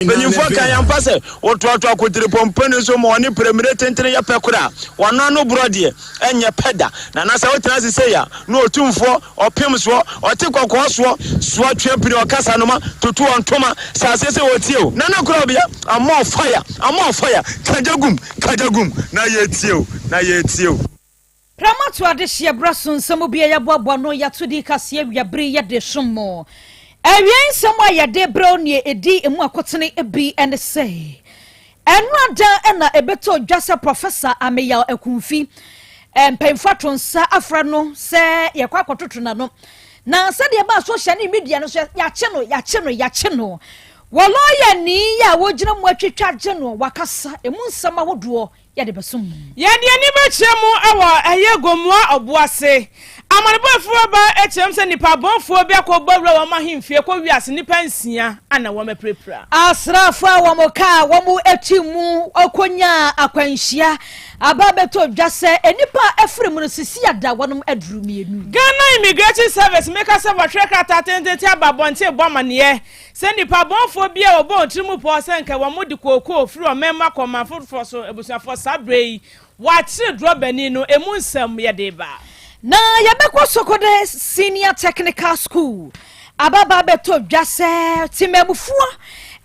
Benyimfo kan yampa se wotoato akotire pompani so mo ne premier tentene ya pekura wono no brode enye peda na na sa wotra se ya no otumfo opem so ote kokko so twepire okasa no ma tutu ontoma sa se wotieo na na Krobea am fire kajagum na yetieo Pramato adehye braso nsamo bia ya boabo no ya tudi kase awiabere ya de somo Awien somwa ya de brownie edi emu akotene ebi and say. Enwada ena ebeto dwasa professor Yaw Akumfi pemfatron sa afra no se yakwa akototo na no. Na se de ba social media no so ya che no. Wolo ya ni ya wogina mu atwetwa je no wakasa emu nsama hodo ya de besum. Ya de ani ba chemu awa ayegomua obuase. Amanebofo ba echem se nipa bonfo bia ko bawra wo mahemfie ko wiase nipa nsia ana wo meprepra asrafo wo moka wo mu etimu okonya akwanhia ababeto dwase enipa efrem no sisi ada wonum aduru mienu Ghana Immigration Service make se watrekra tatentete ababonte bomane se nipa bonfo bia obo ntimu po se nka wo mudi kokoo firi o memma koma fofo so ebusuafo sabrei wati drobani no emu nsam ye deba Na yabekwa Sokode Senior Technical School ababa beto dwase timebufuo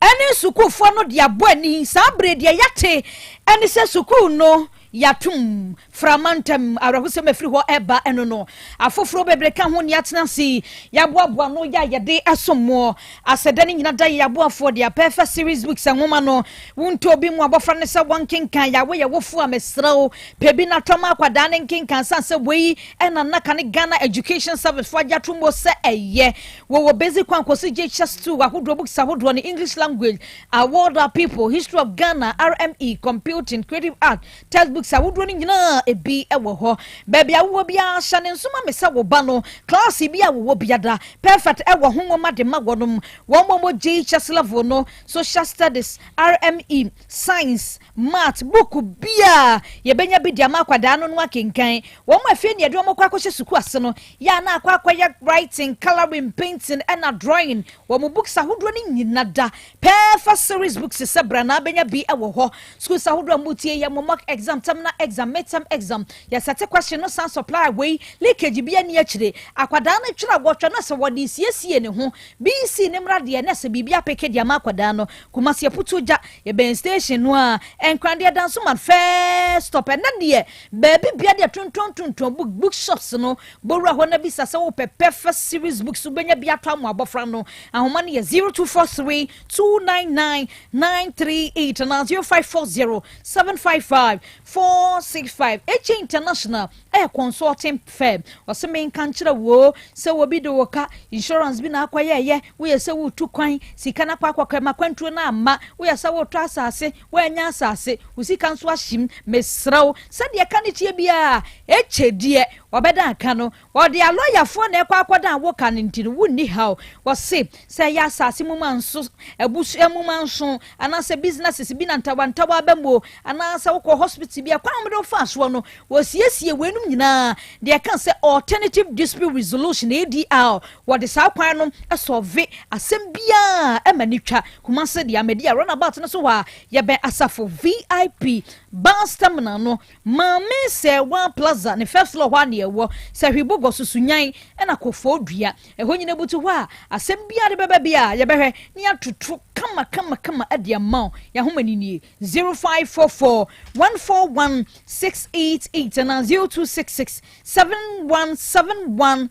eni sukufuo no de aboani sabre de yate eni se sukuu no yatum framantem arahuse mefri ho eba eno no afoforo bebreka ho ni atenasi yaboaboa no ya yede asomo asedani nyina da yaboafo de perfect series books anwoma no wunto obi mu abofra ne se wankenkan yawo ye wofu amesrawo pebi na toma akwada ne nkenkan sanse wei ena naka ne Ghana Education Service for jatumbo se eye wo basic kwankosi JHS2 ahodo books ahodo ne English language award of people history of Ghana RME computing creative art textbooks awodro ni nyina ebi ewo ho baby awo bia shane nsoma mesa wo ba no class bia wo biada perfect ewo honwoma de magwonum wo momo JHS level no social studies RME science math book bia ye benya bi dia makwada no no akenkan wo mo afie ne de wo kwakwa suku ase no ya na akwakwa ya writing coloring painting and drawing wo mo books ahodro ni nyina da perfect series books se bra na benya bi ewo ho school ahodro mutie ya mo mock exam na exam midterm exam ya sate question no san supply way leakage bia ni akire akwada na twira gwotwa na se wodi siesie ne ho BC ne mra de na se bibia peke dia makwada no kuma se putuja ye ben station no a enkrande danso man first stop and de baby bia de tonton bookshops no borwa ho na bisa se wo perfect series books benya bia to am abofra no ahoma ne 0243 299 938 and 0540 755 465 International consulting firm was main country wo so we be the worker insurance bi na akwaye we say wo tu kwan sika na kwakwa makwantu na ama we say wo to asase we nya asase usika nso ahim mesraw sade ya kanitie bia echedie obeda aka no odi a lawyer fo na ekwakoda wo kan ntiri wonni how was say ya asase mu manso ebusu emu manso anase businesses bi na ntawa abemo anase wo hospital bia kwamdo faso no wasiesie wenum nyina de kan say alternative dispute resolution ADR what the sa kwan no solve asem bia emanitwa kuma se de amedi a run about no so wa ye ben asafo VIP Bastamna no mame se one plaza ne first floor one ye wo se hwibogo susunyan e na kofo dua eho nyina butu ho a asem bia de beba bia ye behwe ni atutu kama ade amount ya homani ni 0544 141 688 and 0266 717101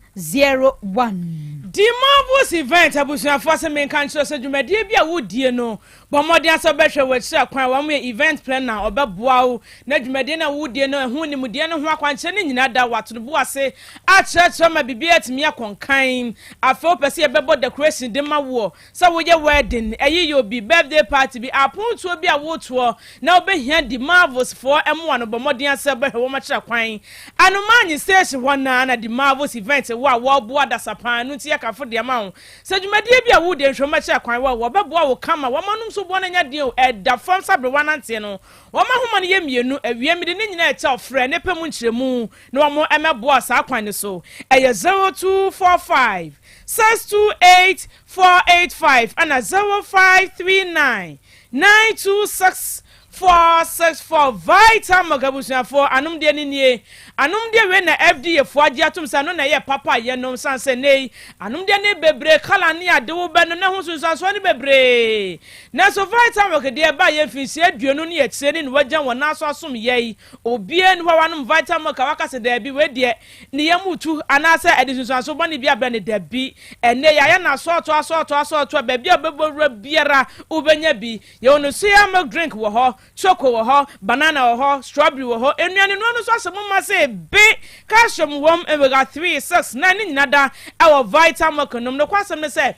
The marvelous event abusuafo se men kan kire so dwumade bia wodie no bomode aso behwe wachira kwan wa me event planner obeboa wo na dwumade na wodie no ehun ni mudie no ho akwanche ne nyina da wato bo ase a kire ma bibia atimi akonkan afo pese ye bebo decoration de ma wo so wo ye wedding eyi yo bi birthday party bi aponto bi a woto na obehia the marvelous for emo no bomode ase behwe wo ma kire kwan anomanyi stage ho na the marvelous event wo bo da sapan no tie kafo de ma wo se dwumade bia wo de nhwoma kire kwan wo beboa wo kama wo manum so bo na nya de da fam sabre wanante no wo ma homa ne ye mienu awie mi de ne nyina echa ofre ne pemu nkyeremu na wo mo emeboa sa kwan ne so eye 0245 628 485 and 0539 926 464 vital magabusia for anum de nie anum de we na fda fo agi atum sa no na ye papa ye no san se nei anum de ne bebre kala ne ade wo be no na ho sunsan so ne bebre na so vital magade ba ye finsi aduonu ne ye tsere ne wajan wona so asom ye obie ne wa no vital maka waka se da bi we de ne ye mutu anasa ade sunsan so bone bi abra ne da bi ene ya na so to ba bi obebowura biara ubenya bi ye ono so ya ma drink wo ho choco wo ho banana wo ho strawberry wo ho enuane no so asem ma se be calcium wom omega 3 6 na ni nada e wo vital milk nom no kwasem ne se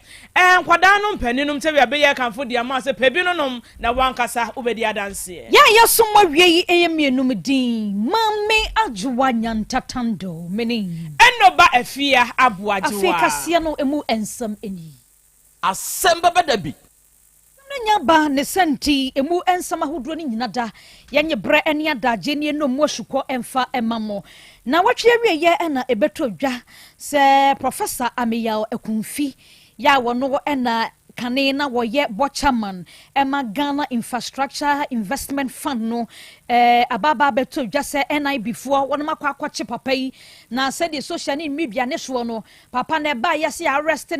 kwada no mpaninum te we be ye kanfo dia ma se pebi no nom na wankasa ubedi adanse ya yesomwa wie eyemienum din mame ajuwa nyantatando meni enoba afia aboajuwa afika sia no emu ensam eni Asem Beba Dabi nyaba ne senti emu ensama hodro ni nyinada yenye bre eni adaje ni no mu asukọ emfa emamo na watwe awie ye na ebeto dwa se professor Yaw Akumfi ya wono na kanena woye bochaman ema Ghana Infrastructure Investment Fund no ababa beto dwa se NI before wono makwa papa yi na se the social media ne so no papa na ba ya se arrest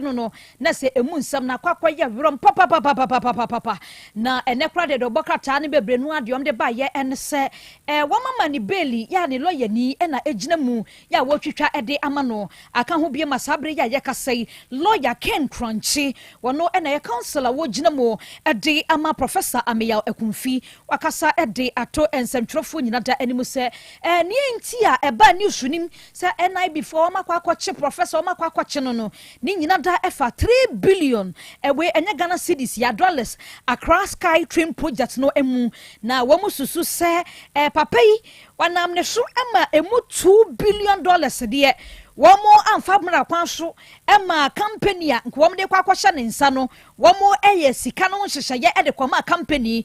no na se emu nsam na kwakwa ye wrom papa na ene kra de bokrata ne bebre no adom de ba ye en se womama ni beli ya ne lawyer ni na ejina mu ya wotwitwa ede amano aka ho bie masabre ya yakasai lawyer Ken Crunchy wono na ye counselor wo gina mu ede ama professor Yaw Akumfi wakasa ede ato ensentrofo nyina da animu se ni enti a eba news nim se NI before makwa professor makwa no ni nyina da efa 3 billion ewe enya Ghana cedis ya dollars across sky train project no emu na womu susu se papa yi wanam ne so ema emu 2 billion dollars de womo amfabra kwanso ema company a nkwom de kwakwasha ne nsa no womo eye sika no hyehyɛ ye de kwama company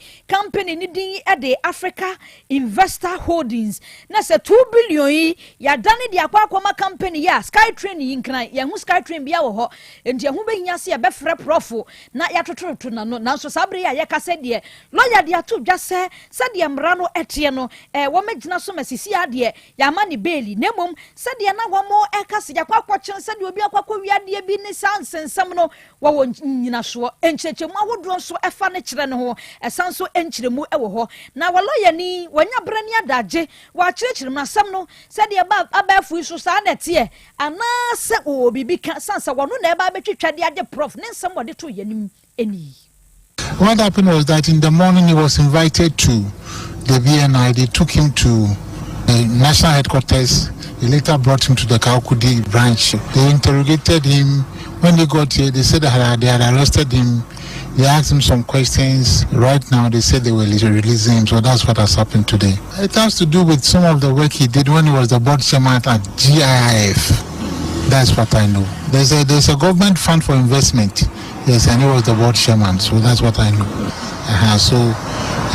ni din de Africa Investor Holdings na se 2 billion yi ya dane de akwakwama company ya Skytrain yi nkran ye hu Skytrain bia wo ho enti hu behia se ye befrɛ profo na ya tototo na no nanso sabre ya ye kase de lawyer de ato dwa se de mra no etie no wo magina so masisi ade ya ma ne beli nemom se de na womo ekase ya kwakwachen se de obi akwakwa wiade bi ne sansensam no wo nyina so enchechemu ahodro so efa ne kire ne ho esan so enchiremu ewo ho na waloya ni wanya brani adaje wa kirekirim na sam no se de abafu so sa na tie ana se obibi ka sansa wono na eba betwitwade ade prof ne nsam wode to yanim eni. What happened was that in the morning he was invited to the BNI. They took him to the national headquarters. They later brought him to the Kaukudi branch. They interrogated him. When they got here, they said that they had arrested him. They asked him some questions. Right now, they said they were releasing him. So that's what has happened today. It has to do with some of the work he did when he was the board chairman at GIF. That's what I know. There's a government fund for investment. Yes, and he was the board chairman. So that's what I know. So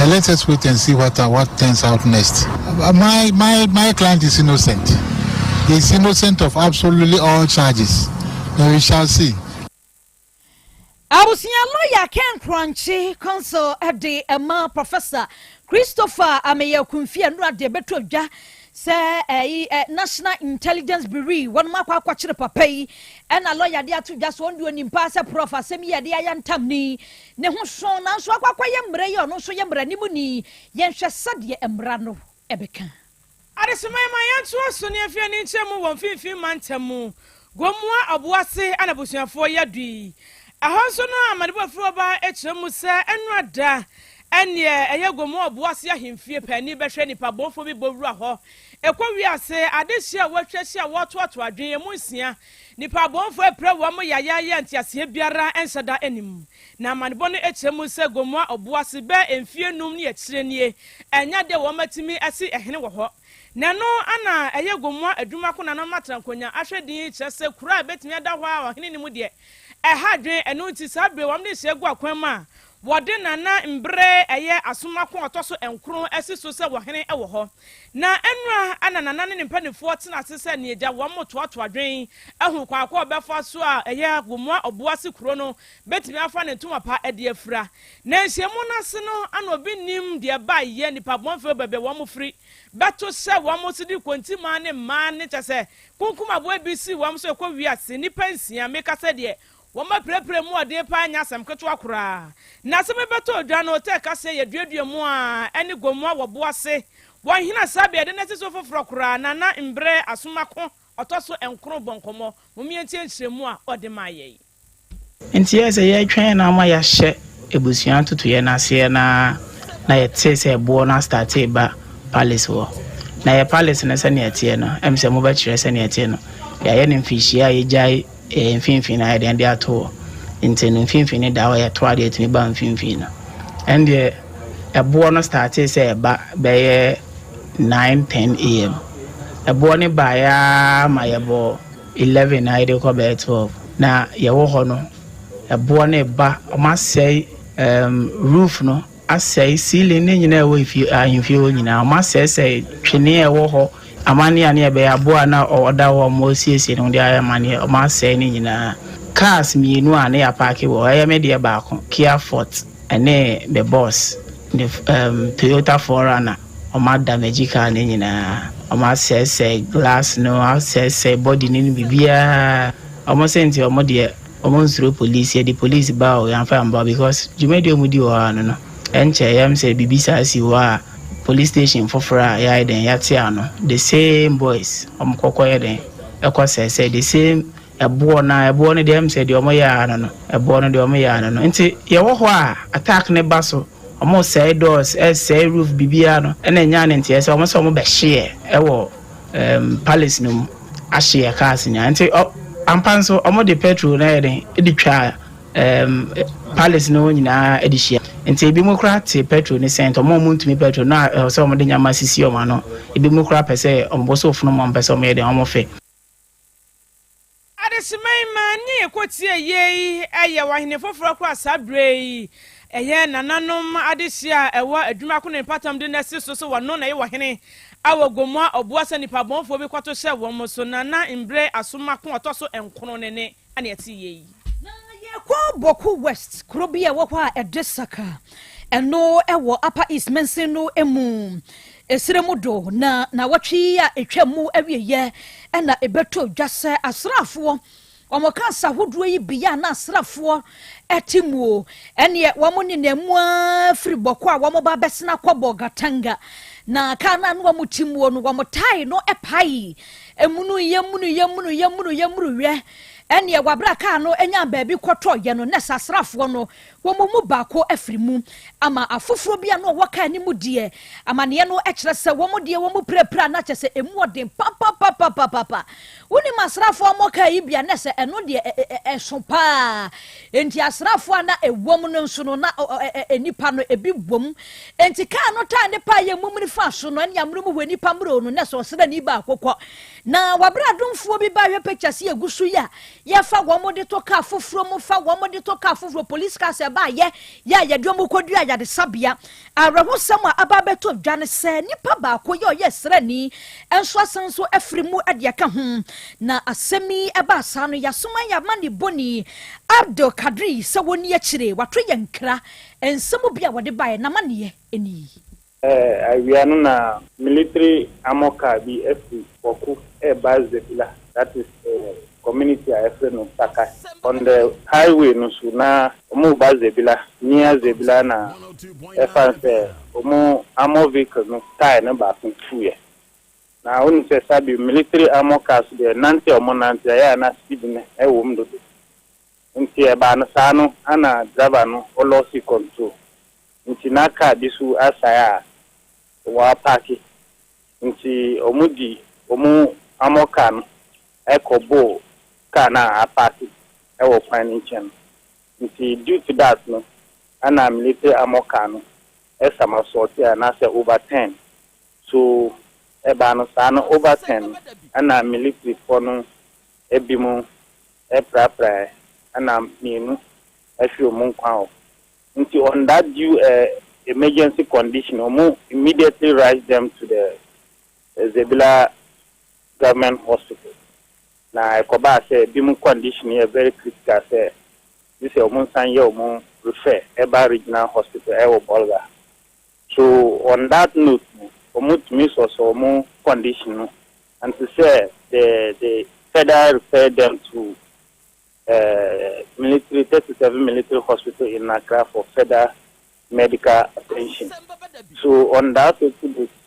let us wait and see what turns out next. My client is innocent. He's innocent of absolutely all charges. We shall see. Abusia lawyer Ken Crunchy counsel at the Professor Christopher Yaw Akumfi and de beto dwa say National Intelligence Bureau one makwa kwachire papa yi and a lawyer there to just one do an impasse prof asemi ya dia yantam ni ne ho so na so akwa yembre ye no so yembre ni mu ni yenhwe sade emra no ebeka adesema ma yanto so ne afia ni nchemu won finfin mantamu gomua aboase anabusuafo yadui ahonso no amadebofo ba echemu se enwada ene eyegomu aboase ahemfie pani behwe nipa bonfo bi bowura ho ekwowi ase adehia watwahia wototo adwen mu nsia nipa bonfo epre wo mo yaya ntiase biara ensada anim na amadebo no echemu se gomu aboase be emfie num ne ekire nie enya de wo matimi ase ehene wo ho nano ana eyegomu adwuma ko na matrankonya ahwedin kyese kura betimi ada ho a ohene ni mu de ehadwen eno nti sabre wam de hyegu akwama wɔde nana mbre ɛyɛ asoma ko ɔtɔ so enkron ɛsi so sɛ wɔhene ɛwɔ hɔ na enura ana nana ne mpanifoɔ tena ase sɛ ne agya wɔn motoato adwen ɛho kwan akɔ ɔbɛfa so a ɛyɛ gomua ɔboase kuro no betumi afa ne ntoma pa ɛde afura na nhyiamu no ase no ana obi nim deɛ ba yɛ nipa bɔnfɛ bɛbɛ wɔn mo firi bɛto sɛ wɔn mo si di kontima ne mmaa ne kyɛ sɛ kunkum aboa bi si wɔn so ɛkɔ wiase nipa nsia meka sɛ deɛ Wama prepare mu ade pa nya asem ketewa kura na se mebeto odwa no te ka se yeduadua mu a ene gomu a wobo ase won hina sabe de nese so foforo kura na mbre asomako otoso enkro bonkomo mumientie nhyeremu a ode maye nti ye se ye twen na ma ya hye ebusuan tutu ye na se na ye te se bo na start ba palace wo na ye palace na se ne tie no em se mo ba kire se ne tie no ya ye ne mfihia ye jai mfimfini na yɛde ade ato nti no mfimfini da hɔ yɛto ade atumi ba mfimfini no ɛnde ɛboɔ no starte sɛ ɛba bɛyɛ 9:10 am ɛboɔ ne ba ya ma yɛbɔ 11 na yɛde kɔ bɛyɛ 12 na yɛwɔ hɔ no ɛboɔ ne ba ɔmasɛe roof no asɛe ceiling ne nyinaa ɛwɔ ahemfie hɔ nyinaa ɔmasɛe sɛ twene ɛwɔ hɔ amani ani ebe aboa na oda wo mo siesie no dia amani o ma sey ni nyina cars mienu a na ya park wo ya me de ba ko Kia Fort ene the boss the Toyota 4Runner o ma damage car ni nyina o ma sey glass no sey body ni bibia o mo senti o mo de o mo nsuro police the police ba o yan fa amba because jumedi o mu di o ano no enche yam say bibisa si wa police station for ya den yatiano the same boys omkokọ den ekọ the same ebo na dem say the omoya no ebo no the omoya no nti ye wo ho a attack ne baso omo say doors say roof bibia no ena nya ne nti say omo say omo be share ewo palace no a share cars nya nti ampanso omo de petrol na den editwa palace no nyina edihia nti ebi mu kra te petrol ni center mo ntumi petrol na so mo de nyama sisi o ma no ebi mu kra pese ombo so funu mo pese o me de omo fe adesimai ma ni ekotie ye eye wahene foforo kra sabre eye nananom adesia ewa adwuma ko ne patam de nasi so wono na ye wahene awogomu obuasa nipa bonfo bi kwato hye wo mo so nana mbre asoma ko otoso enkono ne ane ati ye Kwa Boku West, Krobea wakwa edesaka, eno ewo Upper East mensino emu, esiremudo na wachi ya echemu ewiye, ena ebeto jase asrafuo, wamokansa hudwe ibiya na asrafuo etimu, enye wamuni nemwa fribokwa wamoba besina kwa bogatanga, na kana nwa mutimu onu wamotai no epai, emunu yemunu ye, ene wabra ka no enya baabi kwoto ye no nesa srafo no wo mu baako afrimu ama afoforo bia no woka ni mu de ama ne no ekire se wo mu de wo mu prepra na kye se emu odin papa woni masrafo mo ka yi bia nesa eno de eso pa enti asrafo na ewom no nso no na enipa no ebi bom enti ka no ta ne pa ye mumri fa so no ene amru mu wenipa mro no nesa osra ni ba akokọ na wabra domfo bi ba hwe pictures ye gusu ya fa womode to ka foforo mu fa womode to ka foforo police car se ba ye dwom kodua ya de sabia araho sam a ababeto dwane se nipa ba ko ye srani enso asanso afrimu ade aka ho na asemi eba sa no ya soma ya mani boni Abdul Kadri se woni akire wato ye nkra ensemu bia wode bae na mane eni awia no na military amoka bi efi Boku bazebila that is community no Saka on the highway no so na omo bazebila near zebila na efanse omo amo vehicle no tie na ba fuye na oni se sabi military amokas de nanti omo nanti ya na speed ne ewo mdo nti e ba na sa no ana driver no olosi control nti na car disu asaya wa parki nti omudi omo amokan ekobo kana apati ewo financial nti due to that no ana military amokan esama sorti na say over 10 so eba no sa no over 10 ana military for no ebimu eprapra ana mienu efi omu nkwa on that due emergency condition, immediately rush them to the Zebila government hospital. Now, I say, Bimu condition is very critical. Say, this is a refer Eba Regional Hospital, Ewo Bolga. So, on that note, miss also condition, and to say the federal referred them to military 37 military hospital in Accra for further medical attention. So on that, the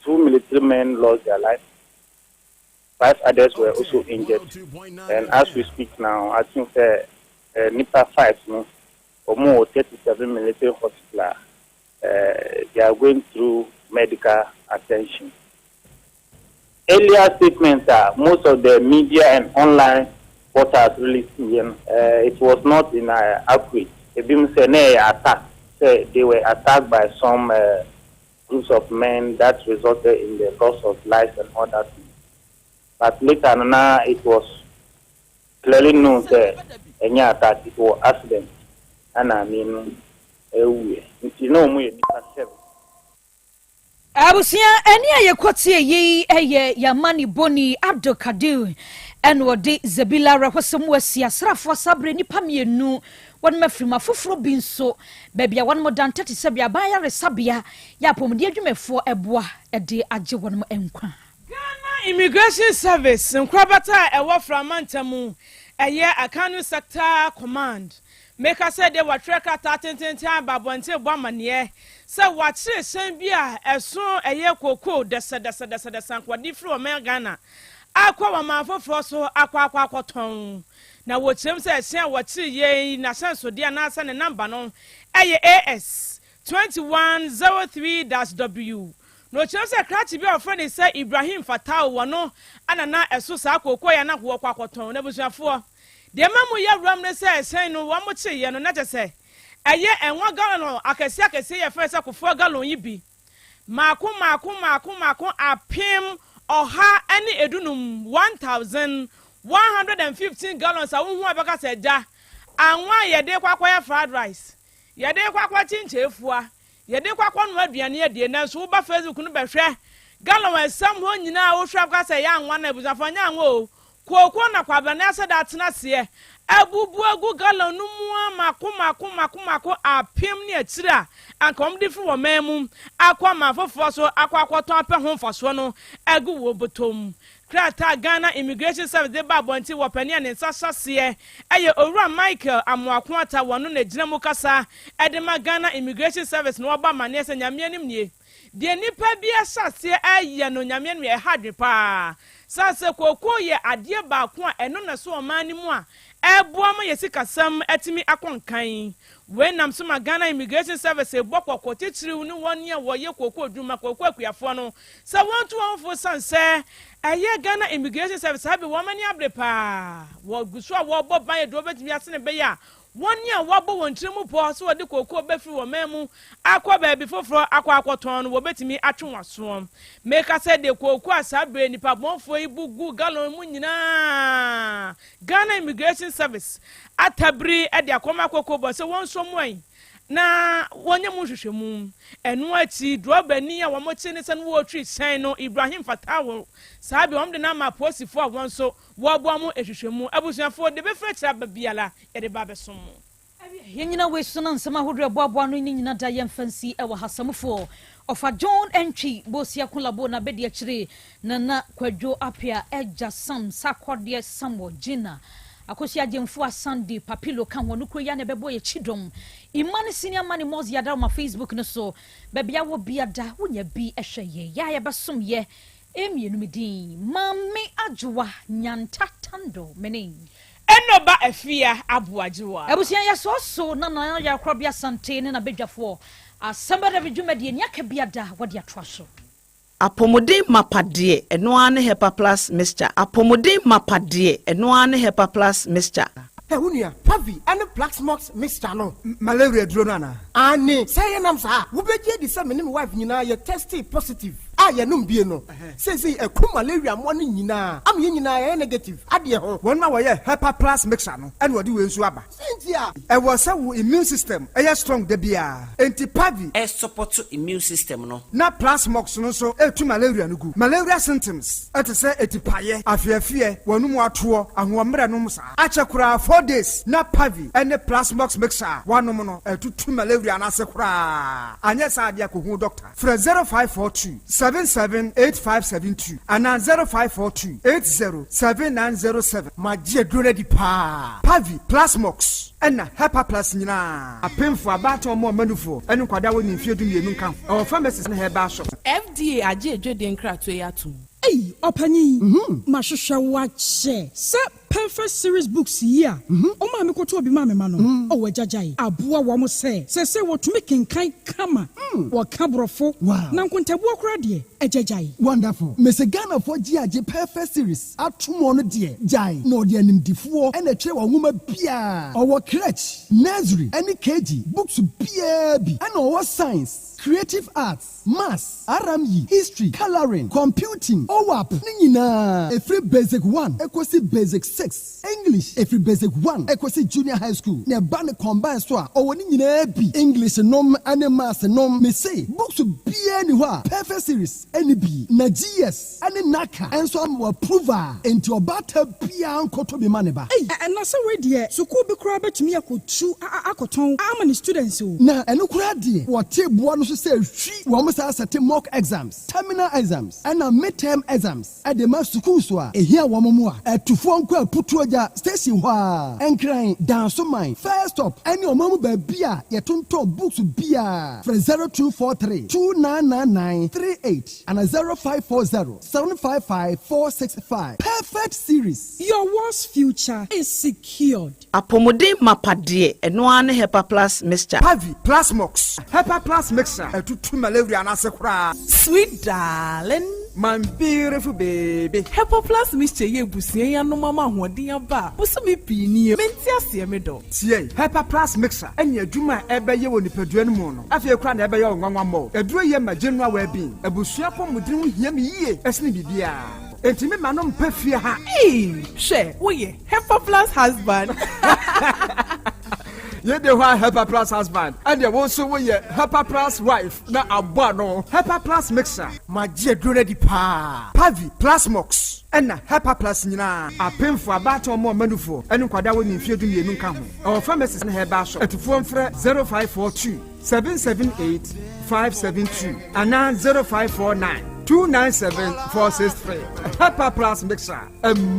2 military men lost their life. 5 others were also injured. And as we speak now, I think NIPA 5, or more 37 military hospital, they are going through medical attention. Earlier statements are most of the media and online portals released. It was not in accurate. They were attacked by some groups of men that resulted in the loss of lives and other things. But later on, it was clearly known that any attack it was accident. And I mean, Abusia eni ayekwotie yi eye Yamani Boni Abdul Kadir enwode Zebila rahosem wasi asrafo sabre nipa mienu won mafrima foforo binso babia won modern 37 bia baya resabia ya pomde adwumefo eboa ede age won enkwa Ghana Immigration Service nkrabata ewo framantamu eye Akanu Sector Command make us say they were tracker 13 babonte bwamane say watche sen bia eso eye koko desa kwadi fro Ghana akwa wa manfofo so akwa akoton na wochem say sen watche ye na senso dia na asa ne number no eye AS 2103-W no chem say krati bia ofreni say Ibrahim Fatao wono anana eso sa koko ya na ho akoton na busuafo de mamu ya ram ne say sen no wo mo che ye no na je say eye enwa gallon akese ye first akofo gallon yi bi mako apim oha ani edunum 1115 gallons a wo hu abaka se ja anwa ye de kwakwa ya fried rice ye de kwakwa chinche efua ye de kwakwa no aduane ye de na so wo ba Facebook no behwe gallon esam ho nyina wo hwa abaka se ya anwa na ebusafo nya anwa o kwokwo na kwabana se da tena se abubu agu gallon no mu mako apim ne atira ankom di fu wo memu akwa mafofo so akwaton apɛ ho mfaso no agu wo botom krata Ghana Immigration Service de babonti wo pani ne nsasase eye owura Michael Amoakwata wono na gina mu kasa edema Ghana Immigration Service no ba mane se nyame anim nie de nipa bi asase aye no nyame no e hadwe pa sase kokwo ye ade ba ko a eno na so omani mu a eboa yesikasam atimi akonkan we nam so Ghana Immigration Service ebokoko titiriw ni wonye woye kokwo adwuma kokwo akuafo no se wonto wonfo sanse eye Ghana Immigration Service habe womani abrepa wo guso a wo boban edo betimi asene be ya wonye wabo wontrimu po so wode kokwo befiri wo memu akwa ba bi foforo akwaton no wo betimi atwenwaso make say de kokwo asabre nipa bonfo ibugu gallon mu nyina Ghana Immigration Service atabri e de akoma kokwo bo se wonso muan na wonye mu hwehwemu enu achi drobani a womochi ne se no wo twi sen no Ibrahim Fatao sabi omde na ma posifo a wonso wo bo mu ehwehwemu abusuafo de be frechira babiala e de babesom yenyina we so na nsema hodre boabo no nyina da yemfansi e wa hasamfo ofa John Entry bosia kulabo na bedi akire na kwadwo apia eja sam sakode samwo gina akosi agemfu asande papilo kan wono kro ya na bebo ye chidom imani senior mani mozi ya da ma Facebook no so babia wo bia da wonya bi ehwe ya ya basom ye emienu medin mami adwoa nyantatando meni enoba afia aboajewa abusia ya so na ya Krobea Asante ne na bedwafo Asem Beba Dabi dwumade ni aka bia da wode atwaso apomodin mapade eno ane hepa plus mixture apomodin mapade eno ane hepa plus mixture Unia, Pavi, and the black smokes mixture no malaria drone ana. Ani, say nam sa, wo beje di say me wife nyina ye tested positive. ye no mbie no say eku malaria mo no nyina am ye nyina ye negative ade ho won ma wo ye Hepa Plus mixture no ene wode we nsu aba sentia e wo say wo immune system e strong de bia antipavi e support immune system no na plasmox no so etu malaria no gu malaria symptoms et say etipaye afiafie wonu mu ato ahomre no msa achekura 4 days na pavi ene plasmox mixture wanom no etutu malaria na se kura anye sa ade akohu doctor fra 0542 778572 ana 0542 807907 magie dure di pa pavi plasmox ena Hepa Plus nyina apemfo abato mo manufo enu kwada woni mfie du mienu nka o pharmacies na heba shop FDA aje edwede nkrato yatum Hey, Opani, Mashusha watche. Sa perfect series books here. Oma me koto obi mame mano. O wejajai. Abua wa mo se what to make kai kama. Wa kabrofo. Wow. Na nkontabu okra de ejajai. Wonderful. Mese Ghana for GAJ perfect series. Atumo no de jai. No de animdifuo ene che wa nwoma bia. Owo crèche, nursery, any KG, books bia bi. And owo science, creative arts, maths, RME, history, coloring, computing, OWAP, nina. Every basic 1, equals basic 6. English, every basic 1, equals junior high school. Ne bane combine soa, or nina bi. English nom, and maths nom, me say, books be anywhere. Perfect series, any B, na GS, any NACA, and so am approver, into a batter pian koto be maneba. Hey, and na so we dear, so could be crabbe to me a could chew akoton. How many students who? Na, and look ready. What table one say, she almost has a mock exams, terminal exams, and a midterm exams. At the master Kuswa, a here one more, at to phone call put to a station wa, and crying down so mine. First up, and your mama by beer, your tonto books beer for 0243 299938 and a 0540 755 465. Perfect series. Your worst future is secured. Apomode mapadie eno Hepa Plus mixture. Pavi Plasmox Hepa Plus mixture etutu malaria na se kura. Sweet darling, My beautiful baby. Hepa Plus mixture ye busie ya no mama hoden aba. Buso me pini menti ase me do. Tie Hepa Plus mixture enya adwuma ebeye wo nipadua no mu no. Afie kura na ebeye wo nwanwa mo. Eduro ye ma general well being. Ebusua pom mudin ho hia me yie. Esne bibia. Entimi manom pafie ha. She, wo ye Hepa Plus husband. Ye de wa Hepa Plus husband and ye won so ye Hepa Plus wife na abua no. Hepa Plus mixer magie dure di pa Pavi Plasmox ena Hepa Plus nyina apemfo abato mo manufo enu kwada woni mfie du mienu nka ho. Our pharmacies na heba shop etufo mfre 0542 778 572 ana 0549 297-463. Hepa Plus mixer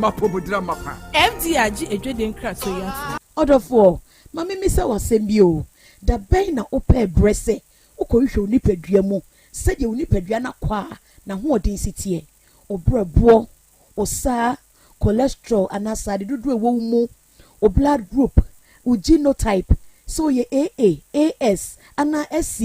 mapobodra mapa FDAG edwede nkrato yatum Odofo mama mi se wasem bi o da ben na opa brese ukohwe onipadua mu sede onipadua na kwa na ho odin sitie obrabo osa cholesterol anasa de dudu ewo mu o blood group o genotype so ye AA AS ana SC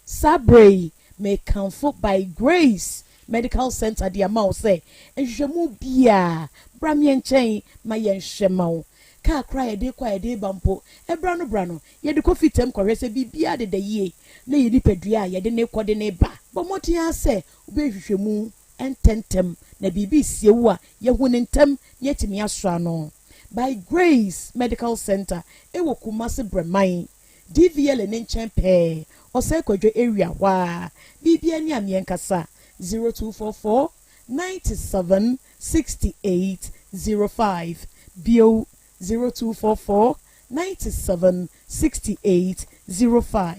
sabre may comfort by grace medical center the amount say enhwemu bia bramye nchen ma ye nhwemawo ka cry de kwa de bampo ebra no ye de coffee tem kwa se bibia de ye na ye nipadua ye de ne kode ne ba bo motia se obehwehwemu ententem na bibi siewu a ye hu ne ntem ye timi asra no by grace medical center ewo Kumasi Breman DVL ne nchen pe ose kwadwo area wa bibia ni amienkasa 0244 97 68 05 bio 0244 97 68 05.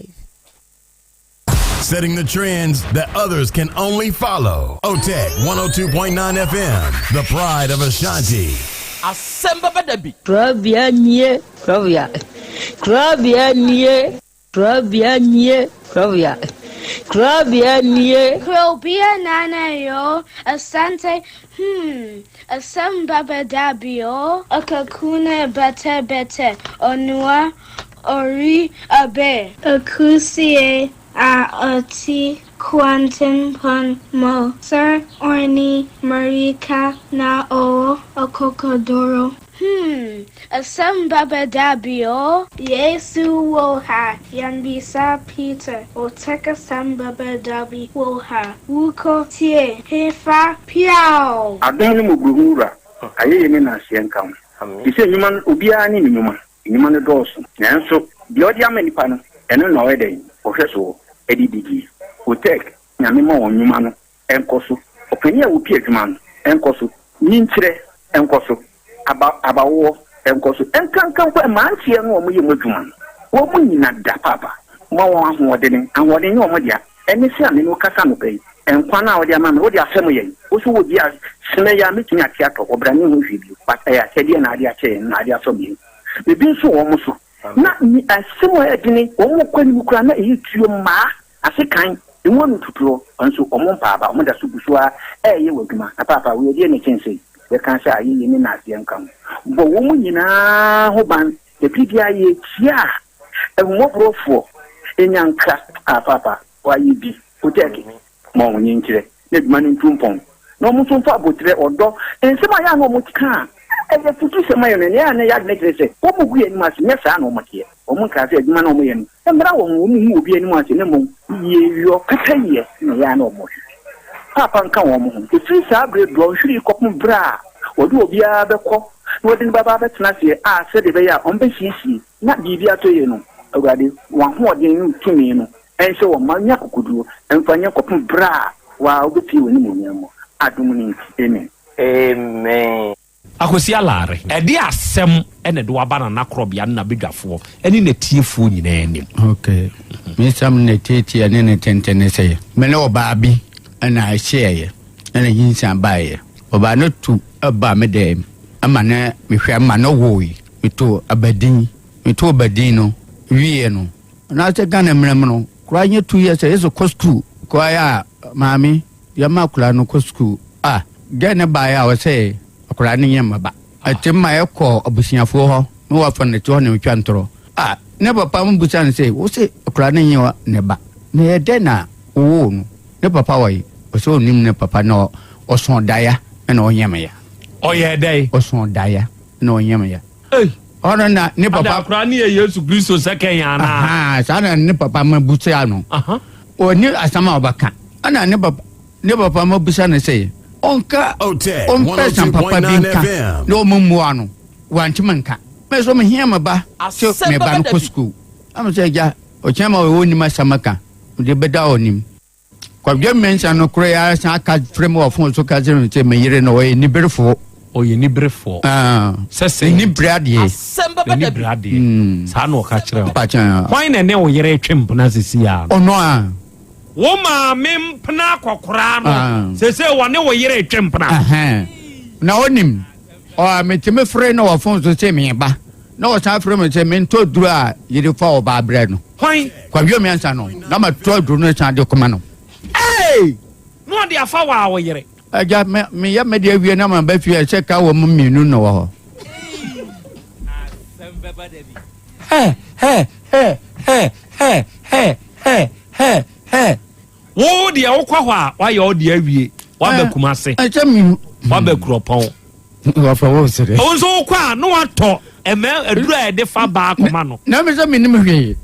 Setting the trends that others can only follow. OTEC 102.9 FM, the pride of Ashanti. Asem Beba Dabi. Krobea nie, Krobea. Krobea nie, Krobea nie, Krobea. Krobea nie. Krobea nana yo, Asante, Asem Beba Dabi yo, Akakuna bete, Onua, Ori abe, Akusie, a oti Quantum pun mo Sir Orni Marika na o Cocodoro. Asem Beba Dabi o Yesu wo ha Yanbisa Peter o Teka Asem Beba Dabi wo ha Wuko tie Hefa Piao. Adon mo guhura aye me na asienka. Ise nyuma obia ni nyuma no doso. Nanso de odi amanipa no eno na oyeden ohweso edidigi. Otek nyame ma wonyuma no enkoso. Opani a wo pie adwuma no enkoso. Nyinkyere enkoso. Abawo enkoso enkankan kwa mantie no omo ye modwuma wo mo nyina da papa mo wo ahoɔden ahoɔden ne omo dia ene se ame no kasa no pɛi enkwa na wo dia ma me wo dia asɛm yɛ wo so wo dia sene ya metumi ate atɔ obrane ho hwe bi pata ya sɛdeɛ na ade akyɛ na ade asɔ bi bebi nso wo mo so na ni asɛm a ɛdene wo mo kwani mu kura na eyi tuo ma asekan emu no tuturo nso omo mpaaba omo da so busua ɛyɛ wadwuma na papa wo yɛ ne kyɛnse we can say ayi ni na asienka bo wo mu nyina ho ban e bibia ye tia e mo brofo enyanka papa wa yi bi oteki mo nyinkire ne duma ni ntumpon no mo so fa botre odo ensema ya no mo tika e ye futu sema yo ne ya ne ya ne kire wo mo gu ye ni mas ne sa no mo tie o mo ka se aduma no mo ye no e mra wo mo mu obi ani mo ase ne mo ye yo kata ye ne ya no mo papa nka wo mo ifiri sa abre do hwiri kopum bra odi obia beko no de baba betena se a se de be ya on be sisi na bibia to ye no awurade wa ho ode no tumi no ense wo manya kokoduo emfanya kopum bra wa obeti woni mo nyamo adum ni amen akosi alare ede asem ene de waba na Krobea na bedwafo ene na tiefo nyina anim okay me sam na tete ene ne tentene sey me ne oba bi ana ahye ene yinsan baaye oba no tu aba me dem ama na me hwe ama no woi mito abadin no wie no na se gana mrem no kura nye 2 years yeso ko school ko ya mami ya makula no ko school gane ba ya wo se akura ne nyema ba atimma ekọ obusiafo ho no wa fa ne to ne twantoro ne papa mu busa ne se wo se akura ne nyewa ne ba ne yede na wo no ne papa wai o so nim ne papa no oson daya na onyema ya oye dai oson daya na onyema ya ona na ne papa akura ne Yesu Kristo second ya na sana ne papa mu busa no oni asama obaka ana ne papa mu busa ne se onka onka papa binka no mumua no wantimanka me so me hiama ba so me ba no school am say ja o chama o ni masamaka de beda onim kwa bia mention no Krobea san aka frame of phone so ka zero say me yire no ni berefo o ye ni berefo se ni brade Asem Beba Dabi sa no ka kire why na ne o yire twempna sisi ya ono a wo ma mempna kokora no se wone wo yire twempna na onim o metime frɛ no phone so say me ba na o san frɛ me say me to duru a yire fa o ba bre no why kwa bia mention no na ma to duru no san de koma no no de afa wa wo yire aja me ya me de awie na ma ba fie che ka wo mminu no wo Asem Beba Dabi wo de wo kwa hwa wa ye o de awie wa ba kumase aja mi wa ba kuropon wa fa wo sere o so kwa no ato eme adura e de fa ba akoma no na me so minim hwe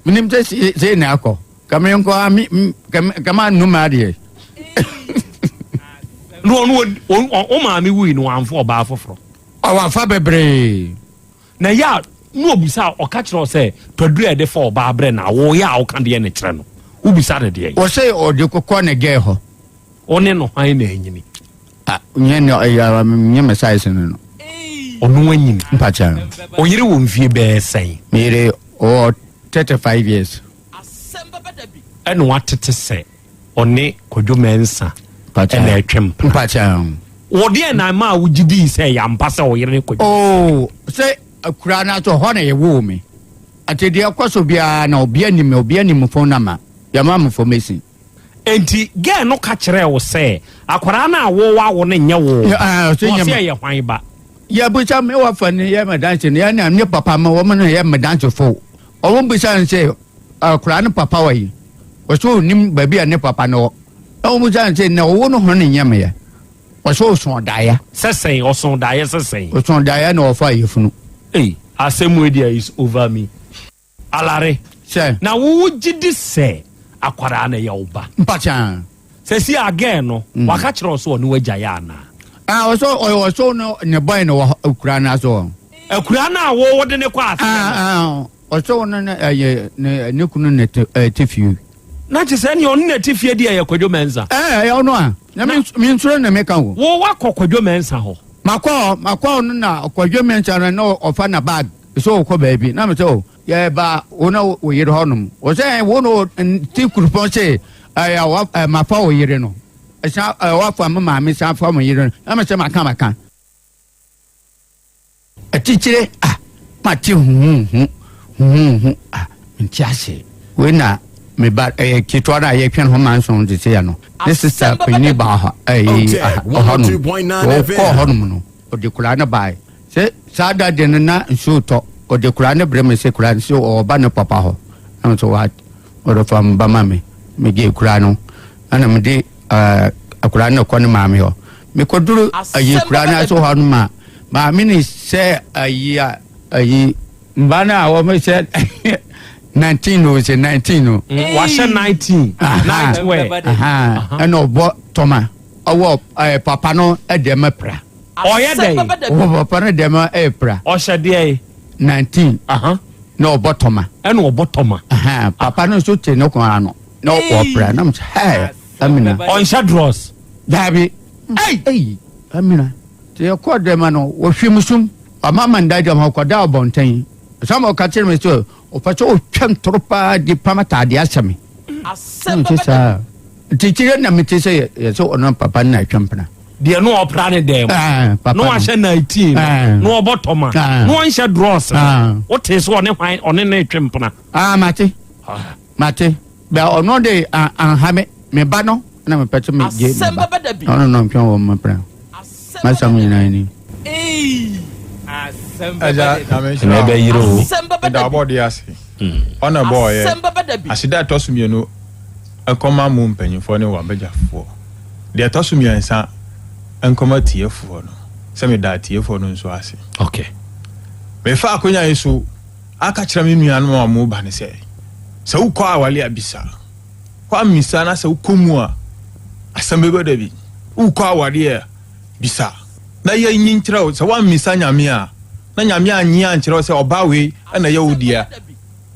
minim se na akọ kama nko kama numa de no o ma mi wi no anfo ba foforo wa fa bebre na ya no obusa o ka kire se todura e de fa ba bre na wo ya o kan de ne kire no ubisa de de o se o de kokọ ne ge ho one no han na enyini nye no ya nye message no onu anyini mpacha o yire wo mfie be sen mere o 35 years Asem Beba Dabi eno watete se one kodwo mensa na etwempna mpacha wo de na ma wo gidi se ya mpa se wo yire kodwo se akura na to ho na ye wo me atede akoso bia na obi anim phone number ya ma information enti ge no ka kire wo se akwara na wo wa wo ne nye wo se ye hwan ba ya bucha me wa fa ne ya madanche ne ya na ne papa ma wo me ne ya madanche fo o wo bucha nse akwara ne papa wa yi wɔso nim baabi a ne papa no ɛwɔ mu sɛ na ɔwɔ no ho ne nyɛme yɛ wɔso ɔso daeɛ sɛsɛn ɔso daeɛ sɛsɛn ɔso daeɛ na ɔfa yɛfunu asɛm media is over me alare sɛ na wo gidi sɛ akwara na yɛ wo ba mpakya sɛ si again no waka kyerɛ so ɔne wagya yɛ ana wɔso no ne bɔn no wɔ akura no so akura no a wɔwɔde ne kɔ ase ɔso no ne kunu ne te fie na kyɛ sɛ ne ɔno na te fie di ɛyɛ kwadwo mensa ɔno a na mensuro na meka wo wo wakɔ kwadwo mensa hɔ makɔ no na kwadwo mensa no na ɔfa na bag so wokɔ baabi na me sɛ o yɛba wo na wo yere hɔ nom wɔ sɛ wo no ti kurupɔn sɛ mafa wo yere no wafa me maame sa fa mo yere no na me sɛ maka atikyire mate huhuhu nti ase wei na meba kitoa no a yɛtwɛn ho manson de sɛ ya no ne sister panyin ba hɔ hɔ nom wɔkɔɔ hɔ nom no ɔde koraa no bae sɛ saa da de no na nsuo tɔ ɔde koraa no brɛ me sɛ koraa no sɛ ɔba ne papa hɔ na me sɛ ɔde fa mba ma me megye koraa no ana mede akoraa no kɔ ne maame hɔ mekɔduru ayi koraa no asɛ hɔ no ma maame ne sɛ ayi mba no a wɔmɛ sɛ 19 no say 19 no wahyɛ 19 ɛna ɔbɔ tɔma ɔwɔ papa no ɛdɛ mɛpra ɔyɛ dɛ papa no dɛ mɛ ɛpra ɔhyɛ deɛ 19 na ɔbɔ tɔma ɛna ɔbɔ tɔma papa no so te ne kɔn ano na ɔpra na mɛ amina ɔnhyɛ dross dabi amina te kɔ dɛ ma no wɔhwɛ mu sum ɔmama ndagya ma kɔda ɔbɔntɛn sama ɔka kyerɛ me sɛ ɔpɛ sɛ ɔtwɛm toro paa de pama taade ahyɛ me saa tikyire na mete sɛ yɛsɛ ɔno papa no na atwɛmpena deɛ ne ɔpra ne dɛm na wahyɛ 19 na ɔbɔ tɔma na ɔnhyɛ dross wote sɛ ɔne ne twɛmpena mate bɛ ɔno de anhame me ba no na mepɛ sɛ megye ɔno no ntwɛn wɔ mapra masam nyinaa ni ɛbɛ yiri o ɛda ɔbɔ de ase ɔna bɔɔ yɛ aseda ɛtɔ so mmienu ɛkɔma mu mpanyinfoɔ ne wabɛgyafoɔ deɛ ɛtɔ so mmiɛnsa ɛnkɔma tiefoɔ no sɛ meda tiefoɔ no nso ase mefa akonya yi so aka kyerɛ me nuanom a mo ba ne sɛ wokɔ awale abisa kɔ amisa na sɛ wokɔ mu a Asem Beba Dabi wokɔ awale a bisa na yɛ nyi nkyerɛ wo sɛ woamisa nyame a na nyame anyi ankyerɛ sɛ ɔba wei ɛna yɛ wodia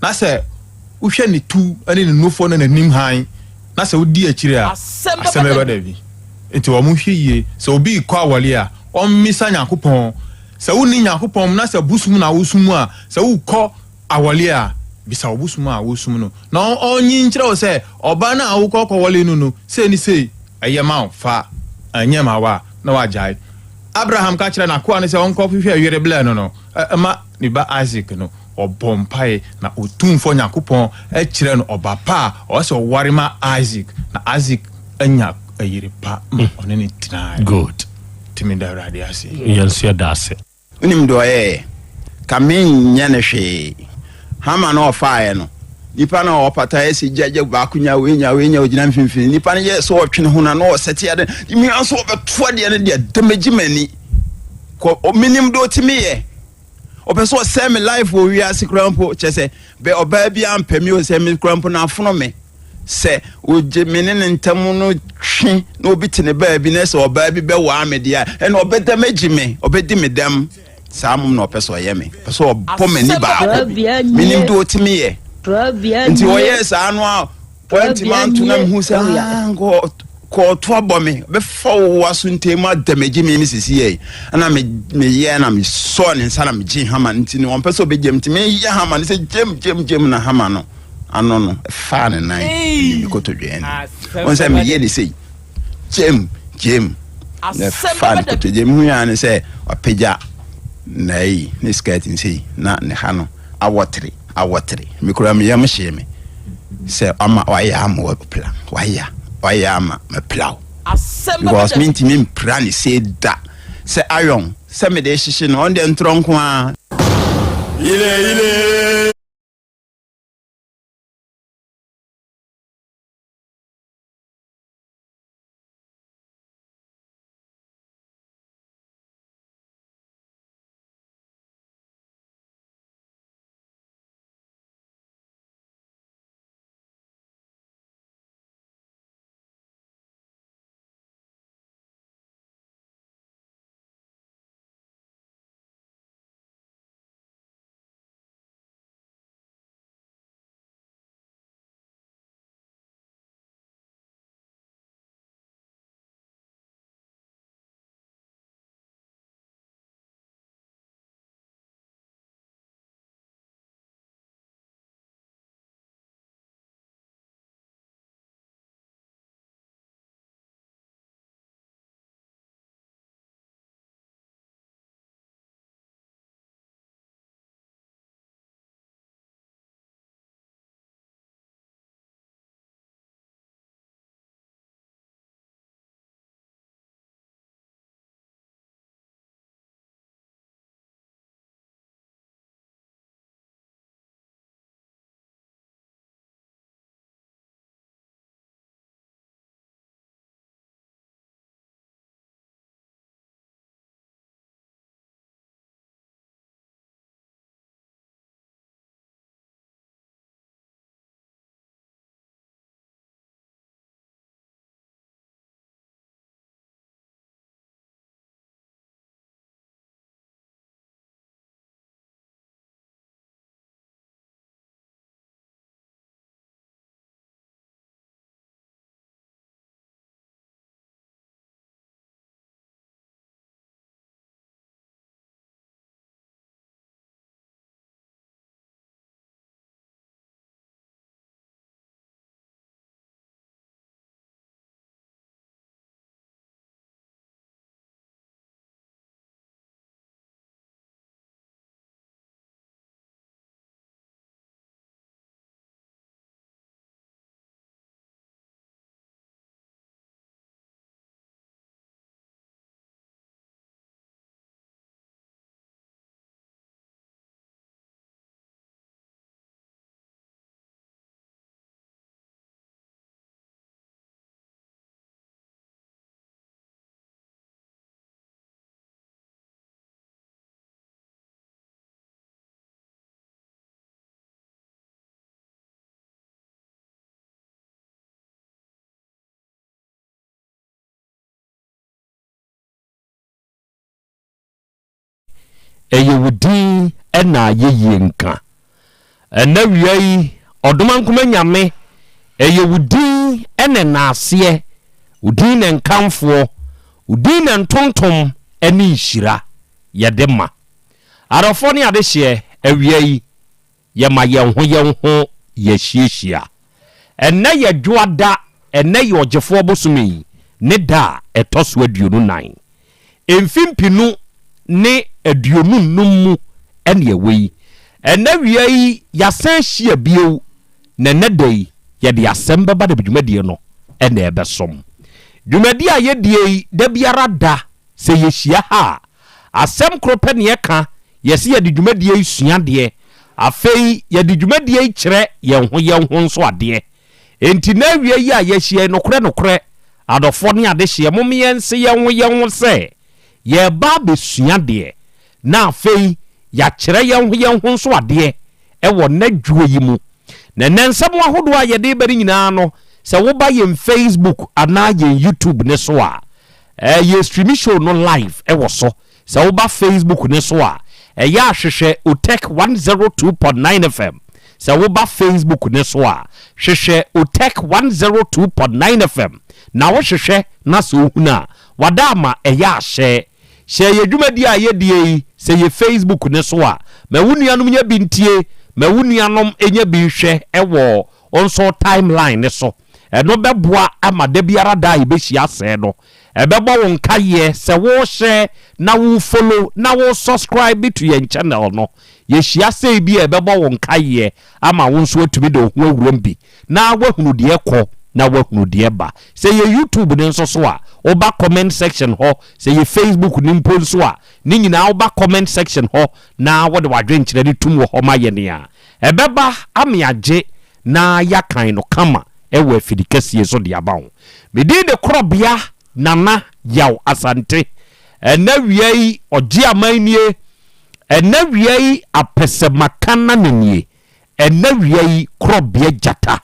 na sɛ wohwɛ ne tu ɛne ne nofo no n'anim han na sɛ wodi akyire a Asem Beba Dabi nti wɔ mo hwɛ yie sɛ obi kɔ awale a ɔmmisa Nyankopɔn sɛ woni Nyankopɔn na sɛ busum na wosum a sɛ wokɔ awale a bisa obusum a wosum no na ɔnyi nkyerɛ wo sɛ ɔba na wokɔ kɔwale no sɛ ni sɛ ɛyɛ ma fa anyɛ ma wa na wagyae Abraham ka kyerɛ na koa ne sɛ ɔnkɔ hwehwɛ yere blɛ no ɛma ne ba Isaac no ɔbɔ mpae na otumfo Nyankopɔn ɛkyerɛ no ɔba pa a ɔsɛ ɔware ma Isaac na Isaac anya ayere pa ɔne ne tena good timi da radio ase yɛnso da ase unim do ɛ kamen nyɛ ne hwee hama no ɔfaeɛ no nipa na ɔpata esi gyaje baakunya wenya ogina mfimfini nipa ne yɛ so ɔtwene ho na no ɔsɛte ade mi anso ɔbɛtoa de ne de damagimani ko minim do timi yɛ ɔpɛso ɔsɛ me life wo wi ase krampo kyɛsɛ be ɔbaa bi ampɛmi o sɛ me krampo na afono me sɛ oje mene ne ntam no twe na obi tene baa bi na sɛ ɔbaa bi bɛ wa me dia ɛna ɔbɛdamagime ɔbɛdi me dam samum na ɔpɛso ɔyɛ me pɛso ɔbɔ mani ba minim do timi yɛ nti oye sa anu a point man to na hu sa ko to abo me be fo waso ntema damage me sisi ye na me ye na me so ne nsa na me gin hama nti ne won pese obegem nti me ye hama ne se jem na hama no ano no fa ne nan me ko to dwen won se me ye ne sei jem na fa ne ko to jem hu ya ne se opagya nai ne skirt nsi na ne ha no awotre mikura mi yam sheme se ama waya am wo plan waya ama me plow because minti mi plan se da se ayon se me de hihye no on de ntronko a ile eyewudi ena yeyenka ena wiai odoma nkoma nyame eyewudi ene naase udi ne nkamfo udi ne ntontom ene nhira yedema arafo ne adehye awiai yema yenho yehyiehia ena yedwoada ena yojefo bosumi ne da etoso aduonu nan emfimpinu ne aduonu num ene ewei ena wiai yasan hia bio na nedai yede Asem Beba Dabi dwumadie no ene ebesom dwumadie a yedie da biara da se yehia ha asem krope ne ka yesi yede dwumadie sua de afei yede dwumadie kire yenho nso ade enti na wiai a yehia nokre adofo ne adehye momiense yenho se ye ba be sua de na afei ya kire yenho nso ade ewo nadwo yi mu na nansam ahodo a yede bari nyina no se wo ba ye Facebook ana ye YouTube ne so a ye stream show no live ewo so se wo ba Facebook ne so a ya hwehwe Otek 102.9 FM se wo ba Facebook ne so a hwehwe Otek 102.9 FM na wo hwehwe na so huna wadama ya hye ye dwumadi a ye die se ye Facebook ne so a ma wunuanom nya bintie ma wunuanom enya bi hwe ewo onso timeline ne so eno beboa amade biara da ibehia se no ebebo won kaye se wo share na wo follow na wo subscribe to your channel no ye hia se bi ebebo won kaye ama wo nso atumi de ho awuram bi na wahunu de ekọ na wahunu de ba se ye YouTube ne nso so a oba comment section ho se ye Facebook ni mpo so a ni nyina oba comment section ho na wo de wadwen kire ni tum ho ma ye ne a ebeba amiaje na yakan no kama ewe afidikasi so de aba ho medi de Krobea nana Yaw Asante ena wiai oji amanie ena wiai apesemakana nenie ena wiai Krobea jata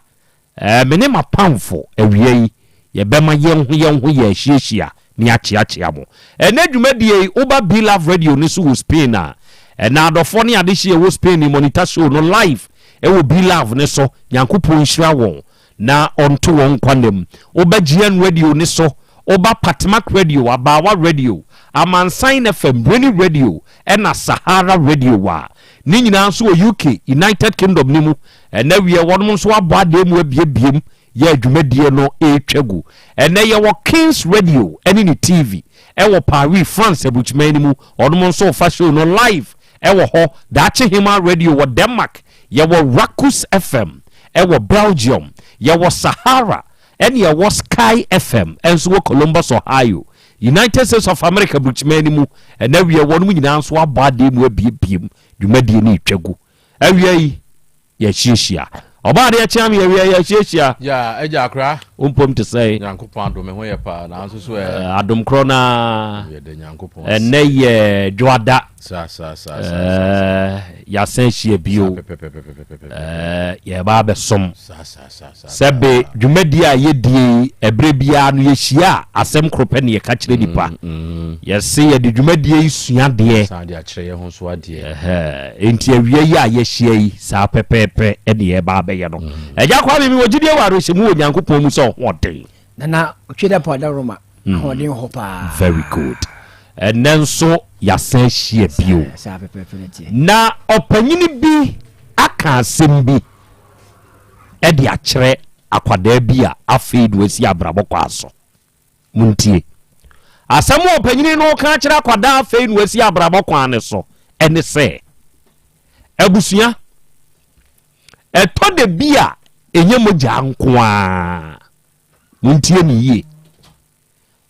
mene mapamfo awiai yebema yenho ye hyiehia ni achiachia mo ena dwumadie uba Be Love Radio ni so wo Spain a ena adofo ne adehye wo Spain ni monitor show no live ewo Be Love ne so yankopon hira won na onto won kwanem uba GN Radio ni so oba Patmak Radio Abawa Radio Amansan FM Bruni Radio ena Sahara Radio wa ni nyina so UK United Kingdom ni mu ena wie wonum so abade mu abiebiem ye adwumadie no etwagu ena ye wo Kings Radio eni ni TV ewo Paris France abuchman mu onum so fa show no live ewo ho Dachi Hima Radio wo Denmark ye wo Rakus FM ewo Belgium ye wo Sahara and ya was Sky FM and so Columbus, Ohio, United States of America, which many mu, and now we are one wing answer about them will be beam, you may be need chegu. Every yeshia. About the cham, yeshia. Ya, Ejakra, to say, Yanko Pando, Mehoyapa, and also swear Adam Crona, and nay, Joada, Yasensia Bio, Baba Som, Sabe, Jumedia Yedi, a Brebian Yeshia, Asem Kropeni, a catch lady pa. Yes, see, did you media Suyan dear, Sandia Trey, Honswa dear, Interior Yeshia, Sa Pepe, and the Baba. And Yakwami, what did you want to move Yanko Pomuso one day? Nana, Chida Podaroma, holding Hopa. Very good. And then so Yasen she bio. Na opanyini bi aka sembi e de akere akwada bia afeed wesi abrabokọ aso muntie asemu opanyini no ka akere akwada afeed wesi abrabokọ aneso ene se abusua eto de bia enye moja nkoa muntie ni ye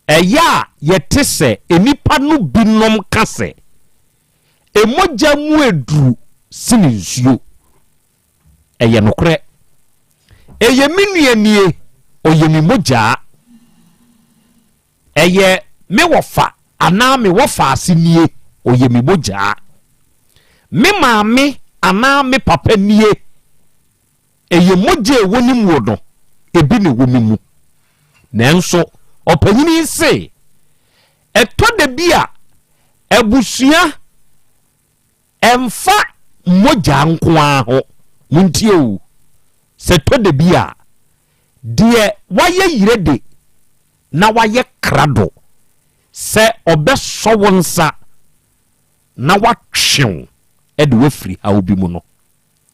eya yetese enipa no binom kase emoja mu edru sininsuo eye nokre eye minuanie oye mi moja eye me wofa ana me wofa asinie oye mi moja me maame ana me papa nie eye moja ewoni mu no ebi ne wo mu nanso opanyini se eto de bia ebusua emfa moja nkoa ho muntie o se to de bia de waye yirede na waye krado se obeso wonsa na watwew ede wafiri ha obi mu no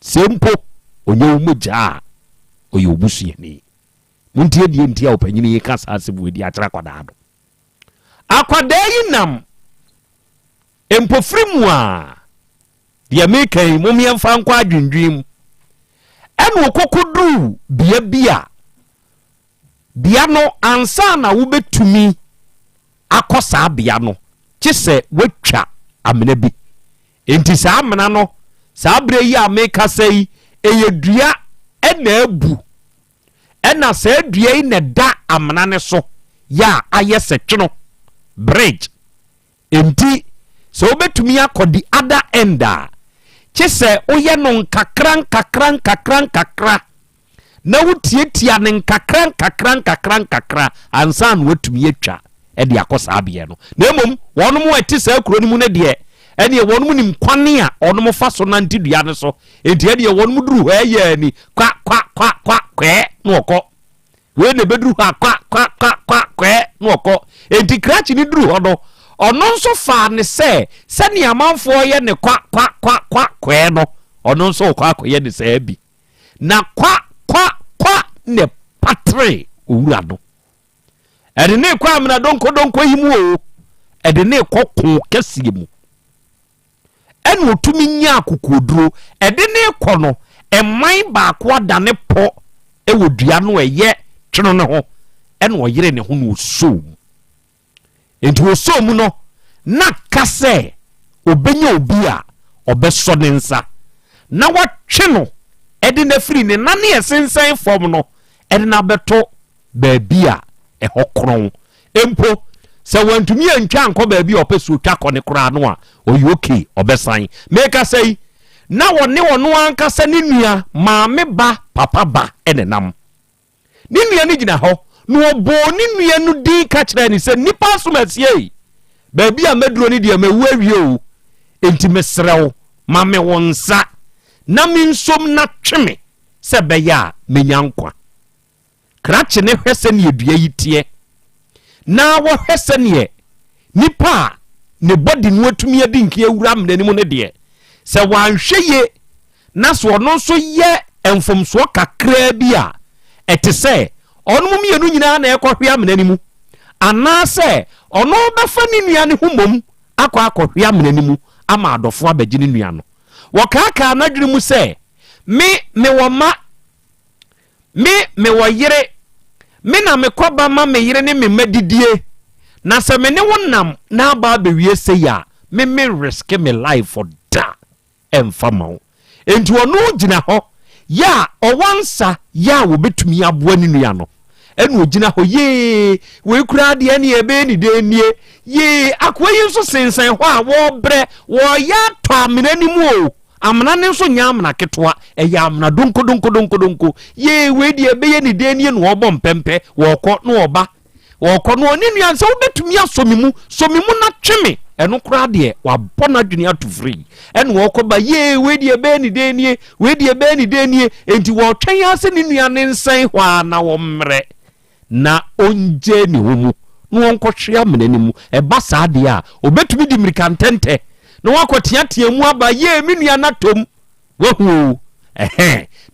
sempo onye moja oye obusuani muntie die ntia opanyini yi kasa asebu edi akira kwadado akwadai nam empofrimu a de mekai momia mfa nkwa adwendwem ene okokudru bia bia no ansa na wo betumi akosa bia no kyese watwa amena bi enti sa amena no sa bre yi ameka sai eyedua ena abu ena sa adua yi ne da amena ne so ya ayese tweno bridge enti so obetumi akodi other enda kyese oye no nkakran na wutietia ne nkakran ansa no watumi atwa e de akosa abie no na emom wonom ati sa akuro ni mu ne de ene wonom nim kwane a onom fa so na ntidua ne so enti ene wonom duru ho aye ani kwa no okọ we ne beduru ha kwa no okọ enti krachi ni duru ho no ono nso fa ne se ni amanfo ye ne kwa no ono nso kwa ye ne se bi na kwa ne patre owura no ede ne kwa amna donko himu o ede ne kokko kese mu ene otumi nya akokoduro ede ne kɔ no eman ba ko adane po ewodua no eye tweno ne ho ene oyere ne ho no so enti osom no na kase obenya obi a obeso ne nsa na watwe no ede na firi ne na ne esensen fom no ede na beto baabi a ehokron empo se wantumi antwa anko baabi opeso twa kone kura no a oyoke obesan meka sei na wone wono ankasa ne nua maame ba papa ba ene nam ne nua ne gina ho no obo ne nua no din ka kire ni se nipa so masie baabi a meduro ni de mawu awie o enti mesrew mame wonsa na minsom na tweme se beya menyankwa krache ne hwese ne edua yitie na wo hwese ne nipa ne body no atumi adi nke awura mnanimu ne de se wanhweye na so ono so ye emfomso kakra bi a etese ono mienu nyina na ekohwe amnanimu anase ono befa ni nua ne humom akohwe amnanimu ama adofo abagye ne nua no wakaka na dwene mu se me woma me woyere me na me koba ma me yere ne me madidie na se me ne wonam na ba bewie se ya me risk me life for da emfama enti ono gina ho ya owansa ya wo betumi aboa ne nua no enu ogina ho ye we kura de ne ebe ni de nie ye akwayi so sensan ho a wo bre wo ya to amena ni mu o amena ne so nya amena ketwa e ya amena donko ye we de ebe ye ni de nie no obo mpempe wo kɔ no oba wo kɔ no oni nua nsa wo betumi asomimu na tweme enu kura de wa bona dwene atufri enu wo kɔ ba ye we de ebe ni de nie enti wo twɛn ase ni nua ne nsan hwa na wo mre na onje ni homu no wonkɔhwe amena ni mu eba saa de a obetumi di mirikantente no wakotiatia mu aba ye me nua na tom wahu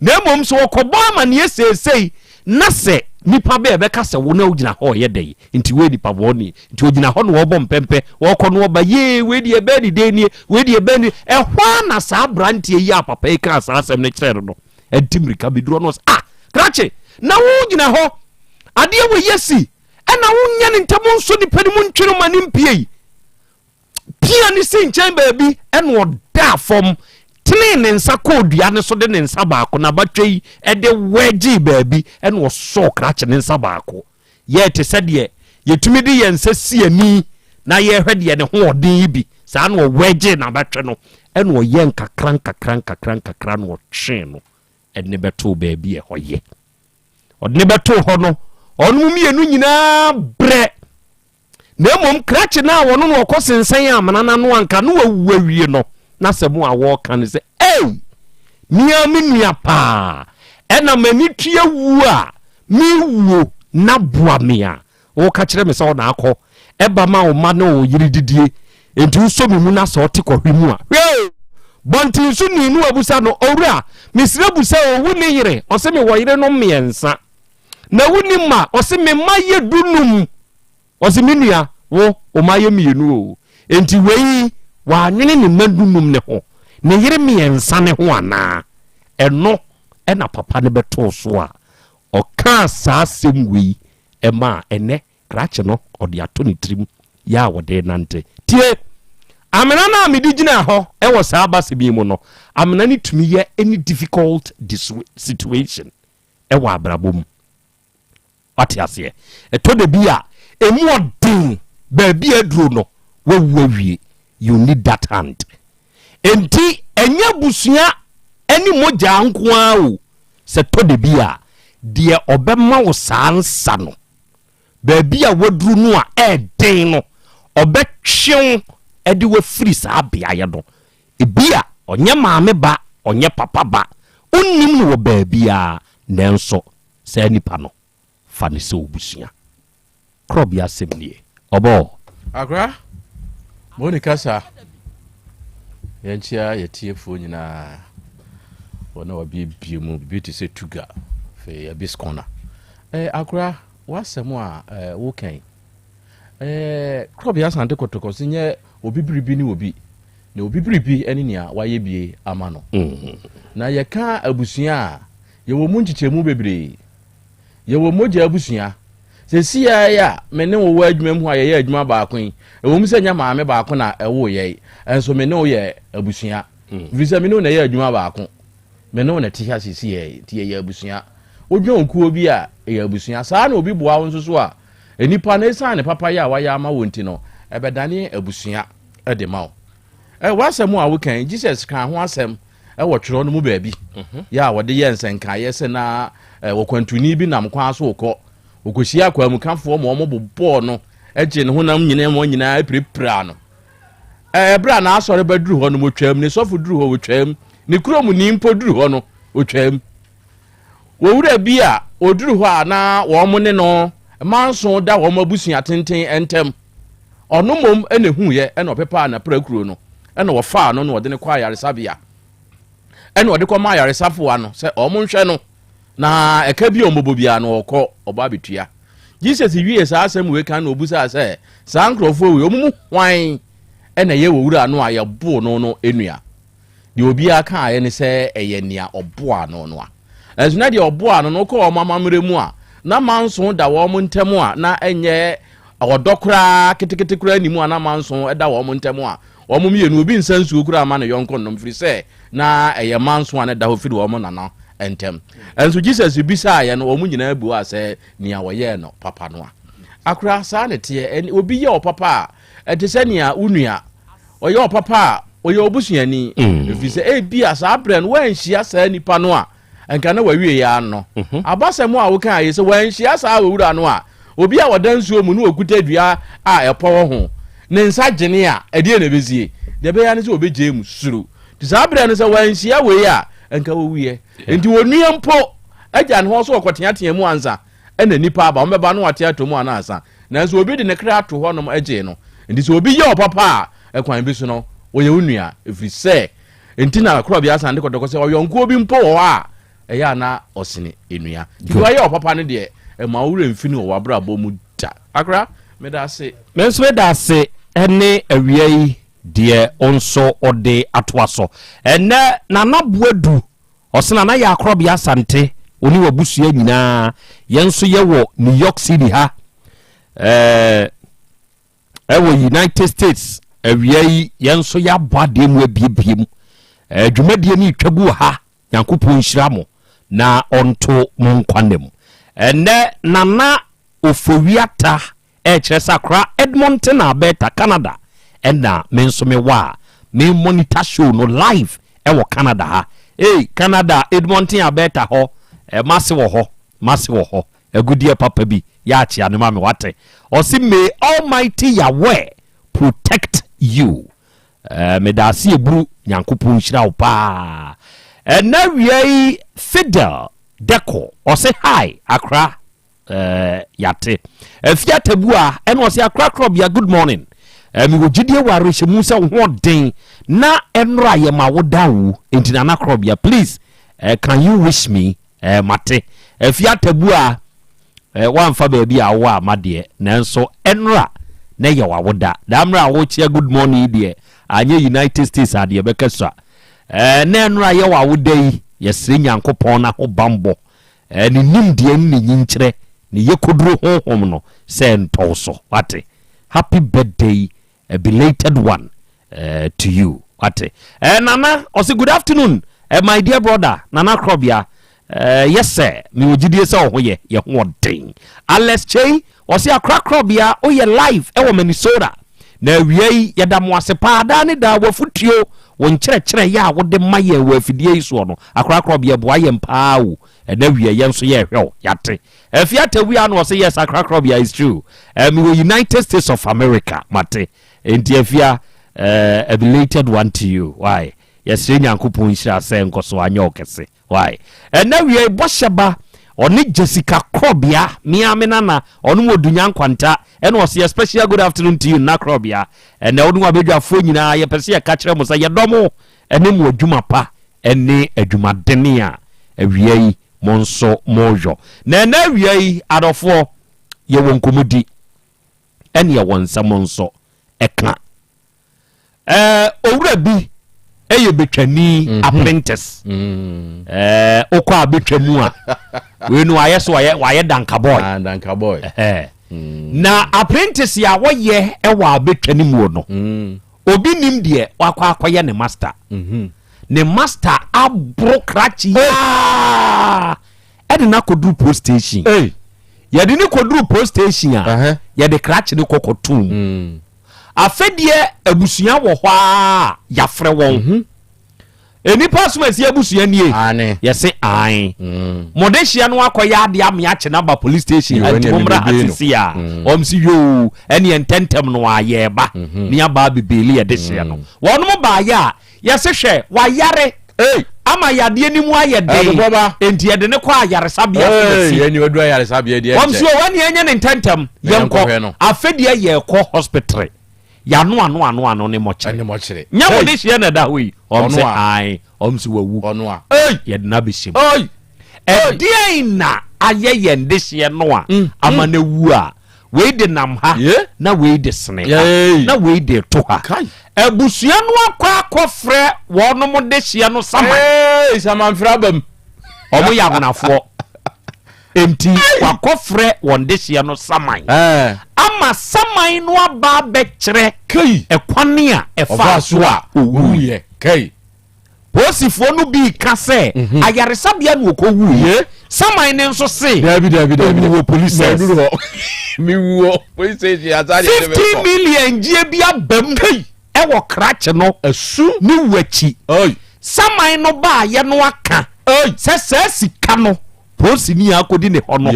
na mom so wokɔbɔ amane sesei na se nipa be beka se wo na ogina ho ye dey nti we nipa woni nti ogina ho no wo bom pempe wo kɔ no ba ye we die be ni de ni we die be ni ehwa na sa brantie yi apapa e ka sa asem ne kire no entimrika biduro no krache na wo ogina ho ade we yesi ena wo nya ne ntamo nso nipa ni mu ntweno mani mpie pia ni sin chen baabi ena oda fom tene ne nsa kodua ne so de ne nsa baako na batwei ede weji baabi ena wo so krache ne nsa baako ye te sede yetumi de ye nsa siani na ye hwede ne ho odin bi saa na wo weji na batwe no ena wo ye nkakran no twe no ene beto baabi e hoye odne beto ho no onu mienu nyina bre na mom krache na wono no kosensan amana na no anka no wawie no na se mo awo kan se nia me nua pa ena mani tue wu a mi wo na boa me a wo ka kire me se wo na akọ eba ma wo ma no yiri didie enti so me mu na so te kọ hwemu a bonti so ni nu abusa no owura misire busa o wu ni yire o se me wo yire no miensa na wuni ma o se me maye dunum o se me nua wo o maye mienu o enti wei wa anwene ni madunum ne ho ne yire miensa ne ho ana eno ena papa ne beto so a o ka sa asem wei ema ene krache no o de ato ni trim ya wo de nante tie amena na me digina ho e wo sa abase bi mu no amena ni tumi ye any difficult situation e wa abrabom atiase e to de bia emu odin ba bia duro no wawie you need that hand enti enya busua eni moja nkoa o se to de bia de obema wo sansa no ba bia waduru no a den no obetwe edi we free sa bia ye do ebia onye maame ba onye papa ba onnim no wo ba bia nenso se nipa no fa ne se obusua Krobea semnie obo akra monica sa yenchia yetiefo nyina wona wabi mu bi se tuga fe ya biskona akra wasemo a wo kan Krobea Asante kotoko sinye obibiribi ni obi na obibiribi eni nia waye bie ama no na ye ka abusua ye wo mu nchichemu bebre ye wo moja abusua se sia ya mene wo adwuma mu aye adwuma baako yi wo mu senya maame baako na ewo ye enso mene wo ye abusua visa mene na ye adwuma baako mene na tiha sisi ye tie ye abusua odwo nkuo bi a ye abusua saa na obi boa wo nso so a enipa na esa ne papa ya wa ya ama wonti no ebedane abusua de mawo wasem a wo kan Jesus kan ho asem wo twero no mu baabi ya wo de yensen kan yese na wo kwantuni bi nam kwa so ko okosia kwa mu kanfo mo bobo no eje ne honam nyina mo nyina prepra no bra na asore baduru ho no mo twam ne sofu duru ho wo twam ne kurom ni mpo duru ho no wo twam wo wura bi a oduru ho a na wo mo ne no manso da wo mabusua tenten entem onomom ene hu ye ene opepa na prakuro no ene wo fa no no de ne kwa yaresabia ene wo de kwa ma yaresafo ano se omonhwe no na eka bi omobo bia no okọ oba betua Jesus wie sa asem we kan obusa se sa nkrofo we omumu hwan ene ye wo wura no aye bo no enua de obi aka aye ne se eye nia obo ano no a enso na de obo ano no ko omamamre mu a na manso da wo mo ntemu a na enye awodokra kitikiti kura ni mu ana manso eda wo mo ntemu a wo mo mienu obi nsansu kura ama na yonko nom firi se na eye manso ana da ho firi wo mo nana entem enso Jesus bisa ye no wo mo nyina bu a se nia wo ye no papa no a akura sa ne te obi ye o papa ete se nia unua o ye o papa o ye obusuani firi se bia sa brɛ no wan hia sa nipa no a enka na wawie ya no abasemu a wo kan aye se wan hia sa wura no a obi a wadansuo mu no okuta dua a epowo ho ne nsa gene a ede na bezie de be ya ne se obeje mu suru ti sa bre ne se wanhia we a enka wo wiye enti wonua mpo agya ne ho so okoteatea mu ansa ena nipa aba wo beba no wate ato mu anasa na so obi de ne kra to ho no agye no enti so obi ye opapa ekwan bi so no wo ye onua efiri se enti na Krobea Asante kotoko se oyonko obi mpo wo a eya na osene enua ti wa ye opapa ne de ma wure mfini wo abrabo mu da akra medase menso medase ene awiai de onso ode atoaso ene nana boadu osena na ya Krobea Asante oni wabusua nyina yenso ye wo New York City ha ewo United States awiai yenso ya boade mu abiebiem dwumadie ni twabu ha yankopon hyiramo na onto mu nkwanem ene nana ofowiata Sakra Edmonton Alberta Canada ena menso me wa me monitor show no live ewo Canada ha Canada Edmonton Alberta ho massive ho agudie papa bi ya chi ane ma me wate osi may Almighty Yahweh protect you me da si ebru nyankopɔn hyira wo paa na wiei Fidel Deco ɔse hi Accra yate afia tabua ɛna ɔse Accra Krobea good morning mi wo gidie ware hyemu sɛ wo den na enra ye ma wo dawo enti na Krobea please can you wish me mate afia tabua wan fa baabi a wo amade nanso enra na ye wa woda da mra wo chia good morning die anye United States ade bekasa na enra ye wa woda yi ye sire nyankopon na ho bambo ni nimdie ni nyinkyere ni yekoduro honhom no se ntoso wate happy birthday a belated one to you wate nana osi good afternoon my dear brother Nana Krobea yes sir mi wogidie se ho ye ho den Alex Chey osi Accra Krobea o ye live e wo Minnesota na wiei yeda mo asepa da ne da wafutuo won kyerɛkyerɛ ya wo de maye wa afidie iso no Accra Krobea bo aye mpa wo na wiei yenso ye hwew yate afia tawia no osi yes Accra Krobea is true mi wo United States of America mate enti afia a belated one to you why yes nyankopon hyira sɛ nkoso anya okese why na wiei bohyeba oni Jessica Krobea miamena na onu modunya nkwanta ene ose special good afternoon to you na Krobea ene onu abedwafo nyina ye pese ye ka kire mo say ye domo ene mo adwuma pa ene adwuma dene a awiei monso mojo na awiei adofo ye wonkomudi ene ye wonsa monso eka owura bi eye betwani apprentice okwa betwamu a we no ayeso waye danka boy na apprentice ya woye e wa betwani mu no obi nim de wakwa akoye ne master ne master abro krachi e de na kodu post station ye de ni kodu post station a ye de krachi ne kokotum afedie abusua wo hwa yafre won enipa so asi abusua nie yese an modehia no akoya ade amia che na ba police station antumra atisia omsi yo ene ententem no ayeba ni aba bibeli edehia no wonum ba ya yese hwe wayare ama yade ni mu ayede enti yede ne kwa ayare sabia eni odu ayare sabia de omsi yo wani enye ne ententem yenko afedie ye ko hospital ya no ne mochire nyamo de hie na da we omse ai omse wawu ono a ye na beshim edie na aye ye de hie no a ama na wu a we de nam ha na we de sene na we de to ha abusua no akofre wono mo de hie no saman fra bam omo ya gonafo enti wakofre wonde hie no saman ama saman no aba bekere kai ekwane a efa so a owuye kai posifo no bi ka se ayaresabia no okowuye saman ne nso se David wo police mi wo police azari 50 million je bia bam kai e wo krache no asu ni wachi saman no ba ye no aka se sika no posi ni akodi ne hono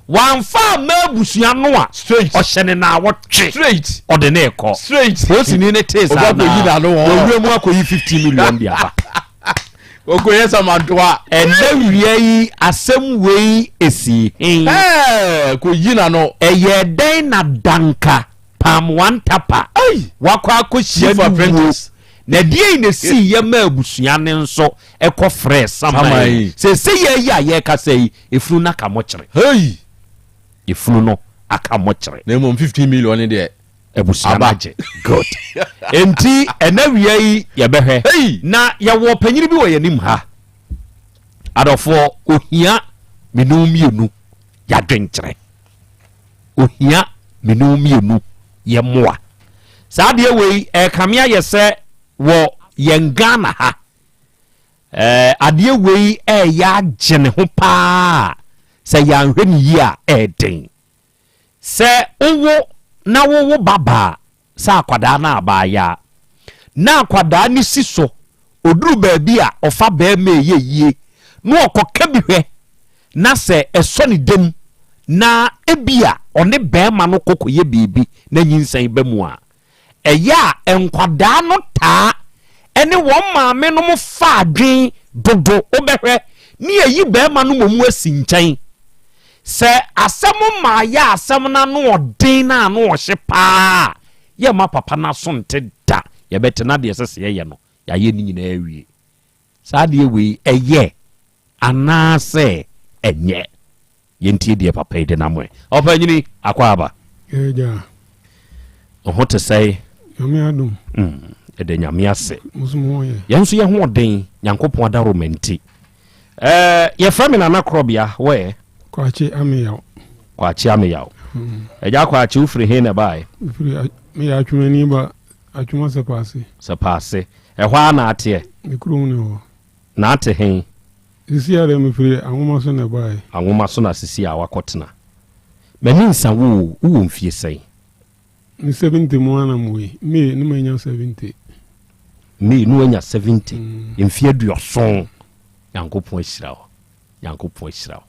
wanfa mabusua no a ohyene na wotwe straight odene eko straight posi ni ne tesa na owie mu akoyi 50 million dia okoye samantoa wiei asem wei esi ko yina no eye den na danka pam one tapa wakwa akohia apprentice na die ne si ye ma abusua ne nso ekọ fresh samai se ye ya ye ka sei efunu na ka mochire efunu no aka mochire na mo 50 million de abusua baje good enti enawiei ye behwe na ye wo panyiri bi wo ye nim ha adofo ohia menumienu ya dwenkyere ohia menumienu ye moa saade wei kamia ye se wo yengana ha adie wei ya gene ho pa se ya nhwani yi a eden se owo na wo baba sa akwada na abaya na akwada ni siso oduru baabi a ofa ba me yeye no okoka bihwe na se eso ni dem na ebia one ba ma no kokoye bibi na nyinsan ba mu a eya enkwada no taa ene wo maame no mo fa adwen dodo obehwe ni eyi be ma no momu asi nkyɛn se asɛm ma ya asɛm na no ɔden na no ɔhye paa ye ma papa na so nte da ye betena de sese ye no ya ye ni nyina awie saa de we eye anase enye yentie de papa de na mo opa nyini akwaba eja oho te say nyame adom ede nyame ase musumo ye yenso ye ho ɔden nyankopɔn ada romanti ye famina na Krobea we kwachi ameyaw eja kwachi ufiri he na bai ufiri me ya atwumani ba atwuma sepase ehwa na ate mikuru ne ho na ate he sisi ara me firi anwoma so na bai anwoma so na sisi a wakotena mani nsa wo mfie sei ni 70 mo ana mo yi me ni manya 70 me no anya 70 mfie duoson yankopon ahyira wo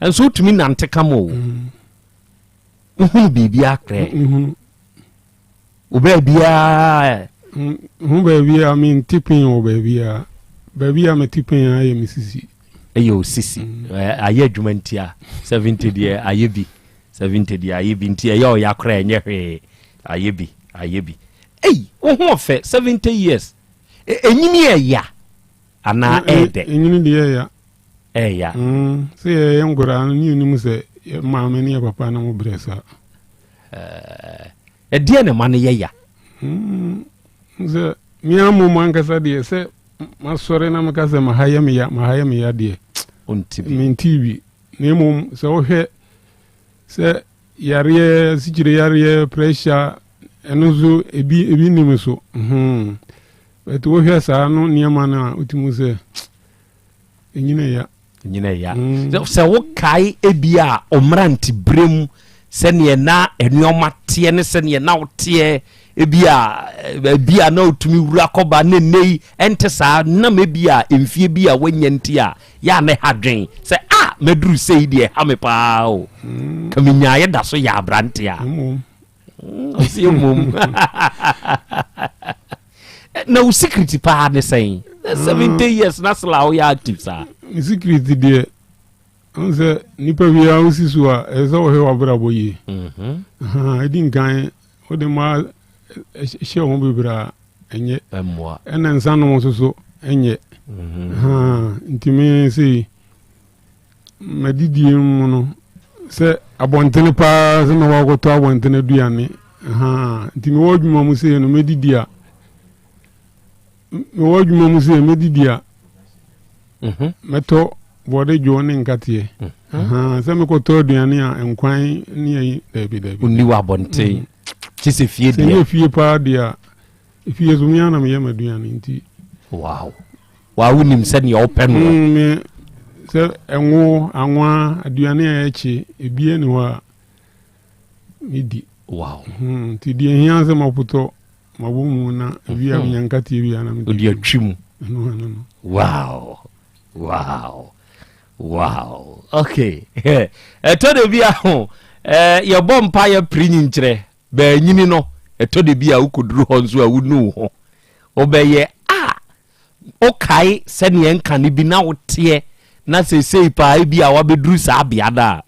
enso tumi nante kamo bibi akre obabia bia mean tipping obabia babia me tipping aye misisi eyo sisi aye adwumantia 70 de aye bi 70 de aye bi ntia ye o yakra enye hwe aye bi wo ho ofe 70 years enyini eya ana ede enyini de eya se ye ngora ni nim se maame ne papa na mo bresa die ne man ye ya se mi amu mankasa de se masore na makasa mahayam ya de ontibi min tv ne mum se wo hwe se yare sikire yare pressure enuzo ebi nim so beto wo hwe sa no niam na utimu se nyina ya se wo kai ebia omranti brem se ne na enuoma tie ne se ne na wotie ebia na otumi wura koba ne nei ente sa na mebia emfie bia wanyenti a ya ne hadwen se meduru sei de ha me pa o kaminya ye da so ya abrante a osi mum no secret pa ne say 70 years na sala o ya active sa secret de onse nipa wi a osi so a ezo wo he wabrabo yi edin kan o de ma she o bibra enye emwa ena nsano so enye ntimi si madidi mu no se abontene pa se no wa to abontene duane ntimi wo dwuma mu se no medidi a wo dwuma mu se medidi a meto bode jone nkate se me ko to duane a enkwan ni yi dabi uni wa bonte chise fie dia se fie pa dia fie zumia na me yema duane nti wow wa unim se ne open no me se enwo anwa aduane a echi ebie ni wa midi wow nti die hia se maputo mabumu na bia nyankati bia na midi odi atwim wow okay etode bia ho ye bompa ye prinyin kire ba nyini no etode bia ukoduru ho nso a wunu ho obeye okai se ne enka ne bi na wote na sesei pa bia wabeduru sa biada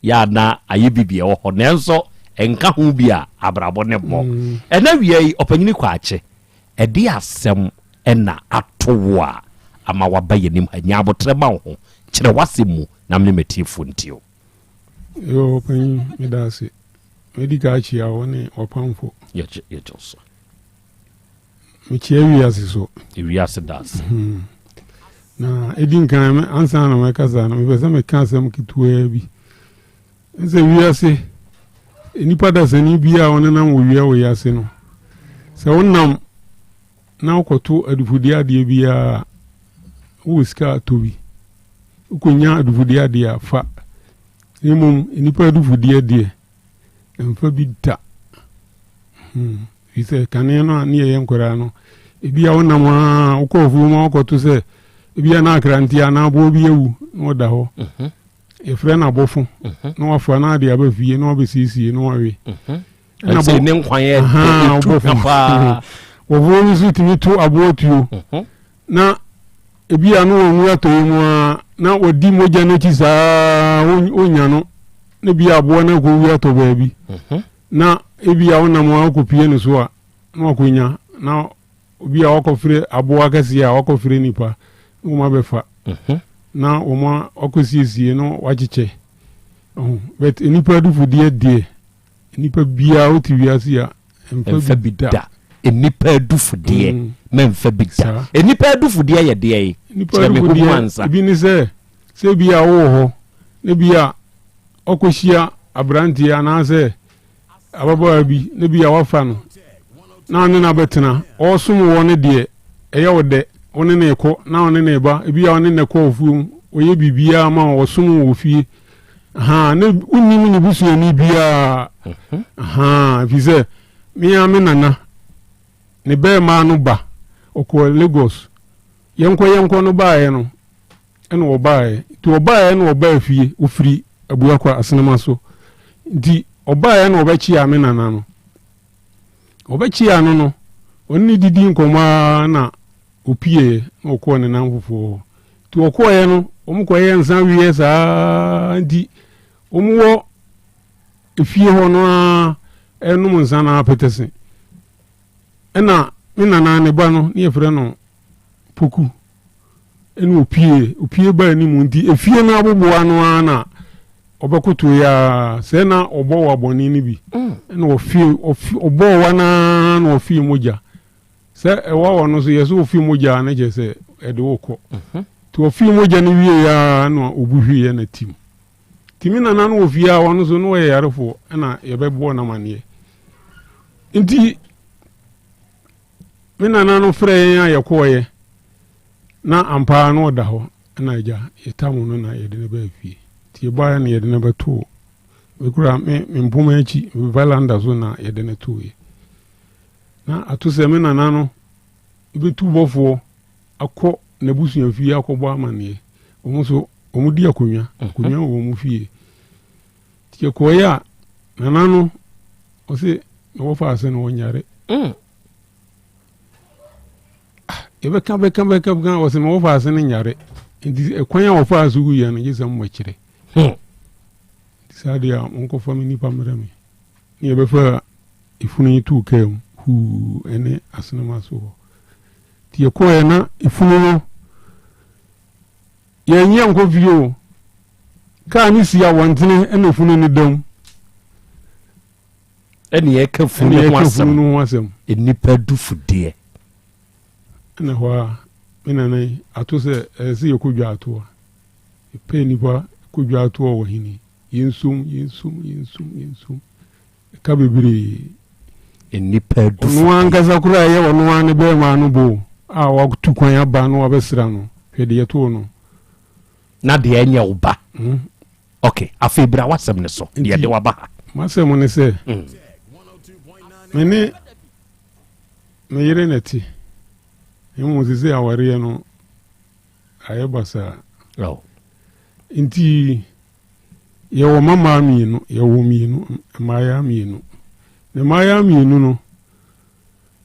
ya na aye bibia wo ho nenso enka ho bia abrabo ne bo ena wiei opanyini kwa ache edi asem ena atowa ama wabaye nim anyabo trema ho kire wasemu na mnemetifo ntio yo panyi medase medika achi a woni opamfo ye joso michi ewiase ewiase das na edin kan ansa na mekasa na mebesa mekansa mkituwa bi nse wiase nipa da sani bia wona na wia wo yase no se wonnam na okoto adufudi ade bia wo ska tobi ukonya adufudi ade afa emum nipa adufudi ade emfa bi ta ise kaneno na ye nkora no ebia wonnam a ukofu ma okoto se ebia na akrantia na abo bi ewu no da ho efre na abofo no wafa na ade abafie no obesisie no wawe na bo ne nkwan ye abofo wo vo so timi to abotuo na ebi anu onwu atoyemu na odi moja no chi saa onya no na bi abo na ko wi ato baabi na ebi a wona mo akopie no so a na akonya na obi a wakofire abo akasi a wakofire nipa wo ma befa na wo ma akosiesie no wachiche but nipa dufu die nipa bia o ti wiase a emfa bida nipa dufu die memfa bida nipa dufu die ye die nipa dufu die bi ni se bia wo ho ne bia okohia abranti ana se ababa bi ne bia wafa no na ne na betena osum wo ne de eye wode one ne ko na one ne ba bia one ne ko ofu oye bibia ma osum wo fie ne unni ni busu ni bia fize mi nana ne be ma no ba okọ Lagos yenko no ba ye no ene wo ba ye ti wo ba ye no wo ba fie ofiri abuakwa asenema so di oba ye no wo ba chi ame nana no wo ba chi anu no onni didi nkoma na opie na okọ ne nan fofo ti okọ ye no omukọ ye nsan wiye saa di omuwo efie ho no enum nsan na petese ena mina na ne ba no ne yefre no poku enu opie ba ni mu ndi efie na aboboa no na obekoto ya se na obo wa boni ni bi ena obo wa na ofie moja se ewa wo no so yeso ofie moja na je se ede woko to ofie moja ni wie ya na obuhwie na tim timi na na no ofie a wono so no ye yarefo ena yebebo na mane nti mina na no frɛ ya yekoye na ampa no da ho na ja yetamu no na yede ne ba fie tie ba na yede ne ba to we kura me mpoma achi valanda so na yede ne to ye na atose mina na no ibetu bofo akọ na busu afie akọbọ amane omo so omo di akonwa wo mu fie tie koya na no o se no fa ase no nyare ebe ka o se no fa ase no nyare ndi ekwan a o fa ase gu ya no yesa mo kire sadia onko fa mi nipa mre mi ni ebe fa ifunu yitu kem hu ene asena maso tie koya na ifunu no ye nya nko vio ka ni si awantene ene ifunu ni dam ene ye ka funu ho asem enipa dufu de na wa mina nei ato se se yekodwa ato pe nipa kodwa ato wo hini yensum ka bebiri enipa dufu no angaza kura ye wono ane be ma no bo a wa tukwan aba no abesra no hwede ye to no na de anya uba okay afebra wasem ne so ye de waba masem ne se mene me yire neti emu zize aware no ayebasa inti ye wo mama mienu ye wo mienu maya mienu ne maya mienu no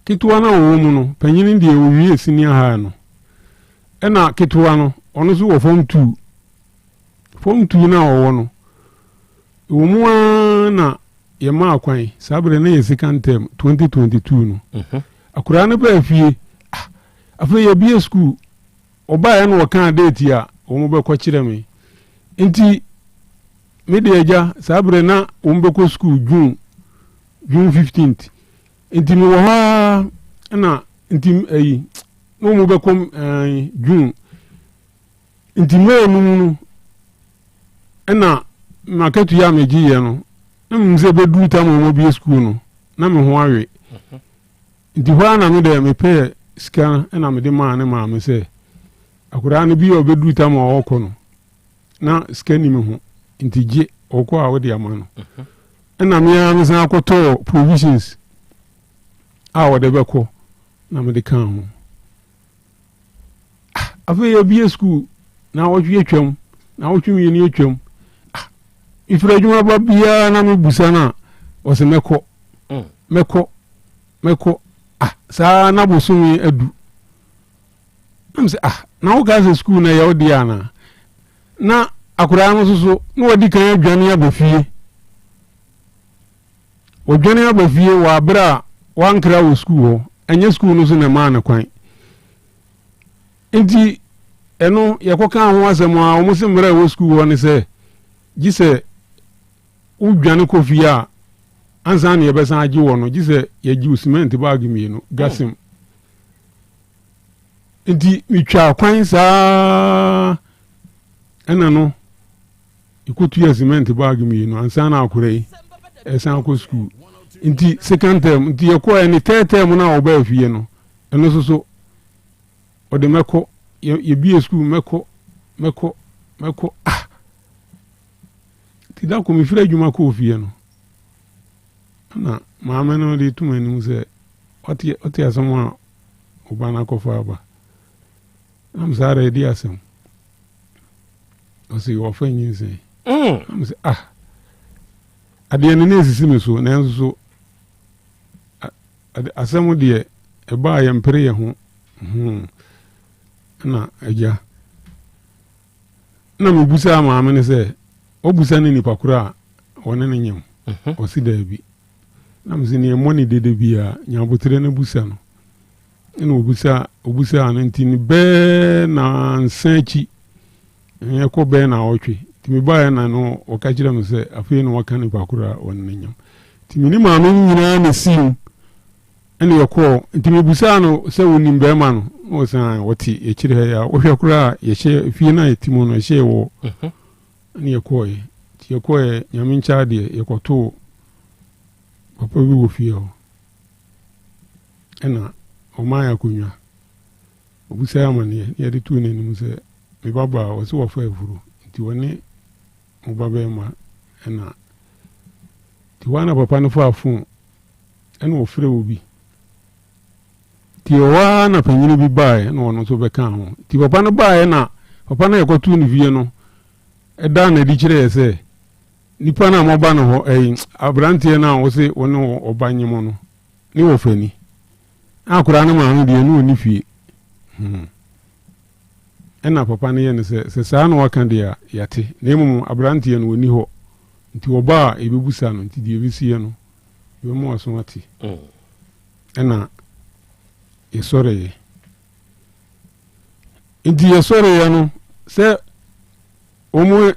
kitwa na wo mu no panyini de wo wie sini ha no ena kitwa no ono so wo form 2 na wo no wo mu na ye ma akwan sabre na ye second term 2022 no akura na ba fie afa ye bia school oba ya no kan date ya wo mo be ko kire me nti me de eja sabre na wo mo be ko school June 15th nti me wo ha na nti wo mo be ko June nti me no na maketu ya meji ye no na mze be du ta mo bia school no na me ho awe nti ho na me de me pay ska na me de ma me se akura ne bi obedu ta ma okọ no na ska ni me ho nti je okọ a wo de ama no na me ya me san akoto provisions a wo de beko na me de kan ho afa ya bi school na wo twi atwam na wo twi ni atwam ifra juma ba bia na me busa na o se meko saa na bosumi adu am say na wo ga school na ya odi ana na akura no so na wadi kan adwane abafie odwane abafie wa abra wankra wo school ho anya school no so na ma na kwan enti eno yekoka ho asem a wo se mra wo school ho ne se gise udwane kofi a ansa na yebesa agi wo no gise yagi cement bag mi no gasim enti mitwa kwan saa ena no ikotu ya cement bag mi no ansa na akure yi esan ko school enti second term enti yakọ eni third term na oba afie no eno so ode meko ye bi school meko ti da ko mi fira adwuma ko ofie no na maame no de tuma ni mu se oti asem a oba na ko fa ba am sare di asem o se wo fa nyin se am se ade ne nesisi me so na nso asem de e ba ya mpere ye ho na aja na mebusa maame ne se obusa ne nipa kura wona ne nyem o si da bi na mzini emoni dede bia nyabotre na busa no ina obusa no ntini be na nsanchi ko be na otwe timi ba na no o ka kira no se afei no waka ne pakura wonna nyam timi ni ma no nyina na sim ene yako ntimi busa no se woni be ma no o san woti e kire ya o hwe kura ye hye fie na etimo no hye wo ni yakoe ti yakoe nyamin chade yakoto papa bi wo fie o ena o ma ya kunya obusa ya mane ye de tu ne nim se me baba o se wo fa efuru ti woni o baba ma ena ti wana papa no fa afun ena o fere obi ti o na panyini bi bae na ono so be kan ho ti papa no bae na papa na yakoto ni fie no eda na di kire ese nipa na mo ba no ho abrantie na wo se woni obanyemo no ni wo fani akura na ma no de no ni fie ena papa ne ye ne se saa no waka de yate na emu abrantie no woni ho nti wo ba ebebusa no nti de ebesie no yo mo aso ati ena esore nti esore ya no se omu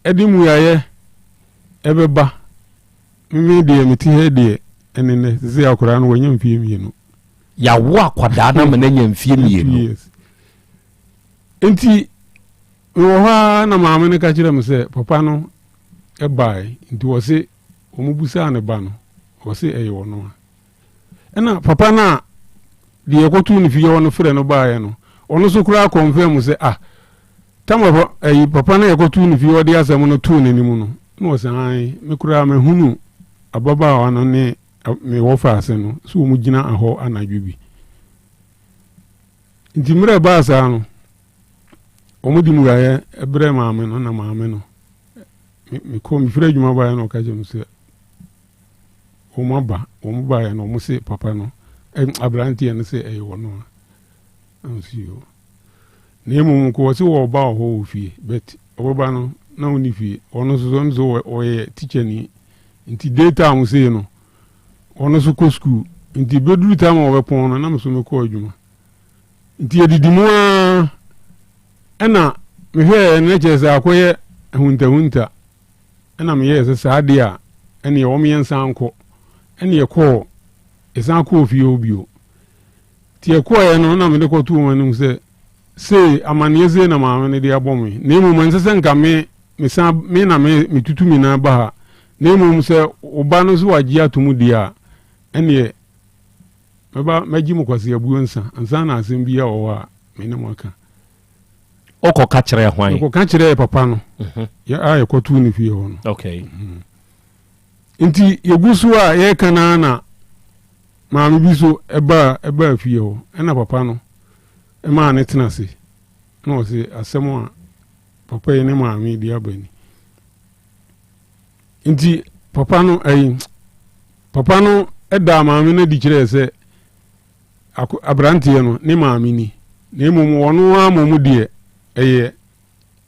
edimu yaye ebeba mi de meti he de enene ze akura no wanya mfie mienu ya wo akwada na me nya mfie mienu enti wo ha na maame ne ka kire me se papa no ebai nti wo se omubusa ne ba no wo se eyo no ena papa na de yakotu ne fie wono frɛ no baaye no ono so kura confirm se tama papa na yakotu ne fie odi asem no tu ne nimu no no san me kura me hunu ababa wa no ne me wo fa ase no so mu gina aho anadwe nti mre ba sa no omudi mu ya ebre maame no na maame no me ko mi fira djuma ba ya no ka je no se o mu ba ya no mu se papa no abranti ya no se wo no ansiyo nemu ko se wo ba ho fie bet oba no na oni fie ono so nzo oye teacher ni nti data mu se no ono so ko school nti beduru ta ma obepon no na mso me ko adwuma nti edidimu a ena me hwe na chese akoye hunta ena me yese saade a ene ye wo me yensa anko ene ye ko esan ko fie obio ti ye ko ye no na me de ko tu manum se amanieze na maame ne de abomi na emu man sese nka me na me tutu mi na ba ha na emu se oba no so wagi atomu dia ene meba magi mu kwase abuo nsa ansa na asem bia wo a me ne mwaka oko ka kire hwan oko ka kire papa no ya aye ko tu ni fie ho no okay nti yegusu a ye kana na maame bi so eba fie ho ena papa no ema ne tenase no se asem a papa ye ne maame di abani nti papa no eda maame na di kire se abranteɛ no ne maame ni na mmom wɔno a mɔ mu deɛ ɛyɛ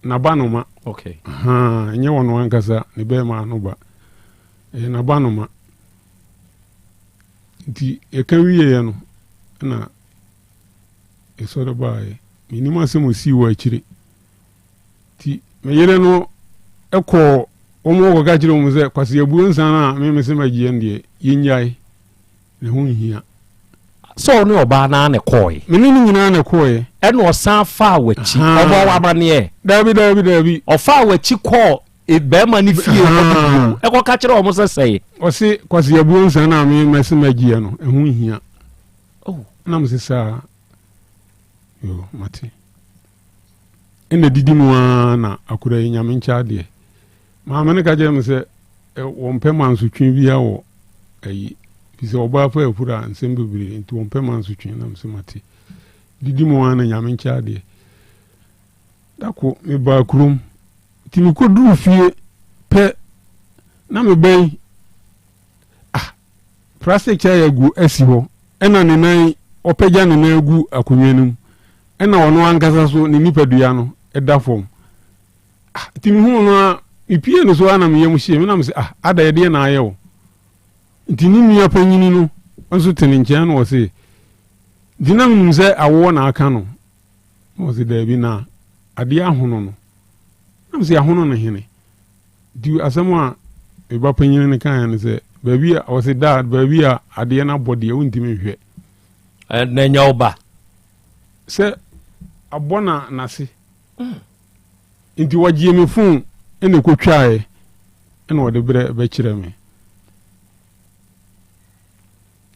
n'abanoma okay ɛnyɛ wɔno ankasa ne bɛrima no ba ɛyɛ n'abanoma nti yɛka wieɛ no na ɛsɔre baeɛ menim asɛm osii wɔ akyire nti meyere no ɛkɔɔ wɔn wɔkɔka kyerɛ wɔn sɛ kwasi abuo nsa no a meme sɛ magyeɛ no deɛ yɛnyae ne ho nhia sɛ ɔne ɔbaa naa ne kɔɔe mene ne nyinaa ne kɔɔɛ ɛna ɔsan faa w'akyi ɔbɔ w'amanneɛ daabi ɔfaa w'akyi kɔɔ bɛrima no fie ɛkɔka kyerɛ ɔmo sɛ sɛe ɔse kwasi abuo nsa no a meme sɛ magyeɛ no ɛho nhia nam sɛ saa yo mate ɛna didi mu a na akora yi nyame nkyɛ adeɛ maame no ka kyerɛ me sɛ wɔmpɛ ma nsotwe bia wɔ ayi fi sɛ ɔbaa fa afuru a nsɛm bebree nti wɔmpɛ ma nsotwe nam sɛ mate didi mu a na nyame nkyɛ adeɛ dako mebaa kurom nti mekɔduru fie pɛ na mebɛn plastic chair agu asi hɔ ɛna ne nan ɔpɛgya ne nan agu akonnwa no mu ɛna ɔno ankasa so ne nipadua no ɛda fam nti mehu no a mepie no so ana meyam hyie menam sɛ ada yɛdeɛ na ayɛ wo nti ne nua panyini no nso te ne nkyɛn na wɔ se nti na menim sɛ awoɔ na aka no na wɔ se daabi na adeɛ ahono no nam sɛ ahono no hene nti asɛm a meba panyini no kaeɛ no sɛ baabi a wɔ se da baabi a adeɛ no abɔ deɛ wontimi nhwɛ na nya wo ba sɛ abɔ na nase nti wɔgyee me fon ɛna ɛkɔtwaeɛ ɛna wɔde berɛ bɛkyerɛ me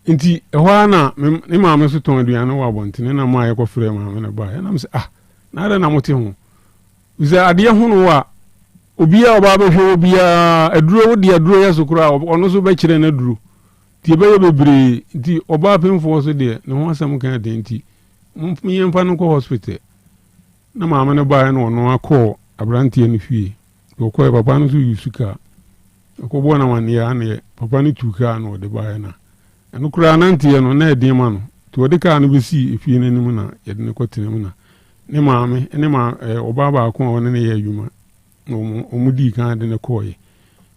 nti ɛhɔ a na ne maame so tɔn aduane wɔ abɔntene na maa yɛkɔfrɛ maame no baeɛ ɛnam sɛ na adɛ na mote ho sɛ adeɛ ho no wɔ a obiaa ɔbaa bɛhwɛ obiaa aduro wo de aduro yɛ so koraa ɔno so bɛkyerɛ no aduro nti ɛbɛyɛ bebree nti ɔbaa pemfoɔ so deɛ ne ho asɛm ka de nti yɛmfa no kɔ hospital na maame no baeɛ na ɔno akɔɔ aberanteɛ no fie ɔkɔɛ papa no so yusu kaa ɔkɔbɔɔ na waneɛ aneɛ papa no tu kaa na ɔde baeɛ no ɛno koraa nanteɛ no na ɛden ma no nti wɔde kaa no bɛsii efie no anim na yɛde no kɔtena mu na ne maame ne ɔbaa baako a ɔne ne yɛ adwuma na ɔmu dii kan de ne kɔɔyɛ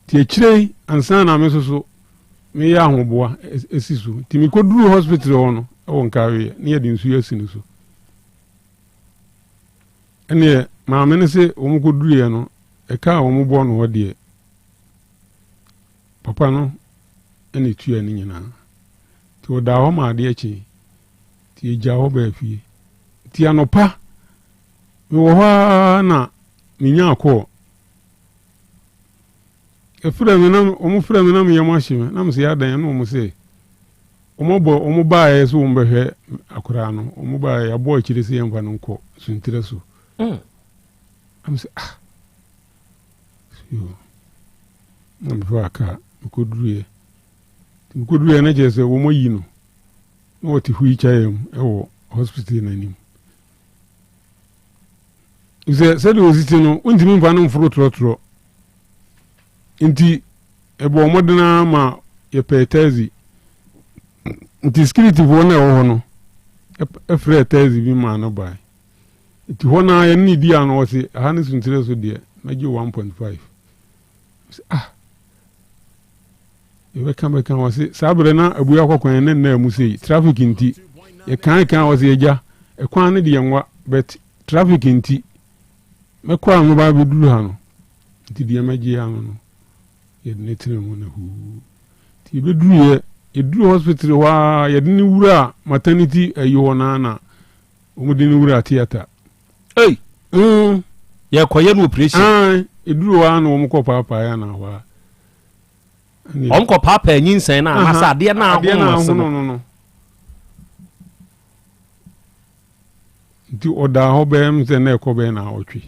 nti akyirɛ ansa na me so meyɛ ahoboa ɛsi so nti mekɔduru hospital hɔ no ɛwɔ nkaweɛ ne yɛde nsuo asi no so ɛneɛ maame no sɛ wɔn kɔduruiɛ no ɛka a wɔn bɔ no hɔ deɛ papa no ɛna etua ne nyinaa nti ɔda hɔ ma adeɛ kye nti egya hɔ baa fie nti anɔpa mewɔ hɔ na menya akɔ ɛfrɛ me na wɔn frɛ me na meyɛ mo ahye me na mo sɛ yɛadan na wɔn sɛ wɔn baeɛ so wɔn bɛhwɛ akwaraa no wɔn baeɛ yɛabɔ akyire sɛ yɛmfa no nkɔ suntire so am sɛ na mefɛ aka mekɔduruiɛ na kyerɛ sɛ wɔm ayi no na wɔte hui kyaeɛ mu ɛwɔ hospital no anim sɛ sɛdeɛ ɔsiti no wontimi mfa no mforo torɔtorɔ nti ɛbɔ mmɔdena ma yɛpɛ taxi nti securityfoɔ no ɛwɔ hɔ no ɛfrɛ taxi bi maa no bae nti hɔ naa yɛne ne di a no wɔse aha ne suntire so deɛ magye 1.5 yɛbɛka wɔ se saa berɛ na abua akɔkwan ne nnaa mu sei traffic nti yɛkan wɔ se yɛgya ɛkwan no deɛ nwa but traffic nti mɛkɔ a mɛbaa bɛduru ha no nti deɛ mɛgye ano no yɛde ne tena mu na huu nti yɛduru hospital hɔ a yɛde ne wura a maternity ayi hɔ naa na wɔmde ne wura theatre yɛkɔyɛ no operation ɛduru hɔ a na wɔm kɔ paapaeɛ na hɔ a ɔmkɔ paapaa nyinsɛn na anasa adeɛ na ahono no nti ɔdaa hɔ bɛyɛ sɛ na ɛkɔ bɛyɛ na ɔtwe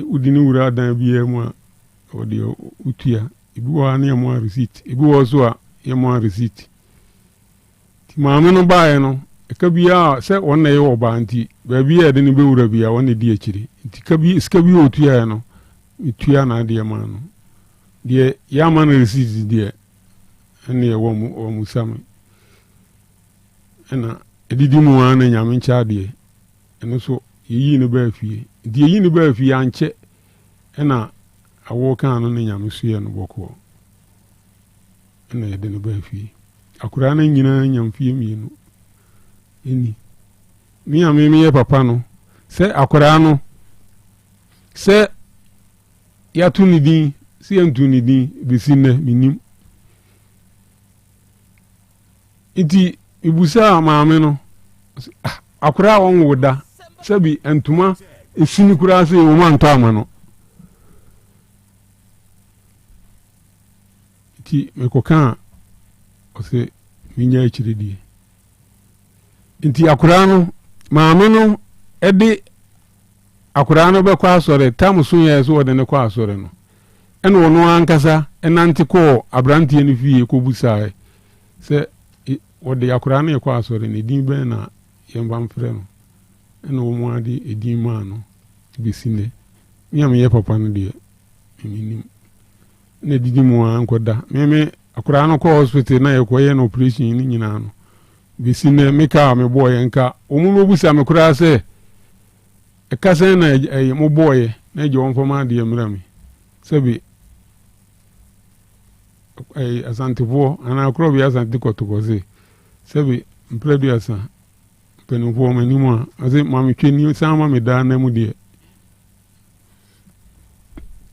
wodi ne wura adan biara mu a ɔde wotua ebi wɔ a ne yɛmo a receipt ebi wɔ so a yɛmo a receipt nti maame no baeɛ no ɛka biara sɛ ɔn na yɛwɔ ɔbaa nti baabi a yɛde ne bɛwura bia ɔne di akyiri nti sika bi a ɔtuaeɛ no metua na adeɛ maa no deɛ yɛama no receipt deɛ ɛne ɛwɔ mu same ɛna ɛdidi mu a na nyame nkyɛ adeɛ ɛno so yɛyi no baa fie nti yɛyi no baa fie ankyɛ ɛna awo kan no ne nyame suyɛ no bɔkɔɔ ɛna yɛde no baa fie akwaraa no nyinaa nyamfie mmienu ɛni me a meyɛ papa no sɛ akwaraa no sɛ yɛato ne din sɛ yɛnto ne din bɛsi nnɛ menim nti ibusa maame no akwaraa wɔnwo da sɛbi ntoma esini koraa sɛ wɔn antɔ ama no nti mekɔka ɔsɛ menya akyirɛdie nti akwaraa no maame no ɛde akwaraa no bɛkɔ asɔre tam so yɛ so wɔde ne kɔ asɔre no ɛna ɔno ankasa ɛnante kɔɔ aberanteɛ no fie kɔbusae sɛ wɔde akwaraa no yɛkɔ asɔre ne din bɛn na yɛmba mfrɛ no ɛna wɔn ade edin maa no bɛsi nnɛ me a meyɛ papa no deɛ menim na didi mu a nkɔda meme akwaraa no kɔ hospital na yɛkɔyɛ no operation no nyinaa no bɛsi nnɛ meka a mebɔɔyɛ nka ɔmu bɛbusa me koraa sɛ ɛka sɛn na mobɔɔyɛ na agye wɔmfama adeɛ mmra me sɛbi asantefoɔ anaa Krobea asante kɔtokɔ se sɛbi mprɛduasa mpanimfoɔ m'anim a ɔsɛ mametwe ni san ma me daa na mu deɛ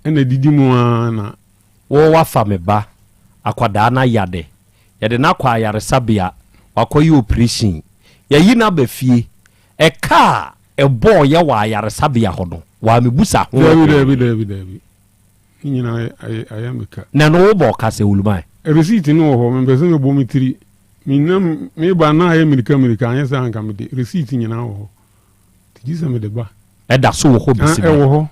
ɛna didi mu a na wafa me ba akwadaa na yade yɛde na akɔ ayaresabea wakɔyɛ operation yɛyi na ba fie ɛka ɛbɔɔ yɛ wɔ ayaresabea hɔ no wa mebusa ho dabi nyina ayɛ meka na no wobɔ ka sɛ wuluman receipt no wɔ hɔ membɛsɛ mebɔ me tiri minam meba na ayɛ mirika anyɛ sɛ anka mede receipt nyinaa wɔ hɔ tigi sɛ mede ba ɛda so wɔ hɔ bisi ɛwɔ hɔ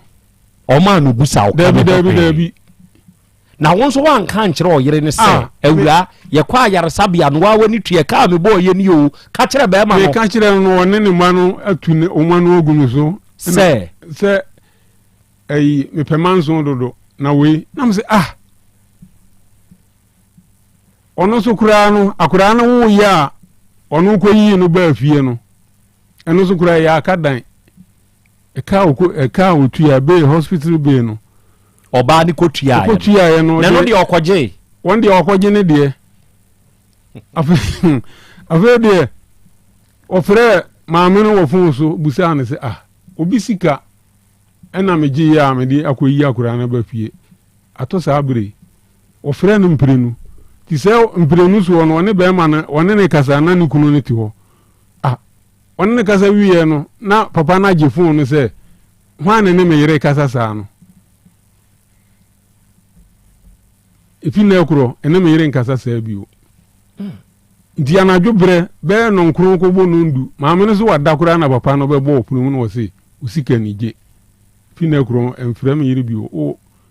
ɔma no busa wo dabi na wo nso wanka nkyerɛ ɔyere ne sɛ awura yɛkɔ ayaresabea no wawa ne tua kaa me bɔɔ yɛ ne o ka kyerɛ bɛɛma no ka kyerɛ no ɔne ne ma no atu ne ɔma no ogu no so sɛ mepɛma nso dodo na wei na m sɛ ɔno so koraa no akoraa no woyɛ a ɔno kɔyii no baa fie no ɛno so koraa yɛ aka dan ɛka otua bee hospital bee no ɔbaa ne kɔtuaeɛ no ɛno deɛ ɔkɔgye wɔn deɛ ɔkɔgye ne deɛ afei deɛ ɔfrɛ maame no wɔ fon so busaa ne sɛ obi sika ɛna megye yɛ a mede akɔyi akoraa no ba fie atɔ saa bere ɔfrɛ no mprenu ti sɛ mprenu so no ɔne bɛrima no ɔne ne kasa na ne kunu no te hɔ ɔne ne kasa wieɛ no na papa no agye fon no sɛ hwan ne me yere kasa saa no efi na ɛkorɔ ɛne me yere nkasa saa bio nti anadwo berɛ bɛyɛ nɔnkoro kɔbɔ no ndu maame no so wada koraa na papa no bɛbɔ ɔpono mu no wɔ se osika ni gye fi na ɛkorɔ ɛmfrɛ me yere bio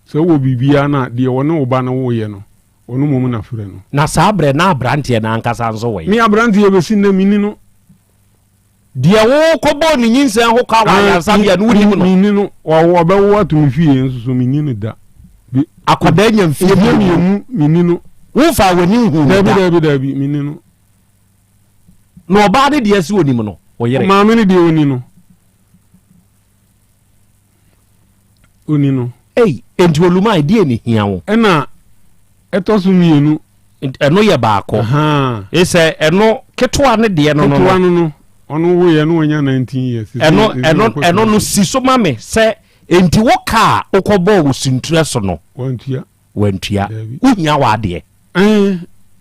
sɛ wɔ biribiaa na deɛ ɔne wo ba no woyɛ no ɔno mmom na frɛ no na saa berɛ na aberanteɛ na ankasa nso wɔyɛ me aberanteɛ bɛsi na mini no deɛ wo kɔbɔ ne nyinsɛn ho ka wayasabea no wonim no mini no ɔbɛwo ato me fie nso so menni no da akwadaa nya mfie mu mini no wofa w'ani hu dabi mini no na ɔbaa ne deɛ si onim no ɔyere maame ne deɛ oni no enti oluma idea ne hia wo ɛna ɛtɔ so mmienu ɛno yɛ baako ɛsɛ ɛno ketewa ne deɛ no ketewa no ɔno woyɛ no wanya 19 years ɛno no si so ma me sɛ enti wo kaa wokɔbɔɔ wo sinturɛ so no wantua wohia wɔ adeɛ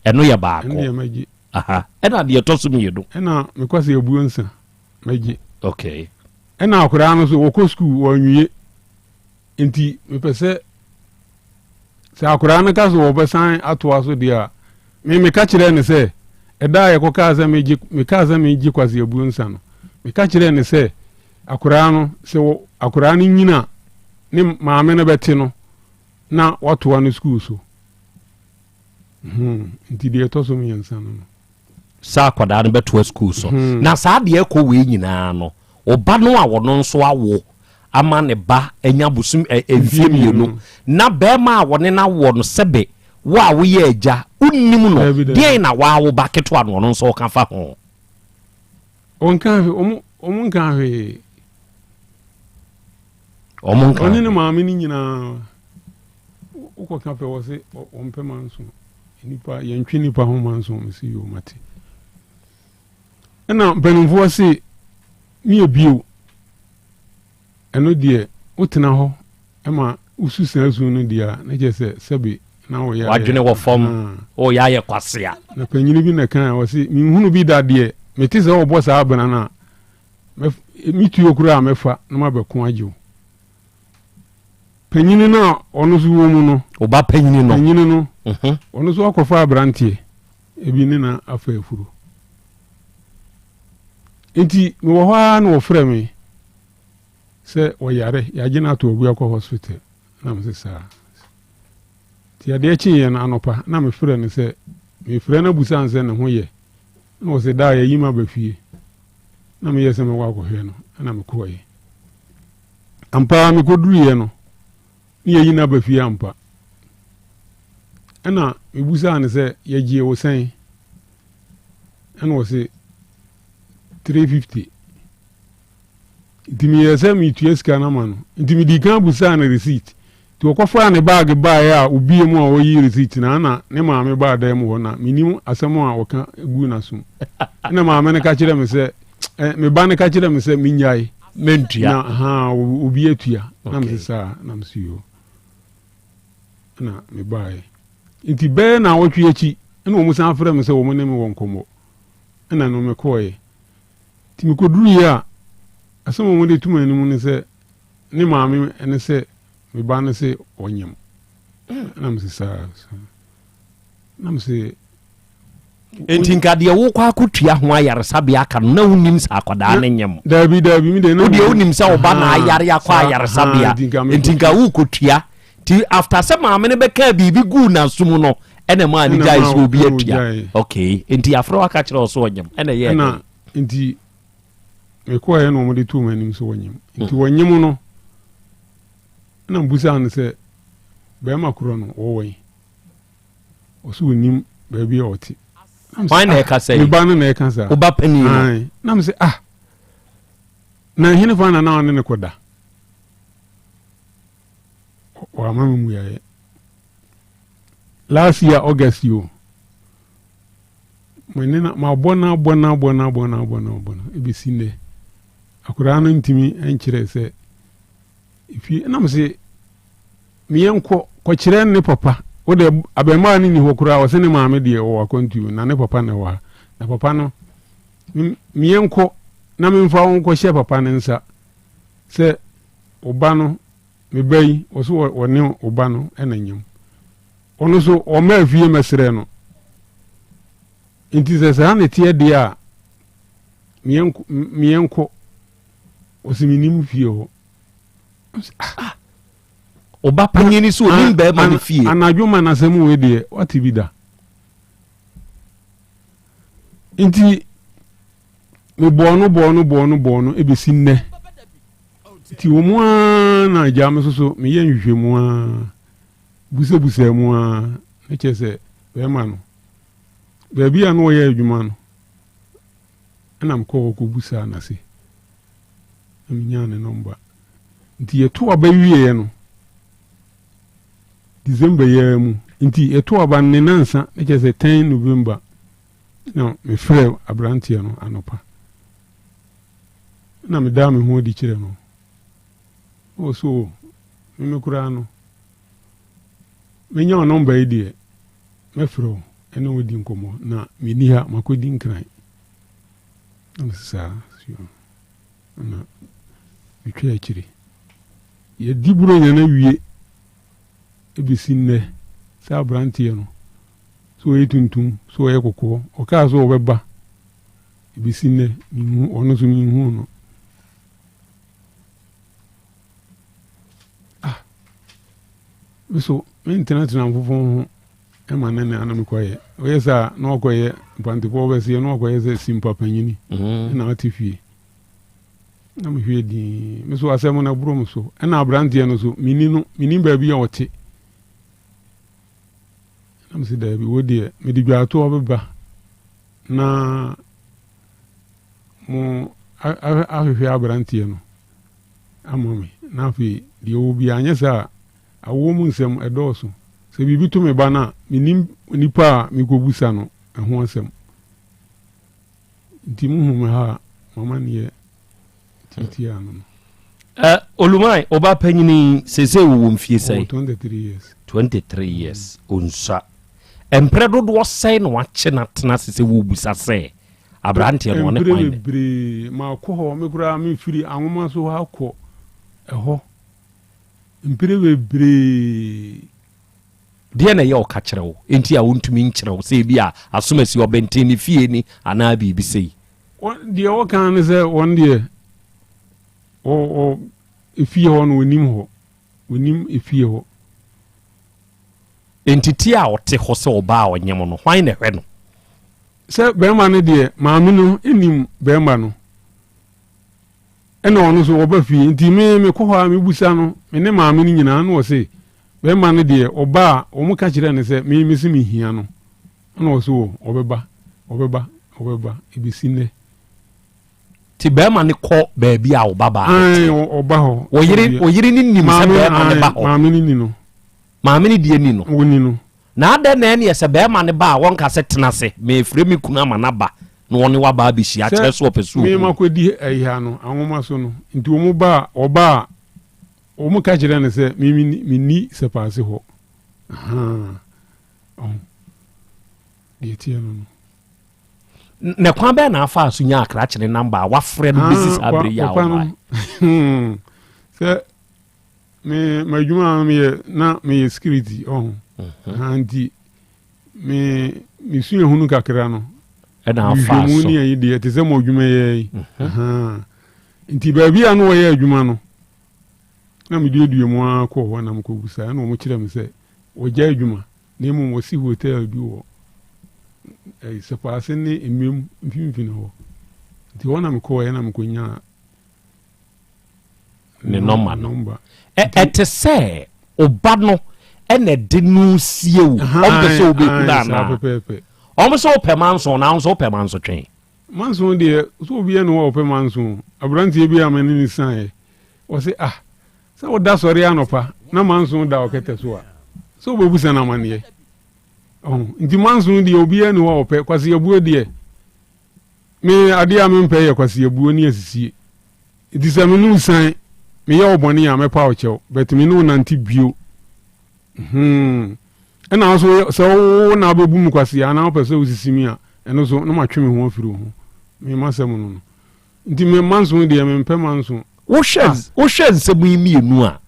ɛno yɛ baako ɛna deɛ ɛtɔ so mmienu ɛna mekwasɛ abuo nsa magye okay ɛna akoraa no so wɔkɔ skul wɔanwie nti mepɛ sɛ akoraa no ka so wɔbɛsan atoa so deɛ a meka kyerɛ ne sɛ ɛda a yɛkɔkaa sɛ mekaa sɛ megye kwase abuo nsa no meka kyerɛ ne sɛ akoraa no sɛ akoraa no nyina ne maame no bɛte no na watoa no skul so nti deɛ ɛtɔ so mmiɛnsa no saa akwadaa no bɛtoa skul so na saa deɛ ɛkɔ wei nyinaa no ɔba no a wɔno nso awo ama ne ba anya busum mfie mmienu na bɛrima a wɔne no awɔ no sɛbe wo a woyɛ agya wonnim no deɛn na waawo ba ketewa no ɔno nso ɔka fa ho on kan omun kan he omun kan oni ne maame ni nyina uko kan pe wo se on pe manso nipa yentwi nipa ho manso mesi yo mate na benumfo se mi ebio eno de utena ho ema ususa azu no dia na je se sebe na wo ya wadwene wo fom o ya ye kwasea na panyini bi na kan wo se mi hunu bi da de meti se wo bo sa abana na mi tuo kura mefa na mabeko agyo panyini na ono so wo mu no oba panyini no ono so akofa abrantie ebi ni na afa afuru enti me wo ha na wo frɛ me se wo yare ya gina to obu akɔ hospital na me se sa ti ade chi ye na anopa na me frɛ ne se me frɛ na busa anse ne ho ye na wo se da ya yima ba fie na me yese me wa akɔ hwe no na me kɔ ye ampa me koduru ye no ni ye yina ba fie ampa na me busa ne se ye gie wo sen na wo se 350 ntimi yese mi tueska na ma no ntimi di kan busa na receipt ti okofa ne bag ba ya obi mu a oyi receipt na ne maame ba da mu na minim asem a woka egu na so na maame ne ka kire me se me ba ne ka kire me se minyai mentua na ha obi atua na me sa na me siyo na me bae nti be na wotwe achi na wo musan afre me se wo ne me wonkomo na no me koye ti me koduru ya asem wo de tuma ni mu ne se ne maame ene se me ba ne se onyem na me sa na me se entinka de wo kwa akutua ho ayaresabea aka na unim sa akoda na nyem dabi mi de no de unim sa oba na ayare akwa ayaresabea entinka wo kotua ti after se maame ne beka bibi gu na sum no ene ma ni guys obi atua okay enti afro aka kire so onyem ene ye na enti me ko ye no mo de tu manim so onyem enti wonyem no na mbusa an se be ma kuro no wo wen o so nim ba bi oti why na ka say ba na na ka say oba pani no na me say na hine fa na na ne koda wa mama mu ya last year August yo mwenena ma bona ebisi ne akura no ntimi enkire se ifi na me say miyenko ko kire ne papa wo de abema ni hokura wo se ne maame de wo akontu na ne papa ne wa na papa no miyenko na me mfa won ko hye papa ne nsa se oba no me bai wo so wo ne oba no enanyem ono so o ma afie mesere no inti se ne tie de a miyenko o siminim fie ho oba panyini so onim be ma fie anadwuma na semu we de wati bi da inti me bono ebesi nne ti wo mu na jam so me ye nhwehwe mu busa mu e chese be ma no be bia no ye adwuma no na mko ko busa na se aminya ne number nti ye to abawie no December ya mu nti eto aba ne nansa e chese 10 November no me frɛ abrantie no anopa na me da me ho di kire no o so me kura no me nya number yi de me frɛ ene wodi nkomo na me ni ha makodi nkran na sa sio na me twa kire ye diburo nya na wie ebisi nne sa abrantie no so etuntum so ekoko o ka so obeba ebisi nne mu ono so mi hu no so internet na mfofo e ma nene anam koye o yesa na okoye pantiko obese na okoye se simpa panyini na atifie na me hwe di me so asem na buro so na abrantie no so mini ba bi a ote am si da bi wodi me di gwato obeba na mo ahwehwe abrantie no amome na afi de obi anye sa awo mu nsem edoso se bibi to me ba na minim nipa mi gobusa no ho nsem nti mu hu ha mama ne titia no Olumai oba panyini sese wo mfie sai 23 years onsa empredo do sai no wache na tena sese wo busa sai abrante no ne kwan bre ma ko ho me kura me firi anwoma so ha ko eho mpire bebre dia na ye o ka kire wo enti a wontumi nkire wo sei bia asomasi obente ni fie ni ana bibi sei dia o kan se won dia o efie ho no onim efie ho entity a ote ho se oba a onyem no hwan na hwe no se bema ne de maame no enim bema no ena ono so oba fie nti me ko ho a me busa no me ne maame no nyina no o se bema ne de oba o mu ka kire ne se me misi me hia no na o so obeba ebisine ti bema ne ko baabi a obaba oba ho oyiri ni nim se bema ne ba ho maame ni no maame ni die ni no woni no na ada na ne se bema ne ba won ka se tena se me frɛ mi kuna ma na ba no woni wa ba bi hia kire so opesu me makodi ahia no anwoma so no nti omu ba oba omu ka kire ne se mi ni se paase ho die tie no ne kwa be na afa aso nya akra kire number wa frɛ no business abre ya wa se me majuma me security anti me suye hunu kakra no na afa so ni ayi de te se mo adwuma ye nti ba bia no ye adwuma no na me due mu akọ ho na mko busa na mo kire me se o ja adwuma na mu mo si hotel bi wo se paase ni emem mfimfini ho nti wona me ko ye na mko nya ne number ete se oba no ene de no sie wo ombe so obe kula na ombe so pemanso na so pemanso twen manso de so obi ene wo pemanso abrantie bi amani ni san o se se o da sori anopa na manso da o kete so a so obo busa na mane nti manso de obi ene wo pe kwase yabuo de me ade a me mpe ye kwase yabuo ni asisie it se me nu san me ye oboni ya me pa o chew but me no nanti bio ena so na bebu mu kwase ya na opese osisimi a eno so no matwe me ho afiri ho me masem no nti me manso de me mpe manso wo shed se bu mienu a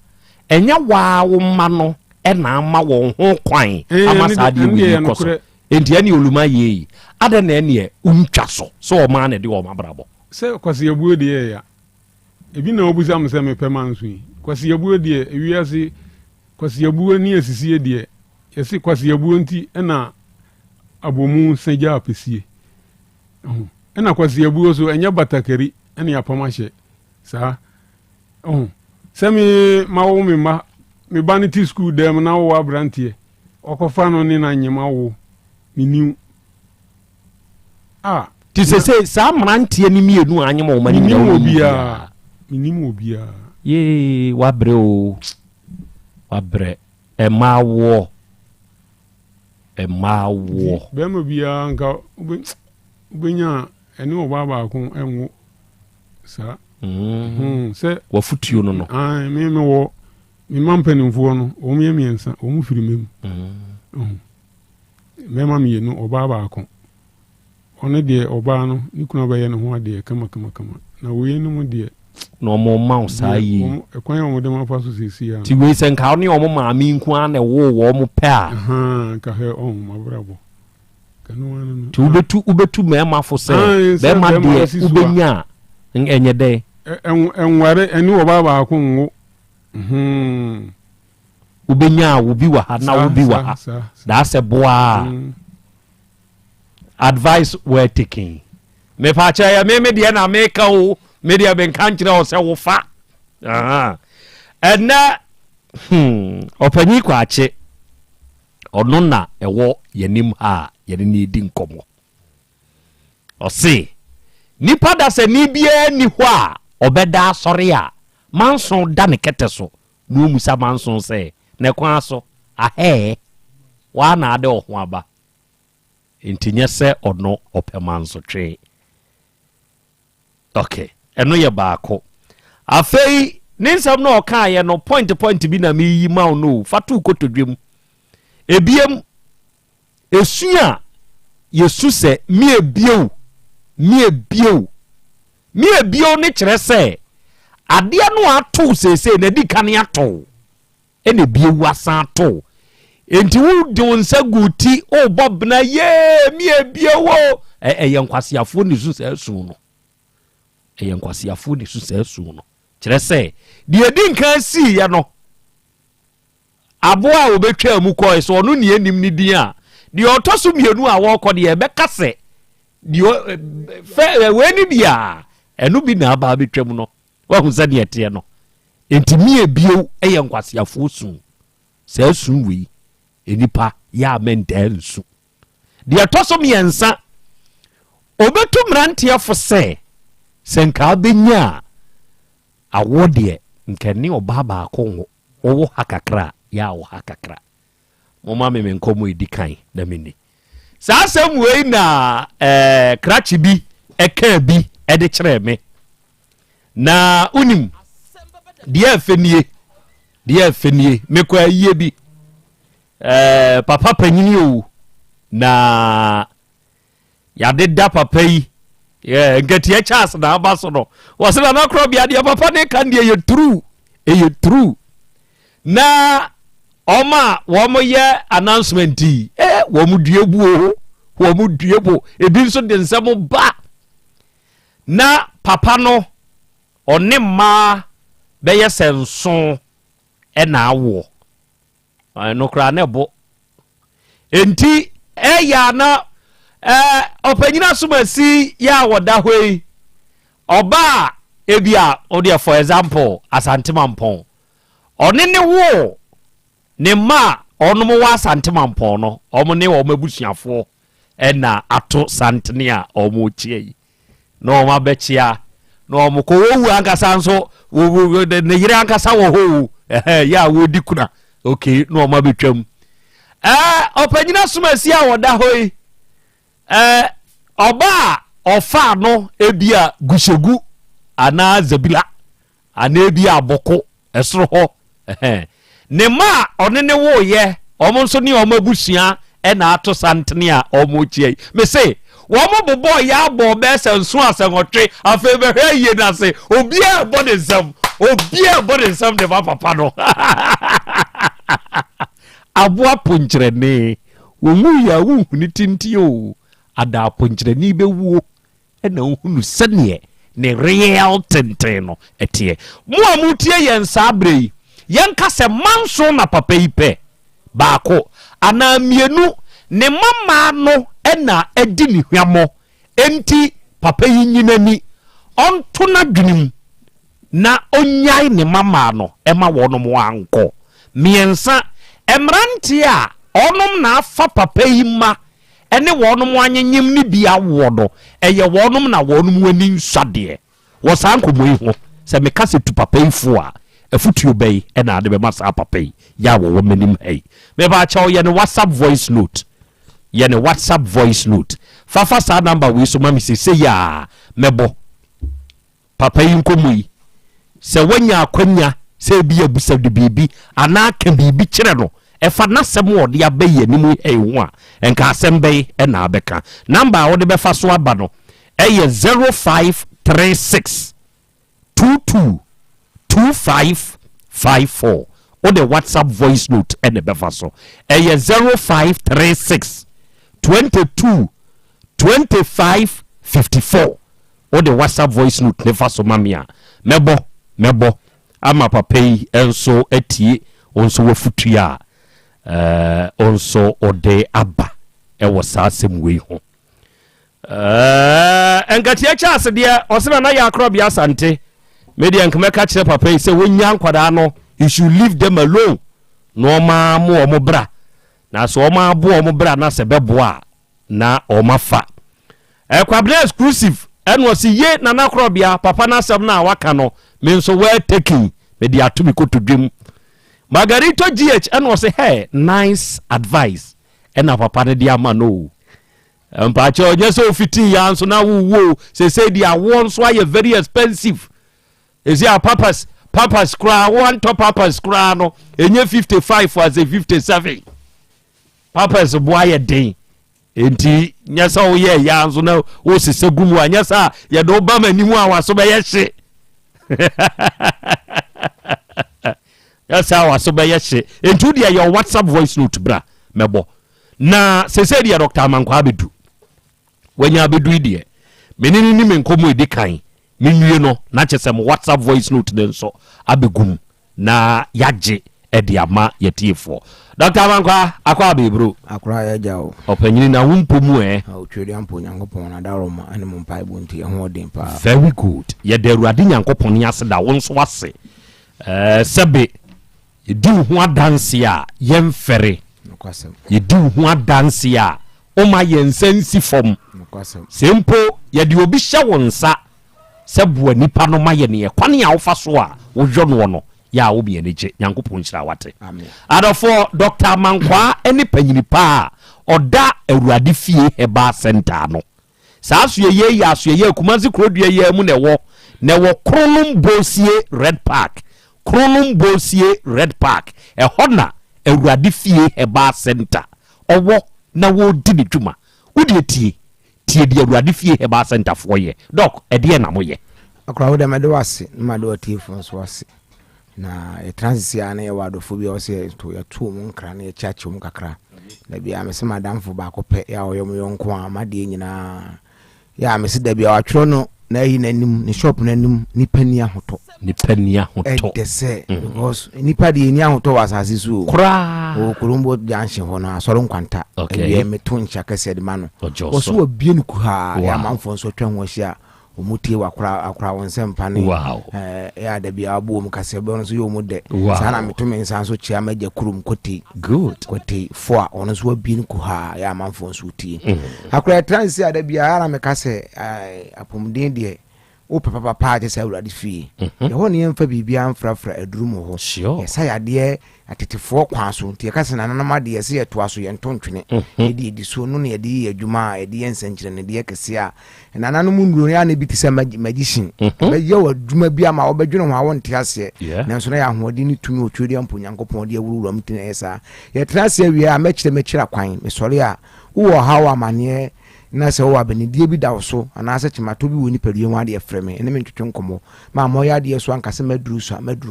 enya wa wo ma no ena ama wo ho kwan ama saade wi koso enti ani oluma ye ada na ene untwa so o ma na de o ma brabo se kwase yabuo de ya ebi na obuza m se me pemanso yi kwase yabuo de ewiase kwase yabuo ni asisie de yesi kwase yabuo nti na abomu seja apesie na kwase yabuo so enya batakari na yapamahye sa se me mawo me ma me banity school dem na wo abrantie okofa no ni na nyema wo miniu ti se sa mrantie ni mienu anyema wo mani ni obia minimo obia ye wabre emawo bema bia nka ubenya eni obaba ko enwo sa se wafutuo no me wo me mampanimfo no o me miensa o mu firi mem mema me no obaba ko one de oba no ni kuna ba ye no ho ade kama na wo ye no mu de no mo ma sai ekwan yo mo de ma fa so sisi ya ti we sen ka oni o mo ma mi nku an wo mo pe a ka he o ma brabo kanu anu ti ubetu me ma fo se be ma de ubenya enye de enware eni wo baba ko nwo ubenya wo bi wa ha na wo bi wa ha da se boa advice we're taking me fa cha ya me de na me ka o media ben kanchira o se wo fa ena opanyi kwa ache ono na ewo yenim ha yene ni di nkomo o se nipa da se ni bia ni ho a obeda sori a manson da ne kete so no musa manson se ne kwa so ahe wa na ade ho aba intinye se ono opemanso twe okay eno ye baako afei ninsam no oka ye no point bi na me yi ma no fatu kotodwem ebiem esua yesu se mi ebio ne kire se ade no ato sese na di kan ato ene biewu asan ato enti wu de onsa guti o bobna ye mi ebio wo eye nkwasiafo ni su se su no eye nkwasiafo ni su se su no kire se de di kan si ya no aboa obetwa mu ko so ono ne anim ni din a de otoso mienu a wo ko de ebe kase de we ni bia enu bi na aba betwam no wa hu se de ete no enti mi ebio eye nkwasiafo su se su wi enipa ya mendan su de otoso miensa obetu mrantia fo se senka benya awode nkani obaba ko wo hakakra ya wo hakakra moma me nkomo edikan da mini sa asem wei na krachi bi eka bi ede kire me na unim dia fenie me kwa yie bi papa panyini o na ya de da papa yi ngati ya chance na abaso no wasila na Krobea de papa ne kan de ye true na oma wo mo ye announcement wo mu duebu ebi nso de nsem ba na papa no one ma be ye senso na awo no kra na bo enti ya na opanyina sumasi ya woda hoi oba ebia odia for example Asante Mampon onene wo ne ma ono mo wa Asante Mampon no omo ne wo mabusuafo na ato santene a omo chie no ma bechia no omo ko wo ankasa nso wo ne yire ankasa wo ho ya wo dikuna okay no ma betwam opanyina sumasi ya woda hoi oba ofa no ebia gushegu ana zabila ana ebia aboko esro ho ne ma onene wo ye omo nso ni omo abusua na ato santene a omo chie me say wo mo bobo ya abo be senso asenotwe afa be hwe ye na se obia bodesam de papa no abua ponkyere ne wo mu ya wo huni tinti o ada ponkyere ni be wuo na hunu sene ne real tenteno etie mo amutie yen sabre yen kase manso na papa ipe baako ana mienu ne mama no na edi ni hwamo enti papa yi nyinani onto na dwenim na onyai ne mama no ema wono mo anko miensa emrante a onom na afa papa yi ma ene wonom anyanyem ni bia wodo eye wonom na wonom wani nsade wo sanko moyi ho se me kase tu papa yi fo a afutuo bei na ade be masa papa yi ya wo manim hey me ba chawo ye ne WhatsApp voice note fafa sa number we so mami se ya mebo papa yi nkomu yi se wanya akwanya se bia busa de bibi ana ka bibi kire no efa nasem wo de abaye ni mu ho a enka asem bei na abeka number wo de be fa so aba no 0536 22 2554 or the WhatsApp voice note and the befaso 0536 22 2554 or the WhatsApp voice note nefaso mamia mebo ama papai enso etie onso wafutua onso ode aba e wasasem wei ho engatia chance dia osena na ya Krobea Asante media nkemeka kire papai se wonya nkwada no you should leave them alone no ma mo omo bra na so omo abo omo bra na se beboa na omo fa kwabena exclusive and was ye Nana Krobea, Papa Nasam na waka no, means so well taking, me di atumi ko to dream. Margarito GH and was a hey, nice advice. And a papa ne dia mano. Pacho just so 15 years so now woo say they are ones why you very expensive. Is your papa's cry one top papa's cry no and you 55 was a 57. Papa's boy a day. Enti nyasa wo ye ya so na wo sese gumu anyasa ye do ba manimu awaso be ye hye. Yasa awaso be ye hye. Enti dia your WhatsApp voice note bra mebo. Na sese dia Dr. Amankwa abedu. Wanya abedu die. Menini ni menkomo edikan. Minwie no na chesem WhatsApp voice note den so abegum na yaje ediama yetiefo. Dr. Amankwa akwa abebro akwa ya jao opanyini na wumpomu otwede ampo nyankopon na daroma ane mpai bonti ho den pa. Very good. Ye de Awurade nyankopon ni ase da wonso wase sebe yedi ho adanse a yemfere nokwasem yedi ho adanse a o ma yensansi fom nokwasem sempo yedi obi hye wonsa sebo nipa no ma ye ne kwane a wofa so a wo hwo no no ya obi eneje nyankopon hira wate amen. Adofo Dr. Amankwa eni panyini pa oda Awurade fie heba center no saa so ye ya so ye Kumanzi Krodua ye mu ne wo Kronum Bosie Red Park hona Awurade fie heba center owo na wo di ne dwuma wodi tie di Awurade fie heba center fo ye doc ede na mo ye akra wo de me de wase ma de otifo so wase na e transition na ye wadofo bi o se to ya tu mu nkra na ye chachi mu kakra da bia me se madam fo ba ko pe ya oyom yonko amade nyina ya me se da bia watwro no na yi nanim ni shop nanim ni pani ahoto e se because ni padi ni ahoto wasase su kra o kurumbo janhye ho na asoro nkwanta e me to ncha kase de mano o so obie ni ku ha ya manfo so twa ho hia omutie wakra wonsem pane ya da bia abu mu kase be no so yo mu de sana metome nsan so chia maja kurum kote good kote fo ono so bi ni ku ha ya manfo so tie akra transi ada bia ara me kase apomden de o papa je sa Awurade fie ye ho ne yemfa bibia amfrafra adurum ho yesa yade atetefo kwa so ntie kase na nanama de yese ye toa so ye ntontwene edi so no ne yede adwuma edi yensenkyere ne de kese a nananu mu nduro ya na bi tise magician be ye wadwuma bi ama obedwene ho awon te ase na so na ya hoodi ni tumi otwedi ampo nyankopon de awururam tine esa ye trase awie a mekire kwan me sori a wo hawa mane na se wo abenidie bi da so ana ase chimato bi woni padue ho ade efreme ene mentwetwe nkomo ma mo ya de so ankase maduru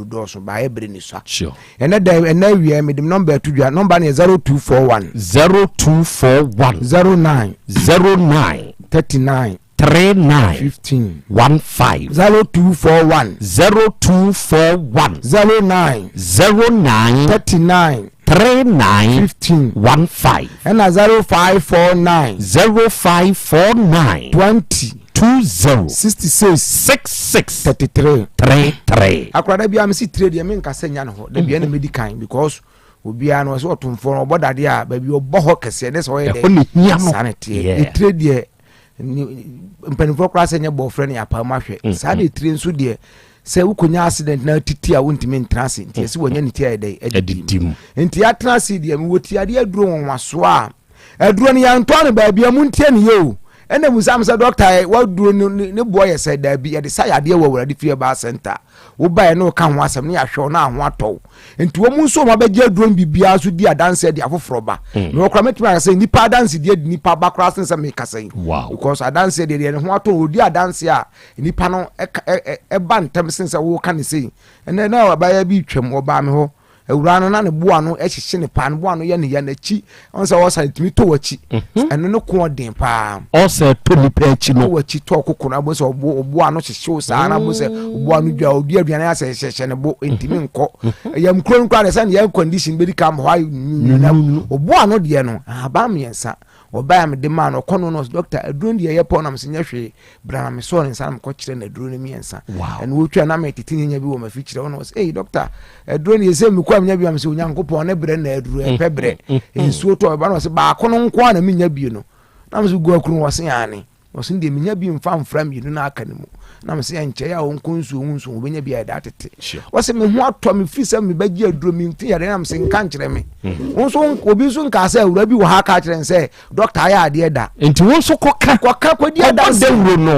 do so ba ebre ni so sure ene da ene wie me dem number tudua number ne 0241 09 39 15 15 0241 09 39 15 and 0549 20 66 33 akwada bia me si trade ya me nkase nya no ho da bia na medical because obia no so otumfo no bodade a ba bi obo kese ne so ye de sanity trade ye mpanifo kra se nya boyfriend ya pa ma hwe sa de trade nso de se ukonya accident na titi a wontimi ntrase nti ese wonya niti ede edidim nti atrase de me woti ade aduro wonwaso a aduro ne ya nto ne ba bia mu ntie ne yo ene musam se doctor waduro ne boye se da bi ye de sa yade wa Awurade fie ba center wo ba ye no ka ho asem ne ya hwe na ho ato nti wo mu nso ma ba je aduro bibia so di adanse de afoforo ba no okra metima se nipa adanse de nipa ba kra sen se me kase because adanse de ne ho ato odi adanse a nipa no e ba ntem sen se wo ka ne sei ene na ba ya bi twem wo ba me ho Awurano na ne boa no ehihye ne pa ne boa no ye ne ya na chi on se wo sa timi to wachi eno no ko den pa o se to ni pa chi no wachi to kokona bo se boa no hihye o sa na bo se boa no dwa odi aduane ya se hihye ne bo ntimi nko ya mkro nkwa de se ne ya condition be di kam ho ayu o boa no de no aba miensa oba me de man okono no doctor adron de ye pon na mse nyahwe bra na me so ne san ko kire na adron miensa en wo twa na me titinya bi wo ma fi kire wono say doctor adron ye se me kwa nya bi am se onyankopon ne bre na adron pebre ensuo to ba no se ba kono nko na me nya bi no na mse go akuru wo se yani ɔso de menya bi mfa mfra mmienu na aka ne mu na me se enche ya wonko nsu obenya bi ada tete wɔse me ho atɔ me fi sɛ me bagye aduro me nti yare na me se nka nkyerɛ me wonso obi nso nka sɛ awura bi wɔ ha ka kyerɛ sɛ doctor ya ade da enti wonso kɔka kodi adanse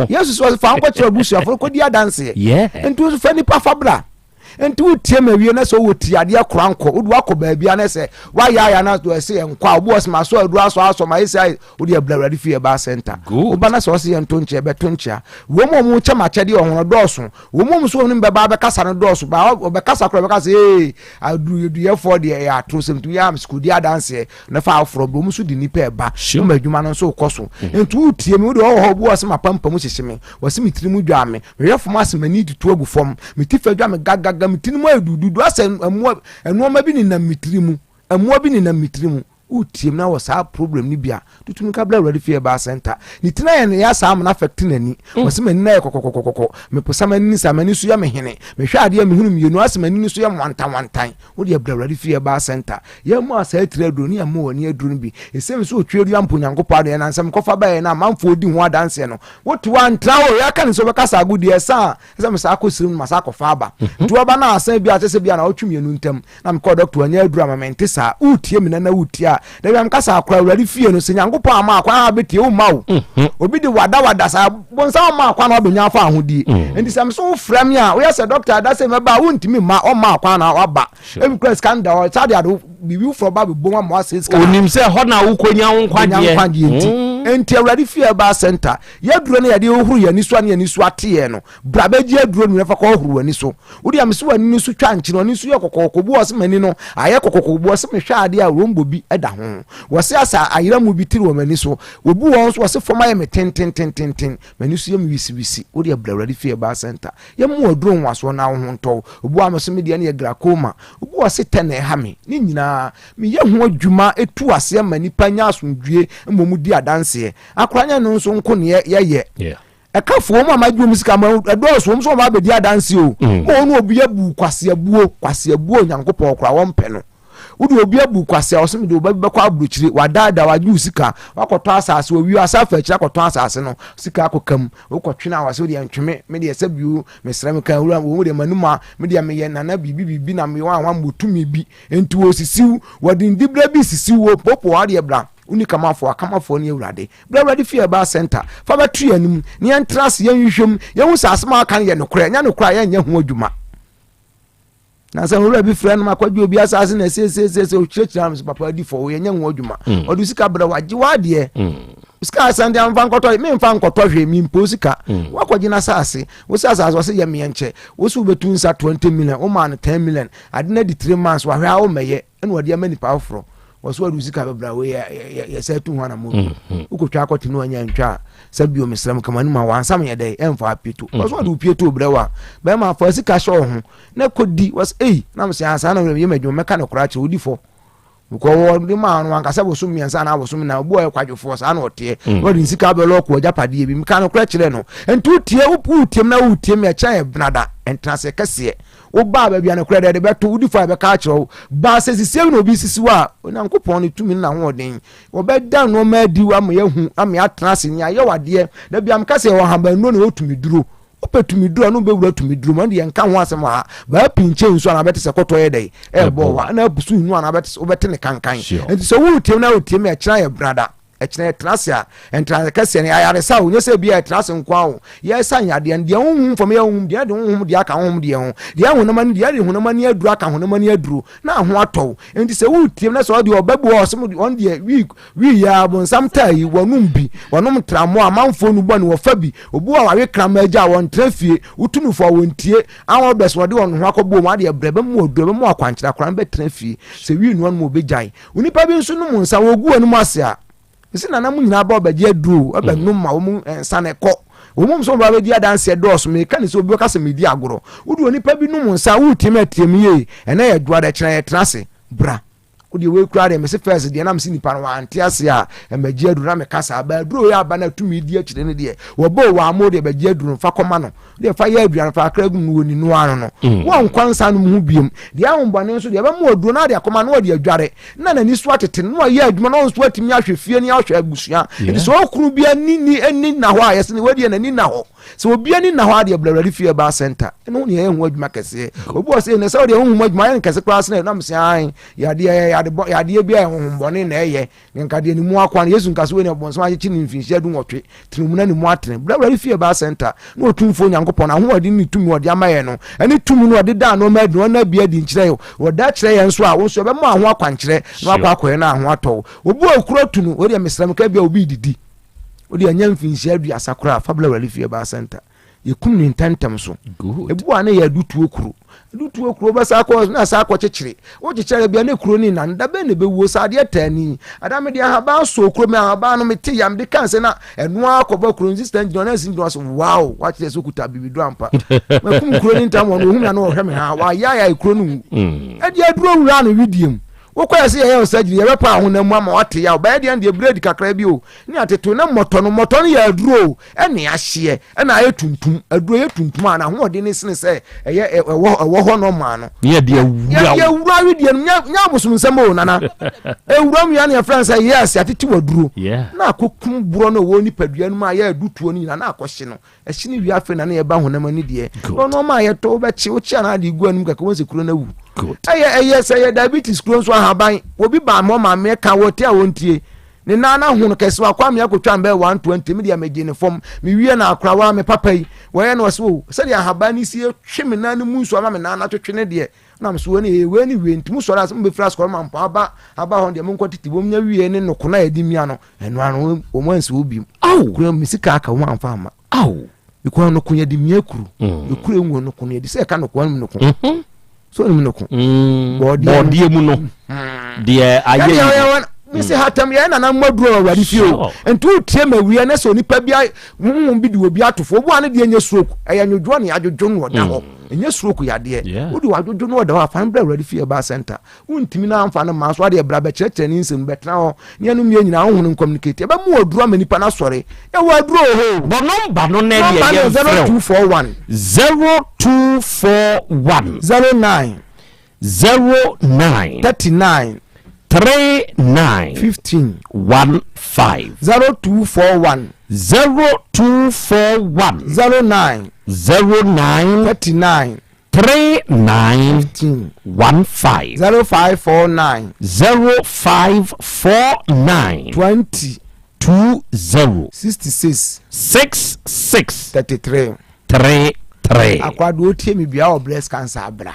yesu so fa nkɔ kyerɛ busuafo kodi adanse enti wonso fa nipa fabra enti wotie ma wie na so woti ade akora nkɔ wodu akɔ baabia na sɛ waya na do ɛsɛ nkɔ obo osma so adu aso ma yesi wodi ablawrade fie ba center oba na so ɔsɛ yɛnto nkyɛ bɛto nkyɛ wo mo kyɛma kyɛde ɔhono dɔɔso wo mo so onim bɛba bɛkasa no dɔɔso ba ɔbɛkasa kora bɛkasa adu yeduyɛfo de ya atro sɛm tu ya skudi adanse na fa afro bo mo so di nipa ɛba ma adwuma no so kɔ so enti wotie me wodi ɔhɔ obo osma pampa mu hyehyɛ me wɔse mitiri mu dwa me yɛfo ma asema ni tutu agu fam mitifa dwa me gaga mitini mu edudu asa enoma bi ni na mitiri mu amoa bi ni na mitiri mu utiem na wasa problem ni bia tutumi ka bla ready fear ba center ni tina ye ya sa am na affect nani wase mani na kokokokoko me posama ni sa mani so ya me hene me hwa ade me hunu mienu ase mani ni so ya wantan wo de bla ready fear ba center ye mu asa etire aduro ni am woni aduro bi esem so otweru ampo nyankopɔ ade na nsam kofa ba ye na manfo odi ho adanse no wo to antra wo ya kan so be kasa agudi esa esem sa akosirim masa kofa aba to ba na asa bi atese bi na otwe mienu ntam na me call doctor anya aduro amamente sa utie me na utia da bi am kasa akora awurade fie no se nyankopɔ ama akwa abetie wo mawo obi de wada sa bonsa ma akwa na obenya fa ahodi enti sam so frɛ me a wo yɛ doctor da se meba wo ntimi ma o ma akwa na waba every cross scandal sade ado bibi for ba be boma mo ases ka onim se ho na wo konya wo nkwaje enti awurade fie ba center ye duro na ye de ohuru ye niso na ye niso ate no bra ba gi aduro no fa ko ohuru ani so wo de am se wani niso twa nchi no niso ye kokoko bu o se mani no aye kokoko bu o se me hwa ade a rombo bi eda ho wo se asa ayira mu bi tiri wo mani so obu won so wo se foma ye me ten mani so ye me wisi wo de bra awurade fie ba center ye mu oduro nwaso na wo ho nto obu am se me de na ye glaucoma obu wo se tene ha me ni nyina me ye ho adwuma etu ase mani panya asomdue mmomu di adanse akranya no nso nko ne ye ekafo mo amaju musika ma edoso mo so ma be di adanse o onu obi abu kwase abuo nyankopɔ okra wo mpɛ no wudi obi abu kwase o so de obi be kwa aburuchiri wadada waju sika wakɔtɔ asase owi asafa akira kɔtɔ asase no sika akɔkam wokɔtwena wase de ntweme me de esabiu mesrem kan wura wo de manuma me de me ye nana bibi na me wan motumi bi enti wo sisiw wadindi bra bi sisiw wo popo wade bra uni akamafo ni awurade bra awurade fie ba center fa ba tu anim ni entrance yen hwehwem yen hu sasema kan ye nokora nya nokora yen nya ho adwuma na sa wura bi frɛ no makwadwe obi asase na se o church ams papa di fo yen nya ho adwuma odu sika bra waji wade sika asande am fan kɔtɔ me mfa nkɔtɔ hwe mi mpo sika wakɔgye na asase wo se asase wo se ye me nche wo se obetu nsa 20 million o man 10 million ade na di 3 months wa hwe a wo meye ene wade amani pa afro waso adu sika bebra we ya setu ho na mo ukotwa akɔte no anya ntwa sabio mesram kama numa wansam ye dai emfa apeto waso adu pieto brewa be ma fa sika hye ho na kodi was na me se ansa na me madwo meka na kora che odi fo ko wo di ma no anka sabo sum miensa na bo sum na bo e kwadwofo sa na ote wadi sika be lo ko japade bi meka no kora kire no entu tie utiem na utiem ya cha e brada entrance kase wo ba ba bia na kura de beto wudi fa be ka kire ba se sisi na obi sisi wa onankopon ne tumi na ho den wo be da no ma di wa ma yahu am ya trance nya ye wade da bia am kase wo hamba no na otumi duro opetumi duro no be wura tumi duro man de enka ho asem ha ba pinche nso na bete se koto ye dai e bo wa na busu nu na bete obete ne kankan enti so wo tiem na otiem ya kira ye brada ekene trasia entra kase ne ayare sa wo nyese bia trasia nkwa wo ye sa nyade nde honhum fom ye honhum de honhum de aka honhum de ho de honhum de honhum aduru aka honhum aduru na ho atɔ enti se wo tiem na so de obabu o so on de wi ya bon samtai wonum bi wonum tramo amanfo nu bɔ ne wo fa bi obu a wawe krama agya won trafie utunu fo wontie awon bes wo de won ho akɔbɔ mu ade brebe mu odobe mu akwankyira kran be trafie se wi nu on mu obegyan unipa bi nso nu mu nsa wo gu anu ase a isi na namu nyina ba obaje aduru obanum ma omu nsane kɔ omum so ba be dia dance dos me kan so obi ka se me di agoro udu onipa bi num nsa wutim atiem ye ene ye duada kyerɛ ye trase bra wode we kura de me se first de na me se nipa no ante ase a emagye aduru na me kasa aba aduru ya aba na tumi di akire ne de wo bo wa mo de bagye aduru fa koma no de fa ya aduan fa akra gum no woni no ano no wo nkwansa no mu biem de ahombone nso de ba mo aduru na de akoma no de adware na nani so atete no ya adwuma no so atimi ahwe fie ni ahwe agusua de so okuru bia ni na ho a yesi ne wadi na ni na ho so obi ani na ho ade blawari fie ba center eno ne hu adwuma kese obi o se ne se ode hu adwuma yan kese class na na mse an ya de bia hu bone na eye nka de ni mu akwa Yesu nka so we ne bonso achi ni mfinhia du nwotwe tirimu na ni mu atene blawari fie ba center na otumfo nyankopon na ho ode ni tumi ode amaye no ene tumi no ode da no ma du na bia di nkyere yo oda kyere ye nso a wo so be mo aho akwa nkyere na akwa akoye na aho ato obi okuro tunu ode mesram ka bia obi didi odi anya mfinhia du asakora fabula wali ba center yekum ni ntantem so ebu ane ya dutu okuro ba sako na sako chechire o chechire bia na kuro ni na ndabe ne be wo sade tani adame dia haba so okuro me haba no meti yam de kanse na eno akoba kuro resistant jonas ndo so wow watch this okuta bibidu ampa makum kuro ni ntam no hum na no hwe me ha wa ya kuro no edi aduro wura no widiem wokwa se ya surgery ya bepa ahonam ama wate ya ba de ande bread kakra bi o ni ateto na moto no ya aduro ene ahye ena aye tuntum aduro ye tuntum ana ho de ne sene se eye ewo ho no ma no ye de wura wi de nya bosum nsem o nana ewura mu ya na friends say yes ateti waduro na akokum buro no wo ni padua no ma ya adutuo ni na akohye no ehye ni wi afa na ye ba honam ani de no ma ye to be chi o chi ana de gu anum kaka won se kuro na wu say diabetes kuro so haban obi ba mo ma me ka wote a wontie ne nana hunu kese wa kwa me akotwa mbe 120 me dia meje ne form me wie na akra wa me papa yi wo ye no so se dia haban ni sie hwe me nana mu so ama me nana twetwe ne de na me so we ni ntimu so ra so me fras ko ma mpa aba ho de mo nkotiti bom nya wie ne no kona edi mia no eno ano o mo anse obi kuro me sika aka wo amfa ama ikwa no kunya di mia kuru ikuru enwo no kunya di se ka no kwa no kun so ni munoko body mu no de aye misi hatam ya na mmaduro wari fio entu tie mawie na so nipa bia hunhun bi de obi atofo obu ane de nya stroke eya nyodwo ne adwodwo no da ho enya stroke ya de odi wadwodwo no da ho afan bra wari fio ba center untimi na amfa na maso ade bra ba kyerɛkyerɛ ne nsem betra ho ne anu mie nyina hunhun communicate ba mu oduro ma nipa na sɔre e waduro ho bo number no na ye 0241 09 39 39 15 15 0241 09 39 39 15 0549 20 66 33 akwado otie mi bia o breast cancer abra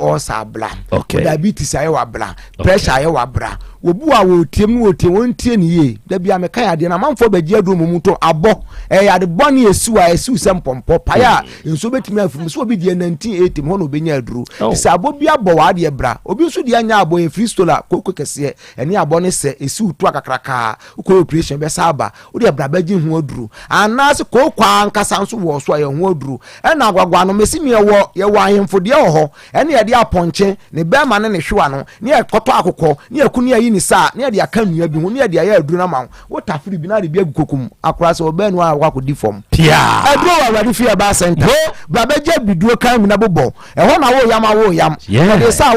o sabra diabetes aye wa bra pressure aye wa bra obu a wo tiem won tie ni ye da bia me kan ade na manfo bagia do mu to abo ya de boni esiu sempompo pa ya enso betimi afum so obi die 1980 ho no benya aduru se abo bia bo wa de bra obi so de anya abo e free stola kokko kese eni abo ne se esiu to akakraka ko operation be saba o de bra baji ho aduru anase ko kwa ankasa nso wo so aye ho aduru na agwagwa no mesimi ye wo ahemfo de ho ene ye de aponche ne be ma ne hwewa no ne ekoto akokɔ ne akunu ayi ni sa ne de aka nua bi ho ne de aye aduru na ma wo tafiri bi na de bi agukokum akora so be no akwa di form pia aduru wa wadi fi ba center bra be je biduo kan mu na bobo ho na wo yam de sa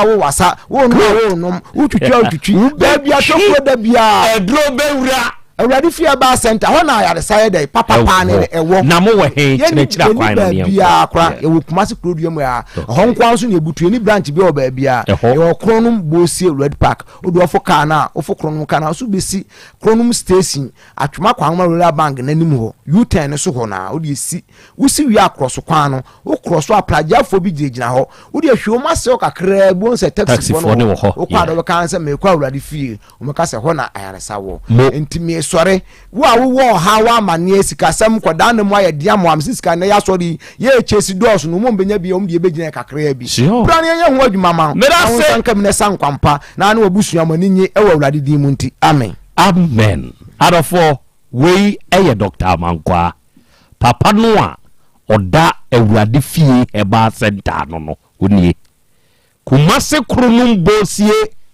wo wasa wo no wo twitwi be bia tokwo da bia aduru be wura awurade fia ba center ho na yare saye dey papa ne ewo na mo we he kyerechira kwan na ne bia akra ewo kumase kroduam ya ho nkwan so ne ebutu ni branch bi o ba bia e kronum bosie red park odo ofo ka na ofo kronum ka na so besi kronum station atwuma kwan ma rural bank nanim ho u10 so ho na odi esi wusi wi across kwan no o cross aplaja fo bi gina ho odi ahwe o mase o kakra bo nse taxi fo no o kwa do kan se me kwa awurade fie o me ka se ho na ayare sawo entimi sore wo ha wa mane sika sam kwada na mo ayede mo am sika na ya sori ye chesi dos no mo benya bi om de begina kakra bi bra ne ye ho adwuma ma wo sanka me san kwampa na na obusua mani nyi e wa awurade di mu nti amen adofo we eye Dr. Mankwa papa no a oda awurade fie eba center no onie Kumase Krunum Bosie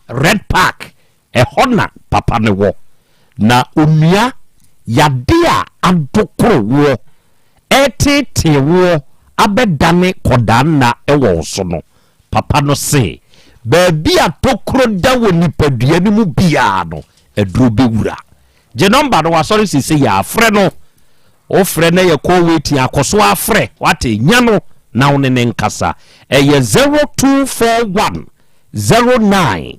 Red Park ehona papa ne wo na onua yadea adokro wo etete wo abedane kodana ewo so no papa no se baabi atokro da wo nipadua ni mu bia no eduro bewura je number no wasori sisi ya afre no o frɛ na ye ko weti akoso afre wate nya no na wo ne nkasa eye 0241 09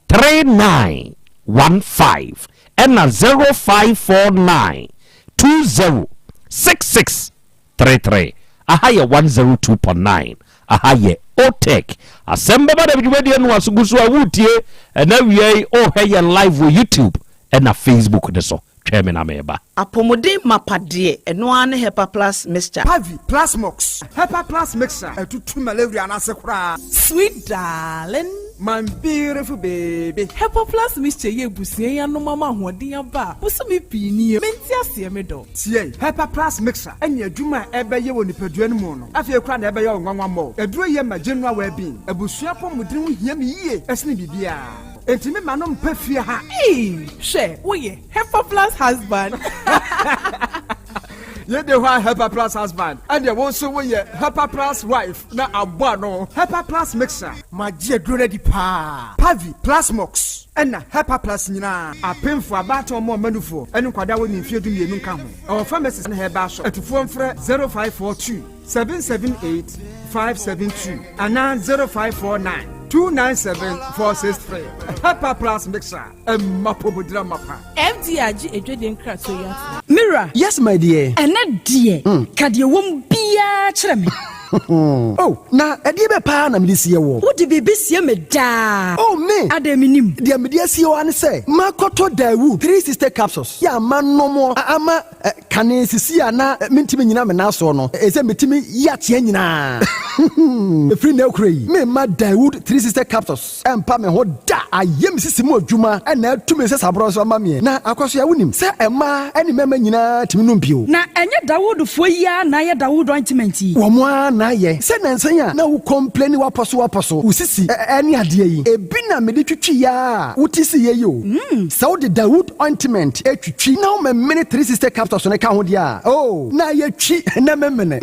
3915 and 0549 206633 ahaye 102.9 ahaye Otek Asem Beba Dabi no asugusu awutie na wiei o heye live on YouTube and na Facebook de so tweme na meba apomodin mapade eno ane Hepa Plus mixture Pavi Plus Mox Hepa Plus mixture etutu malaria na sekura sweet darling my beautiful baby Hepa Plus mixture ye busie ya no mama hoden aba busumi pini menti ase me do tie Hepa Plus mixture enya adwuma ebe ye woni padua no mu no afie kura na ebe ye nwanwa mo eduro ye ma general well being abusua pomodin ho hia me yie esne bibia Entime manom pefie ha. She, we Hepa Plus husband. Ye de wa Hepa Plus husband. And you also we Hepa Plus wife. Na abwa no. Hepa Plus mixer. Ma je dure di pa. Pavi Plus Mox. And Hepa Plus nyina. Apemfo abato mo manufo. Enu kwada woni mfie du mienu nka ho. Our pharmacist na heba so. Etufo mfre 0542 778 572 ana 0549 297-463. Hepa Plus mixer. Mapobudra mapa. FDRG ejweden kraso ya. Mira. Yes, my dear. Ene dear. Kadie wom bia kyerɛ me. Oh, na edie be pa na me sie wo. Wo de bebe sie me da. Oh, me. Ademinim. De me die sie wo an say. Makoto Dawood 3 sister capsules. Ya manom ama kane sisi ana mentimi nyina me na so no. Ese metimi ya tie nyina. Free na okrai. Me ma Dawood 3 sister capsules. Empa me ho da. Ayem sisi mu adwuma na atumi se sabro so ama me. Na akoso ya wonim. Se ema eni mema nyina timi no bio. Na enye Dawood fo ya na ye Dawood ointment yi. Wo mo na ye. Se nansanya na wo complain waposo. Usisi eni ade yi. Ebi na me de twitwi ya. Utisi ye yo. Se wo de Dawood ointment etwitwi na wo me minute 3 sister capsules ne ka ho dia. Oh, na ye twi na memene.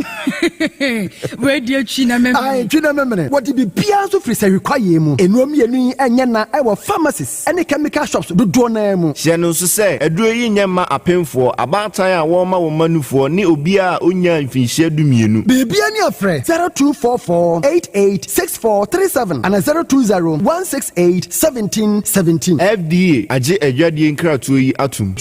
We de twi na memene. Ai twi na memene. What be bia so free se require mu. Enuom yenu enye na e wo pharmacies any chemical shops do na mu. Hye no so se eduro yi nyema apemfo abatan a wo ma wo manufo ni obi a onya mfinhye dumienu. Bibia ni afre 0244886437 and 02016871717. FDA age edwadie nkratoɔ yi atum.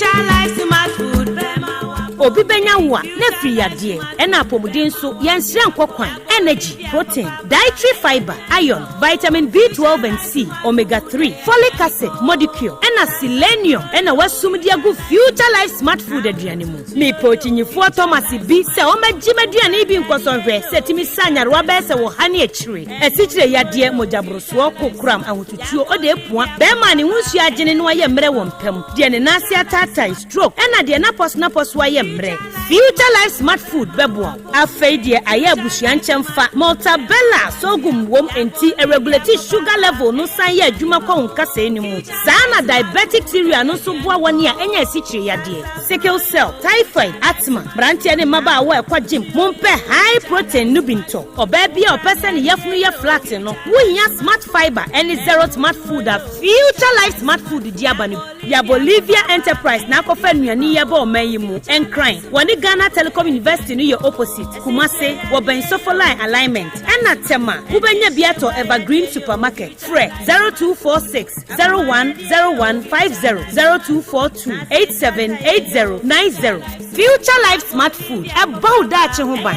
Obi benya wa na free yade na apomuden so yansire nkokwan energy protein dietary fiber iron vitamin B12 and C omega 3 folic acid molecule na selenium na wasum dia go future life smart food aduane mu me pochinyifo Thomas bi se o magima aduane bi nkosonhwe setimi sanyarwa be se wo hane akire asichire yade mojabroso kokram ahotutuo o de epua be ma ne hunsu agene no aye mre wo mpam de ne nase atata stroke na de na pos aye future life smart food bebo afeidie aya busuan chemfa multabella sogum wom enti regulate sugar level no san ya adwuma kwa nkasa enimu sana diabetic theory no so boa woni a enya sichire yade sickle cell typhoid asthma brantia ne maba wa kwa gym mompe high protein nubinto oba bia opese ne yefunu ye flat no wunya smart fiber any zero smart food a future life smart food diabani ya Bolivia enterprise na kofa nuani ye ba o mayimu crime. Wani Ghana Telecom University no your opposite. Kumase, Woben Sofoline alignment. Ena tema, Ubenya Biato Evergreen Supermarket. Fre 0246 010150 0242 878090. Future Life Smart Food. About that Chehuban.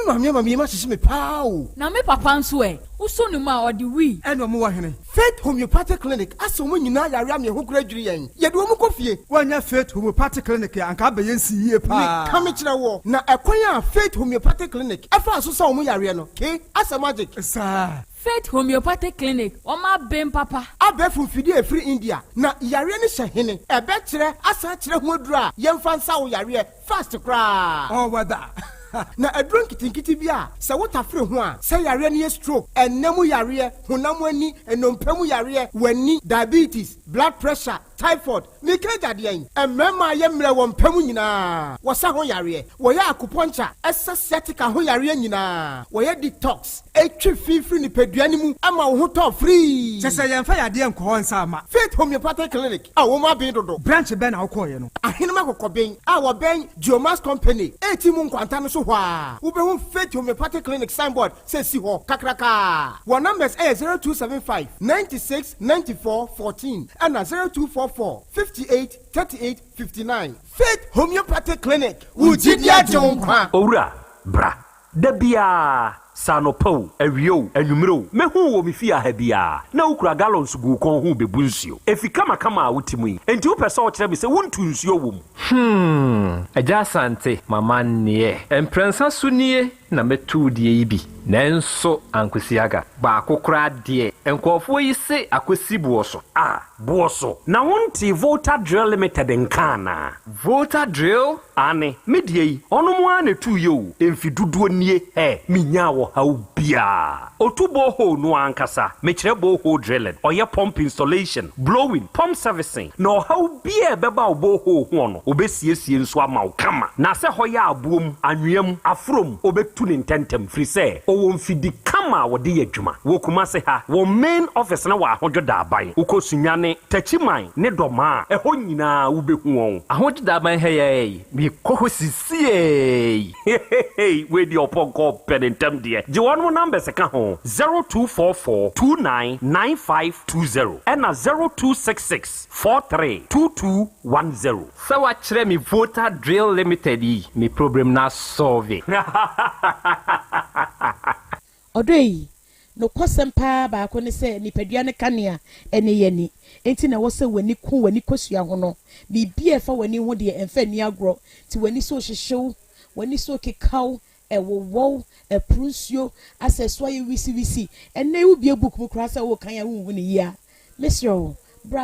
Mami ma sisi me pao. Na me papa nso e. Uso ni ma odi wi. Eno mo wa hene. Faith Homeopathic Clinic aso mo nyina yare me ho kura dwiri yen. Ye de wo mo kofie. Wanya Faith Homeopathic Clinic anka ba yen si yie pa. Ka me kire wo. Na ekwan a Faith Homeopathic Clinic afa aso sa wo yare no. Ke asa magic. Sa Faith Homeopathic Clinic. O ma bem papa. Abefu fidi e free India. Na yare ni hye ebe kire asa kire ho adura. Yemfa nsa wo yare fast kra. Oh wada. Na aduro nkitinkiti bi a sɛ wotafere ho a sɛ yare ne stroke ɛnam yare honam ani enompam yare wani diabetes blood pressure typhoid ne kagyadeɛ ɛmɛma yɛ mmerɛ wɔn mpam nyinaa wɔsa ho yare wɔyɛ acupuncture ɛsɛ sciatica ho yare nyinaa wɔyɛ detox etwi fifiri ne pedua ne mu ama wo ho tɔ free sɛ sɛ yɛmfa yadeɛ nkɔɔ nsa ama Faith Homeopathic Clinic a wɔn abɛn dodo branch bɛn na wokɔɔyɛ no ahenema kɔkɔbɛn a wɔbɛn Geomas Company eti mu nkwanta no so hɔ a wobɛhu Faith Homeopathic Clinic signboard sɛ si hɔ kakraka wɔn numbers ɛyɛ 0275 96 94 14 ɛna 0244 58 38 59 Faith Homeopathic Clinic wujidia jonkwa owura bra da bia sanopo awio anwumero mehu wo me fia ha bia na ukura gallons gu kon hu bebu nsuo efi kama a wotimu yi enti wo pese o kire me se wontu nsuo wom Yaw Asante mama nie emprensa sunie na metu die yi bi nanso ankwesiaga ba akokora de enkofo yi se akwesi buoso buoso na wonti Volta Drill Limited nkana Volta Drill ane medie yi ono mo ane tu yo emfi duduo nie minya wo haubia otubo ho no ankasa mekire bo ho drilling oye pump installation blowing pump servicing no haubia beba obo ho no obesiesie nso ama kama na se hoya abuom anwem afrom obetu ne ntentem free say o mfidi kama wode yadwuma wo kuma se ha wo main office na wa ahojoda aban ukosunyane tachiman ne doma eho nyina wo behu won ahojoda aban he bi kohosisie we di oponko penentem de je won number se ka ho 0244 299520 and 0266 432210 sawa kire mi Volta Drill Limited mi problem na solve Odoi no kwasempa ba ko ne se nipadua ne kanea ene yeni enti na wo se wani ku wani kosua ho no bibia fa wani ho de emfa ni agro ti wani so hyehyew wani so kekaw ewowo eprunsio aseso ye wisi ene wo bia book mu kra se wo kan ya wo ni ya Mr.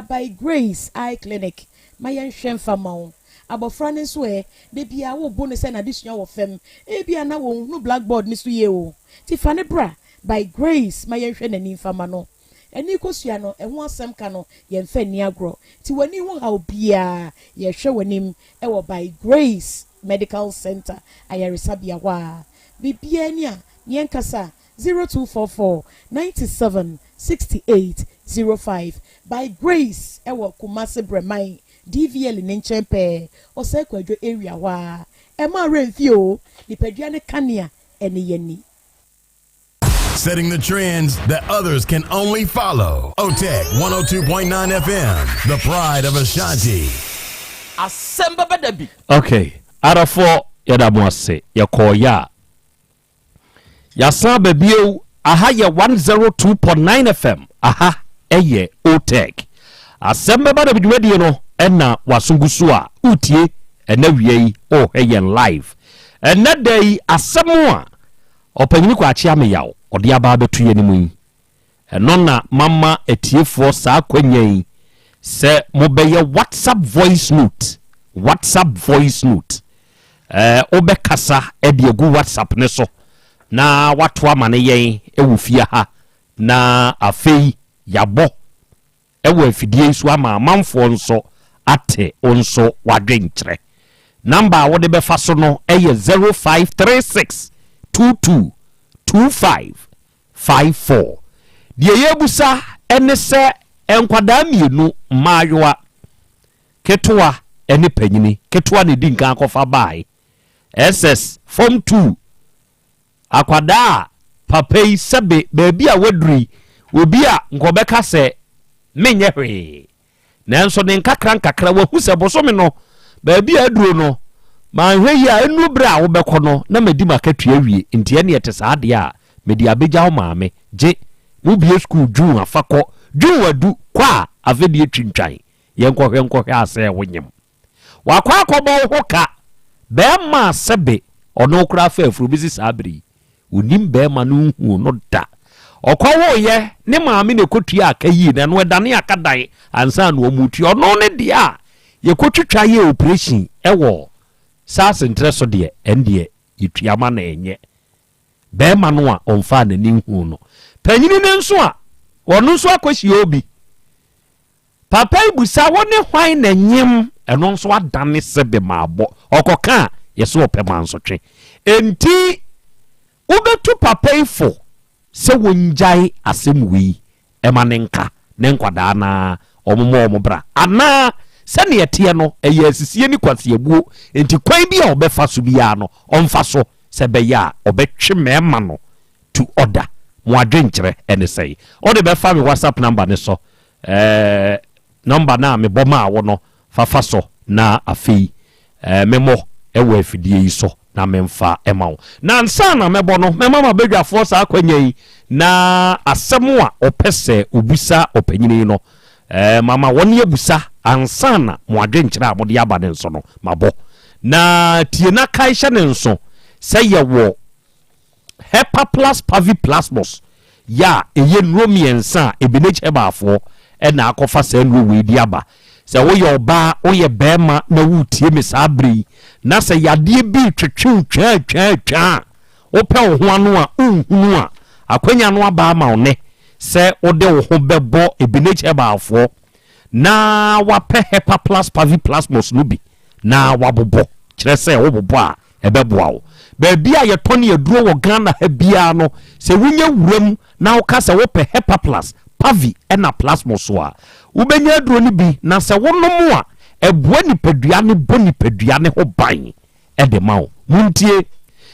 By Grace Eye Clinic mayen hwemfa mawo abofra ne so de bia wo bo ne se na disua wo fem e bia na wo no blackboard ni so ye o ti fa ne bra by Grace mayen hwe nani fama no eni kosua no eho asem ka no ye mfa ni agro ti wani ho ha obia ye hwe wanim wo by Grace Medical Center ayaresabia wa bibia ni a yen kasa 0244 97 68 05 by Grace ewo Kumasi Bremai DVL in Nchempe or Sekwadro area wa Emma Renfio the Pediane Kania and Yeni. Setting the trends that others can only follow. OTEC 102.9 FM, the pride of Ashanti. Asem Beba Dabi. Okay, Arafo Yadamwase Yakoya Yasa Bebio aha ye 102.9 FM aha eye OTEC Asem Beba Dabi radio no ena wasungusu a utie ena wiei o heye live ena day asemu a opanyini kwa achia me yaw ode aba betu ye ni mu eno na mama etiefo saa kwanyen se mobeye WhatsApp voice note obekasa ede egu WhatsApp ne so na watu amane yen ewufia ha na afei yabo ewo afidie so ama manfo nso ate onso wadwenkyere number wode befa so no eye 0536 222554 die yebusa ene se enkwada mienu maayoa ketwa ene panyini ketwa ne dinka akofa bai SS form 2 akwada papei sebe bebi a waduri obi a nkobeka se menye hwe nanso ne nkakra wahu se bosome no bebi aduro no manhwe yi a enu bra wo beko no na medi makatua wie ntie ne yete saade a medi abeja ho maame je mu bie school jun afako jun wadu kwa avedi twintwan yenkohwe ase wonyem wakwa akobo ho ka be ma sebe ono kura fa afuru bisi sabri unim be ma no hu no da okwawo ye ne maame ne kotua akayi na no edane akadai ansa no omutu ono ne dia ye kotwitwa ye operation ewo sas interest de ende yɛtuama na ɛnyɛ bɛrima no a ɔmfa n'ani hu no panyini ne nso a wɔno nso akɔhyia obi papa ibusa wɔne hwan na nyem ɛno nso adane sebe maabɔ ɔkɔka a yɛsɛ ɔpɛ ma nsotwe enti wobɛtu papa ifo sɛ wɔngyae asɛm wei ɛma ne nka ne nkwadaa na ɔmomɔ bra anaa sɛne yɛteɛ no ɛyɛ asisie ne kwaseabuo enti kwan bi a ɔbɛfa so biara no ɔmfa so sɛ bɛyɛ a ɔbɛtwe mɛɛma no to order mo adwenkyerɛ ɛne sɛi ɔde bɛfa me whatsapp number ne so number na me bɔma wo no fafa so na afei memo ɛwɔ afidie yi so na memfa ɛma wo na nsa na mɛbɔ no mɛma ma badwafoɔ saa kwanya yi na asɛm a ɔpɛ sɛ obusa ɔpanyini no mama wɔne abusa ansa na mo adwenkyerɛ a mode aba ne nso no mabɔ na tie na kae hyɛ ne nso sɛ yɛwɔ hepa plus pavi plasmos ya ɛyɛ nnuro mmiɛnsa a ebinage hebaafoɔ ɛna akɔfa saa nnuro wei di aba sɛ woyɛ ɔbaa woyɛ bɛrima na wotie me saa bere yi na sɛ yadeɛ bi twetwe twaa wopɛ wo ho ano a wonhunu a akwanya no aba ama wo ne sɛ wode wo ho bɛbɔ ebinage hebaafoɔ na wapɛ hepa plus pavi plasmos no bi na wabobɔ kyerɛ sɛ wobobɔ a ɛbɛboa wo baabi a yɛtɔ ne yɛduro wɔ Ghana ha biara no sɛ wonya wuram na woka sɛ wopɛ hepa plus pavi ɛna plasmos so a wobɛnya aduro no bi na sɛ wonom a ɛboa nipadua ne bɔ nipadua ne ho ban ɛde ma wo muntie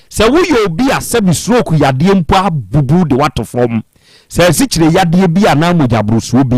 sɛ woyɛ obi a sɛbi stroke yadeɛ mpo abubu de wato fam sɛ asikyire yadeɛ bi anaa mogyaborosuo bi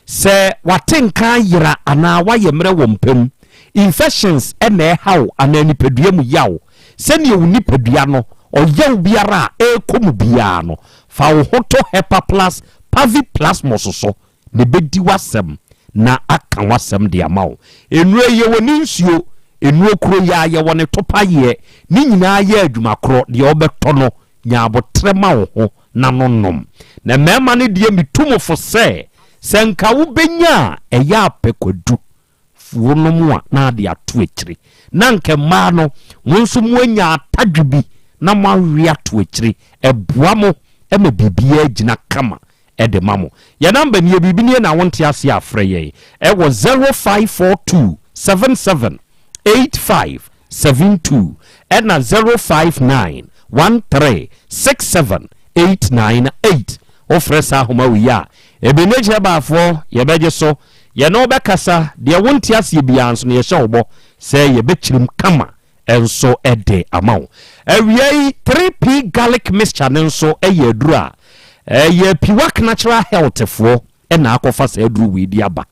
sɛ wate nka yera anaa wayɛ mmerɛ wɔ mpam infections ɛna ɛhaw anaa nipadua mu yaw sɛnea wo nipadua no ɔyaw biara a ɛkɔ mu biara no fa wo ho to hepa plus pavi plasmos so ne bɛdi wasɛm na aka wasɛm de ama wo nnuro yɛ wɔ ne nsuo nnuro kuro yɛ a yɛwɔ ne topayɛ ne nyinaa yɛ adwuma korɔ deɛ ɔbɛtɔ no nyaabotrɛ ma wo ho na no nom na mmarima no deɛ metumfo sɛ nka wo bɛnya a ɛyɛ apɛ kwadu fuo no mu a na de ato akyiri na nke mmaa no wo nso mu anya atadwe bi na mo awe ato akyiri ɛboa mo ɛma bibia gyina kama ɛde ma mo yɛ namba ne bibi ne na wonte ase afrɛ yɛ ɛwɔ 0542 77 8572 ɛna 059 13 67 898 ofrɛ sa homa wi a ebenegye baafo yɛbɛgye so yɛno bɛkasa deɛ wonte ase bia nso ne yɛhyɛ wobɔ sɛ yɛbɛkyirim kama enso ɛde ama wo awiei 3p garlic mixture ne nso ɛyɛ aduru a ɛyɛ piwak natural health foɔ ɛna akɔfa sɛ aduru wei di aba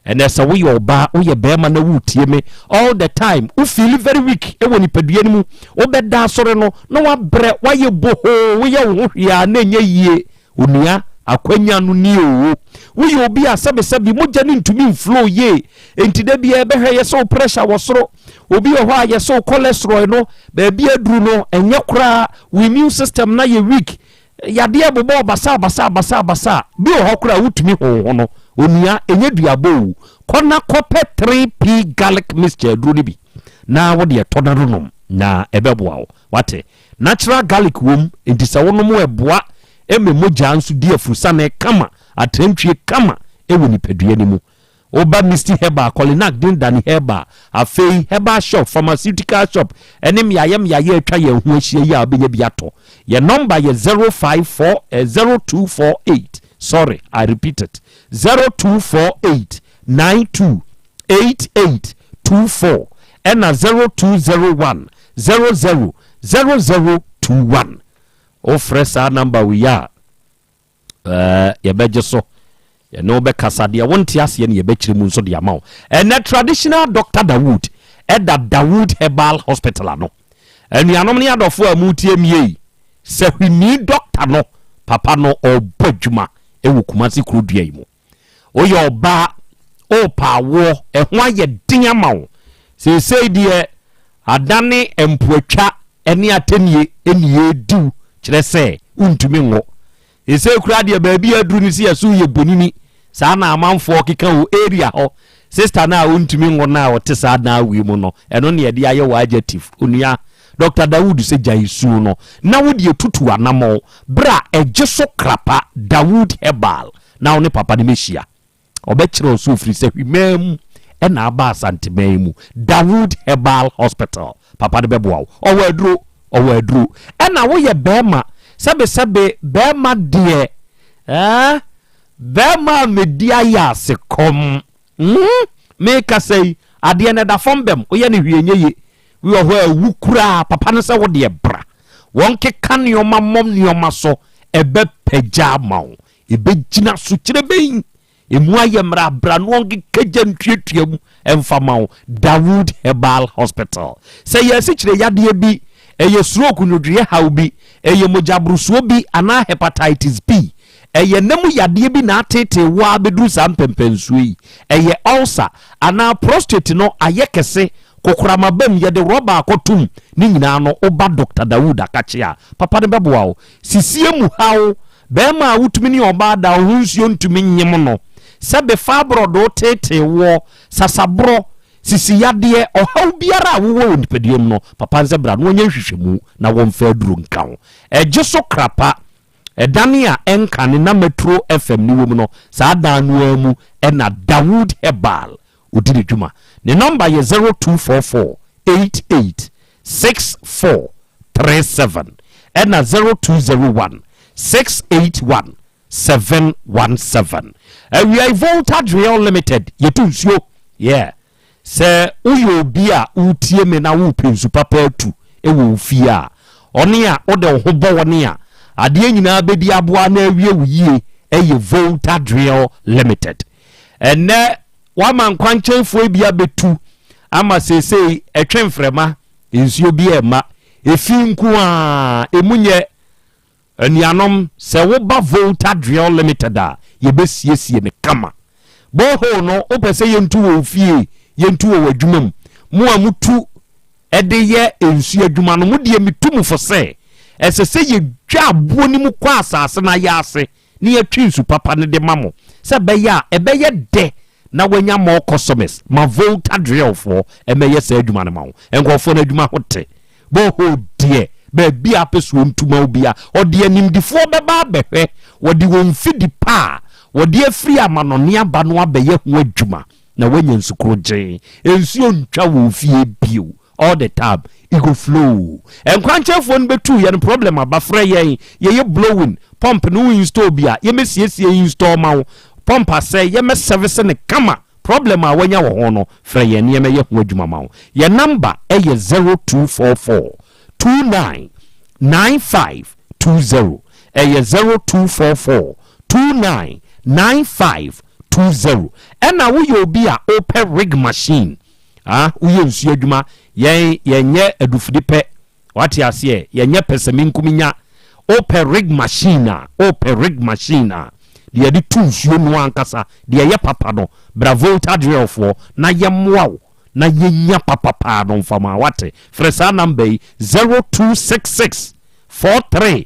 ɛnɛ sɛ woyɛ ɔbaa woyɛ bɛrima na wotie me all the time wo feel very weak ɛwɔ nipadua no mu wobɛda asɔre no na wabrɛ wayɛ boho woyɛ wo ho hwea na ɛnyɛ yie onua akwanya no ni o woyɛ obi a sɛbesɛbi mogya no ntumi mflow ye enti da bia ɛbɛhwɛ yɛ sɛ pressure wɔ soro obi wɔ hɔ a yɛ sɛ cholesterol no baabi aduru no ɛnyɛ koraa wo immune system na yɛ weak yadeɛ bobɔ basa bi wɔ hɔ koraa wotumi ho no onua ɛnyɛ duabo kɔna kɔpɛ 3p garlic mixture aduru no bi na wode ɛtɔ na nom na ɛbɛboa wo wate natural garlic wom enti sɛ wonom ɛboa eme mogya nso di afurusa na kama atrantwie kama ewo nipadua ni mu oba misty herbal kolinak din dani herbal afei herbal shop pharmaceutical shop enem yayem yaye atwa ye ho ahia yi a obenya bi ato ye number ye 0248 sorry I repeat it 0248 928824 and 0201 000021 ofre sa number we ya yɛbɛgye so no be kasa de wonte ase ne yɛbɛkyire mu nso de ama wo and traditional Dr. Dawood da Dawood Herbal Hospital ano anuanom ne adɔfo a mutie mie sɛ hwini doctor no papa no ɔbɔ adwuma ɛwɔ Kumasi Krobea yi mu oyɛ ɔba ɔpawo ɛho ayɛ den ama wo sesei deɛ adane empuatwa ɛne atenie enie diw kyerɛ sɛ untumi ngo ese kura de baabi aduru ni si yaso ye bonini saa na amanfo keka wo area ho sister na untumi ngo na wote saa na wi mu no ɛno ne yɛde ayɛ wo adjective onua Dr. Dawood se jaisu no na wodi etutu anamo bra ejeso krapa Dawood Herbal na one papa ne mehia obekire so free se hwimam na aba Asante mu Dawood Herbal Hospital papa de beboa owadru na wo ye bema sebe bema de bema media ya se kom me ka sei ade na da fombem wo ye ne hwienye we ho awukura papa no se wo de bra won keka nioma mom nioma so ebe pagya mawo ebe gina so kire ben emu aye mra bra no won keka ntwetuam emfamawo Dawood Herbal Hospital se yesi kire yade bi eye stroke nodue haw bi eye mojabrusuo bi ana hepatitis B eye nemu yade bi na atete wa bedu sam pempensuo yi eye ulcer ana prostate no ayekese kokrama bam yede roba akotum ni nyina no oba Dr. Dawood akachia papa ne beboa o sisie mu hawo bema wutumi ni oba da hunsuo ntumi nyem no sebe fabro do tete wo sasabro sisi yade ohaw biara wo nipedium no papa nze bra no onye hwehwemu na wo mfa duru nkan ejeso krapa edania enka ne na Metro FM ni wo mu no sa dan no amu na Dawood Herbal udiri dwuma ne number ye 0244886437 and 0201681717 we are Voltage Real Limited yetunsio yeah se uyo bia utie me na wo pensu papa atu ewo fia one a ode ho bo wone a ade nyina bedi aboa na awie wuye eye Voltage Real Limited ene waman kwanchenfo bia betu ama sesei etwemfrema ensuo bia ema efinku a emunye anianom se wo ba Voltage Real Limited a yebesiesie ne kama boho no opese yentu wo fie yentu wo adwumam mu amutu ede ye ensuo adwuma no mudie mitum fo se esese ye dwa abo ni mu kwa asase na ya ase ni yatwinsu papa ne de mamo se beya ebeye de na wanya more customers ma Voltage Real for emeye se adwuma ne mawo enkofo na adwuma hote boho die be bia peso ntuma obia ode animdifo beba behwe wode won fidi pa wode afri amanone aba no abeye ho adwuma na wanya nsukro je ensuo ntwa wo fie bio all the time it go flow enkwanchefo no betu ye no problem abafre ye blowing pump no install bia ye mesiesie install mawo pump say ye me service ne kama problem a wanya wo ho no frɛ ye ne ye ho adwuma mawo ye number e ye 0244 299520 eye 0244 299520 ena wo ye obi a open rig machine uye nsu adwuma yenye adufudipe wati ase yenye pesaminkuminya open rig machine de yedi tunsuo no ankasa de ye papa no Voltage Real for na yemwa na yenya papa no mfama wate fresa number 0266 43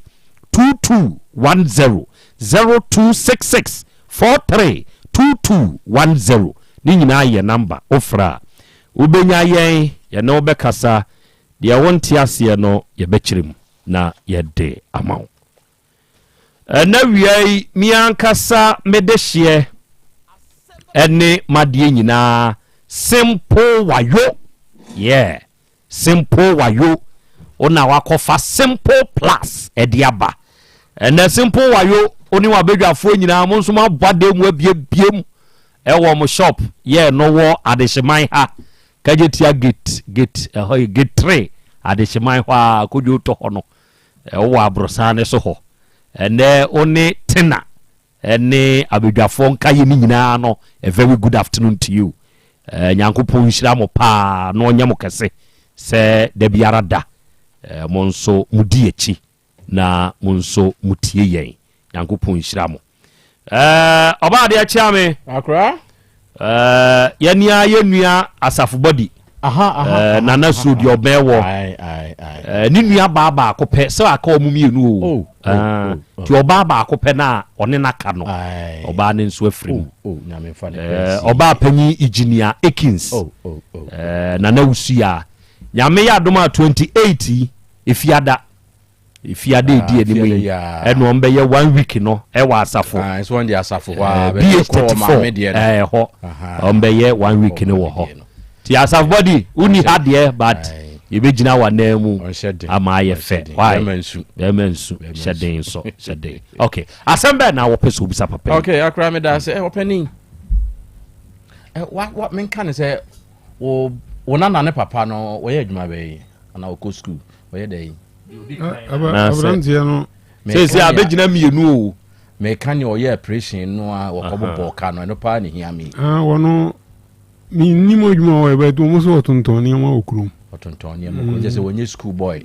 2210 0266 43 2210 ni nyina ye number ofra ubenya yen ye no bekasa de wonti ase no ye bekyerem na ye de amaw na wiai miankasa medehye ene madie nyina simple wayo yeah simple wayo ona wakofa simple plus ediaba ene simple wayo oni wa bedwafo nyina mo nso ma bade mu abiem ewo mo shop yeah no wo adehyeman ha kajetia gate gate 3 adehyeman ha kojo to ho no ewo abrosane so ho ene oni tena ene abedwafo nka ye nyina no a very good afternoon to you nyankopon hyira mo pa no nya mo kese se de biara da monso mudi echi na monso mutie yen nyankopon hyira mo oba de achi ame akra yania yenua asafo body na na so di obewo ni nua baba akopɛ se aka omumienu o ti obaba akopɛ na one naka no oba ne nso afrim nyame fa ne oba panyi engineer Ekins na na usia nyame ya adoma 28 ifiada di enimu eno ombe ye 1 week no e wa asafo so one dey asafo BH34 ho ombe ye 1 week no wo ho ti asafo body uni hade but you be gina wa na mu ama ye fe why emensu shedin so shedin okay asembe na wo peso bisa papa okay akra me da say opening what men kan say wo nana ne papa no wo ye adwuma be na wo ko school wo ye dey abrantia no say abegina mienu o me kan o ye operation no a wo ko bo ka no pa ne hia mi wono mi ni mo adwuma wo be to mo so tonton ne ma okrum tonton ne ma okrum je say wonye school boy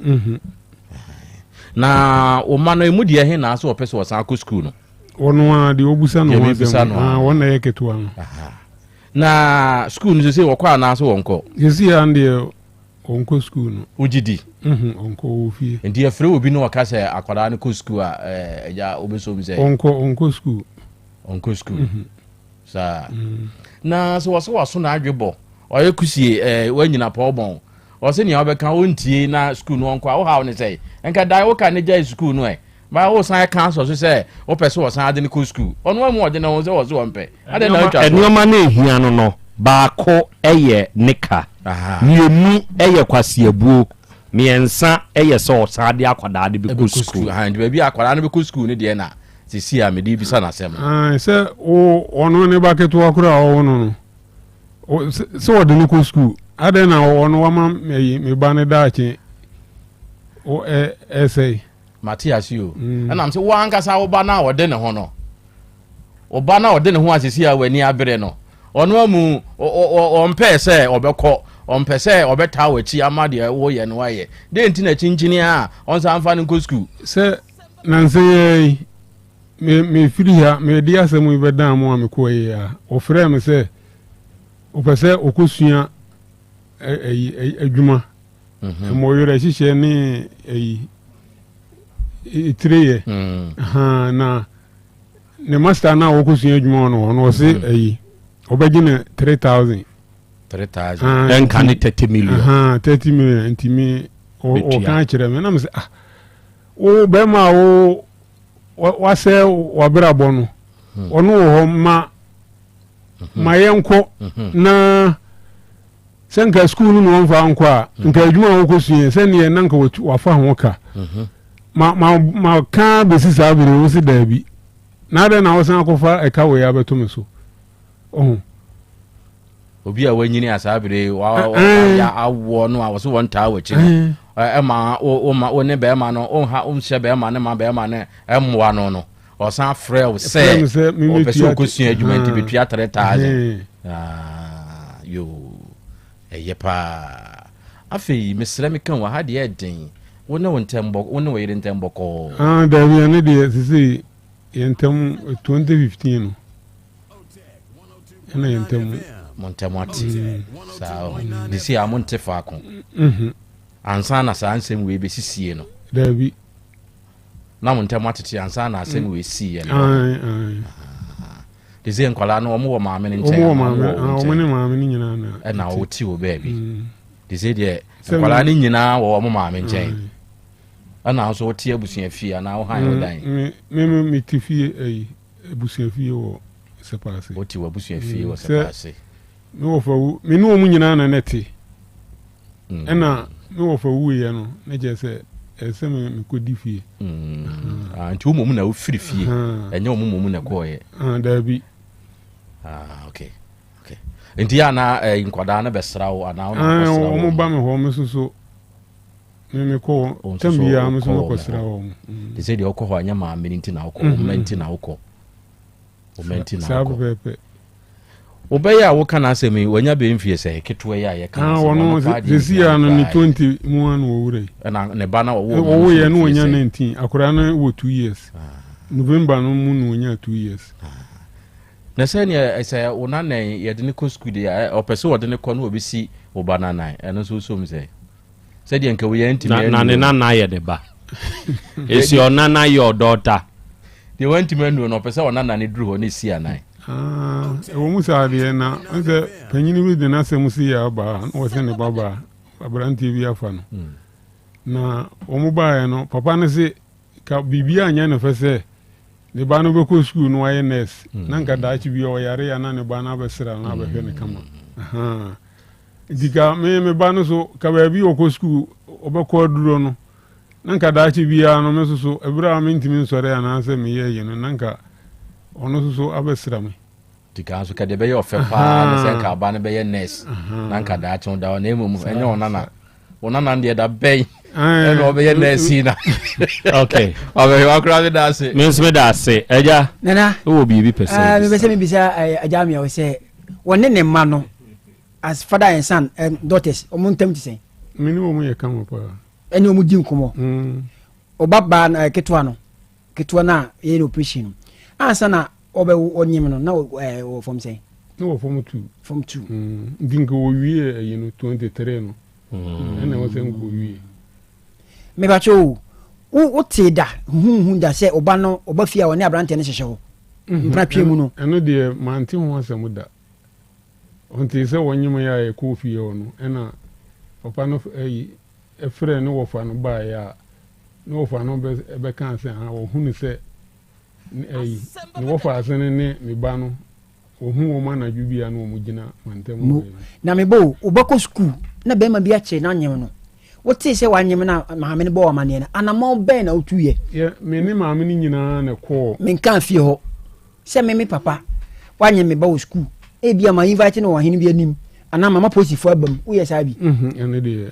na o ma no emu de he na so o pese wo san ko school no wono a de obusa no wona ye ketua no na school no say wo kwa na so wonko yesi ande onko school no ugidi onko ofie ndi afre obi no waka say akwara ne ko school a eja obesom say onko school sa na so waso na adwebo oye kusie wanyina pa obon o se ni obeka wontie na school no onko a wo ha ne say enka dai wo ka ne ja school no ba wo san cancel so say o pese wo san ade ne ko school ono amu ode na wo se wo so wonpe ade na utwa enoma na ehia no baako eye nika mienu eye kwasiabuo miensa eye so osade akwada de be school and baby akwada ne be school ne de na sisi a me di bisa na sem se o ono ne baketo akura o no so ode ne ko school ade na ono wama me ba ne daache o say Matias you and am say wan kasa wo ba na ode ne ho no oba na ode ne ho asisi a wani abere no ono amu ompe se obekọ ompe se obeta wachi amade wo ye no waye de nti na chinchini a onsa amfa ne ko school se nanse me firi ha me dia asemu ibeda mo ameko ye a ofre me se opese okosua adwuma mo yore hihye ne itreye na ne master na okosua adwuma no se obegina 3000 then can it 30 million 30 million ntimi o kan kire me na me say o be ma o wa se wa brabo no onu ho ma yenko na senka school no mfa nko a nka adwuma wo kosue se ne na nka wa fa ho ka ma ka besi sabire wo si dabi na da na wo san akofa eka wo ya beto me so obi a wanyini asabire ya awo no a wo so won taa wachi ma o ne be ma no o ha o hye be ma ne ma be ma ne emwa no o san frɛ o se o pese o kosua adwuma nti betua 3000 yo yepa afei mesrɛ me kan wa ha de eden wo ne won tembo wo ne wo yire tembo ko da bi ne de sisi yentem 2015 no ena yentem montemati sao disi a montefa ko ansa na sa ansem we be sisie no dabi na montemati ti ansa na asem we sie no disi enkwala no omo wo maame ne nchen omo ne maame ne nyina na na wo ti wo baby disi de enkwala ne nyina wo omo maame nchen ana so wo ti abusua fie na wo han wo dan me ti fie abusua fie wo sepase wo ti wo abusua fie wo sepase me wo fa wu me no mu nyina na neti ena me wo fa wu ye no na je se ese me ko di fie anti wo mu na wo firi fie enye wo mu na ko ye da bi okay enti ya na nkwada na besra wo ana wo na besra wo mo ba me ho me so me ko tambia me so ko sra wo de se de okọ ho anya ma minti na okọ momenti na okọ momenti na okọ obeya wo kana asemi wanya be mfie se keto ya ye kana wono zesi ya no ni 20 mu an wo wure na ne ba na wo ye no wonya 19 akura na wo 2 years November no mu no wonya 2 years na se ne se wona na ye de ne ko school de opese wo de ne ko no obisi wo banana eno so so mse se de nka wo ye ntime na ne na ye de ba esi ona na your daughter de wantime no opese wona na ne duru ho ne si anan wo musa de na nse panyini bi de na se musi ya ba no se ne baba abrante bi afa no na omo bae no papa ne se ka bibia anya na fese ne ba no beko school no aye nurse na nka daachi bi o yare ya na ne ba na besra na behwe ne kama aha diga me ba no so ka ba bi o ko school obeko duro no na nka daachi bi ya no me so ebra me ntimi nsore ya na se me ye no na nka ono so abesra me diga so ka de be yo fe pa ne se nka ba ne be ye nurse na nka daachi da na emu enye onana ndie da bɛn ɛna ɔbɛyɛ nɛɛsi na okay ɔbɛyɛ wakora da ase me da ase ɛgya nana wo biribi pɛsɛ me bɛsɛ me bisa ɛgya me sɛ wɔne ne ma no as father and son and daughters ɔmo ntam te sɛ me ne wo mu yɛ kama pa ɛne ɔmo di nkɔmɔ ɔba ba na ketewa na yɛ no operation ansa na ɔbɛ ɔnyim no na wɔ fam sɛ na wɔ fam 2 dinka wo wie you know 23 no ɛna wɔ sɛ ngo wie me ba cho wo te da hu da sɛ oba no oba fia wɔ ne abrante ne hyehyɛ ho mpra twa mu no ɛno deɛ mante ho asɛm da ɔnte sɛ wɔnyem yɛ a ɛkɔ fie hɔ no ɛna papa no ɛfrɛ ne wɔfa no baeɛ a ne wɔfa no bɛka sɛ wɔhunu sɛ ne wɔfa asɛne ne me ba no wɔhu wɔ ma anadwo bia no wɔmu gyina mantam na mebɔ wobɛkɔ skul na bɛrima bi akyɛ na nyem no wote sɛ wanyem na maame no bɔ wɔ maneɛ no anama bɛn na wotuyɛ me ne maame no nyinaa na kɔɔ menka fie hɔ sɛ me papa wanyem me ba wɔ skul ebia ma invite no wɔ hene bi anim ana mama posifo abam woyɛ saa bi ɛne deɛ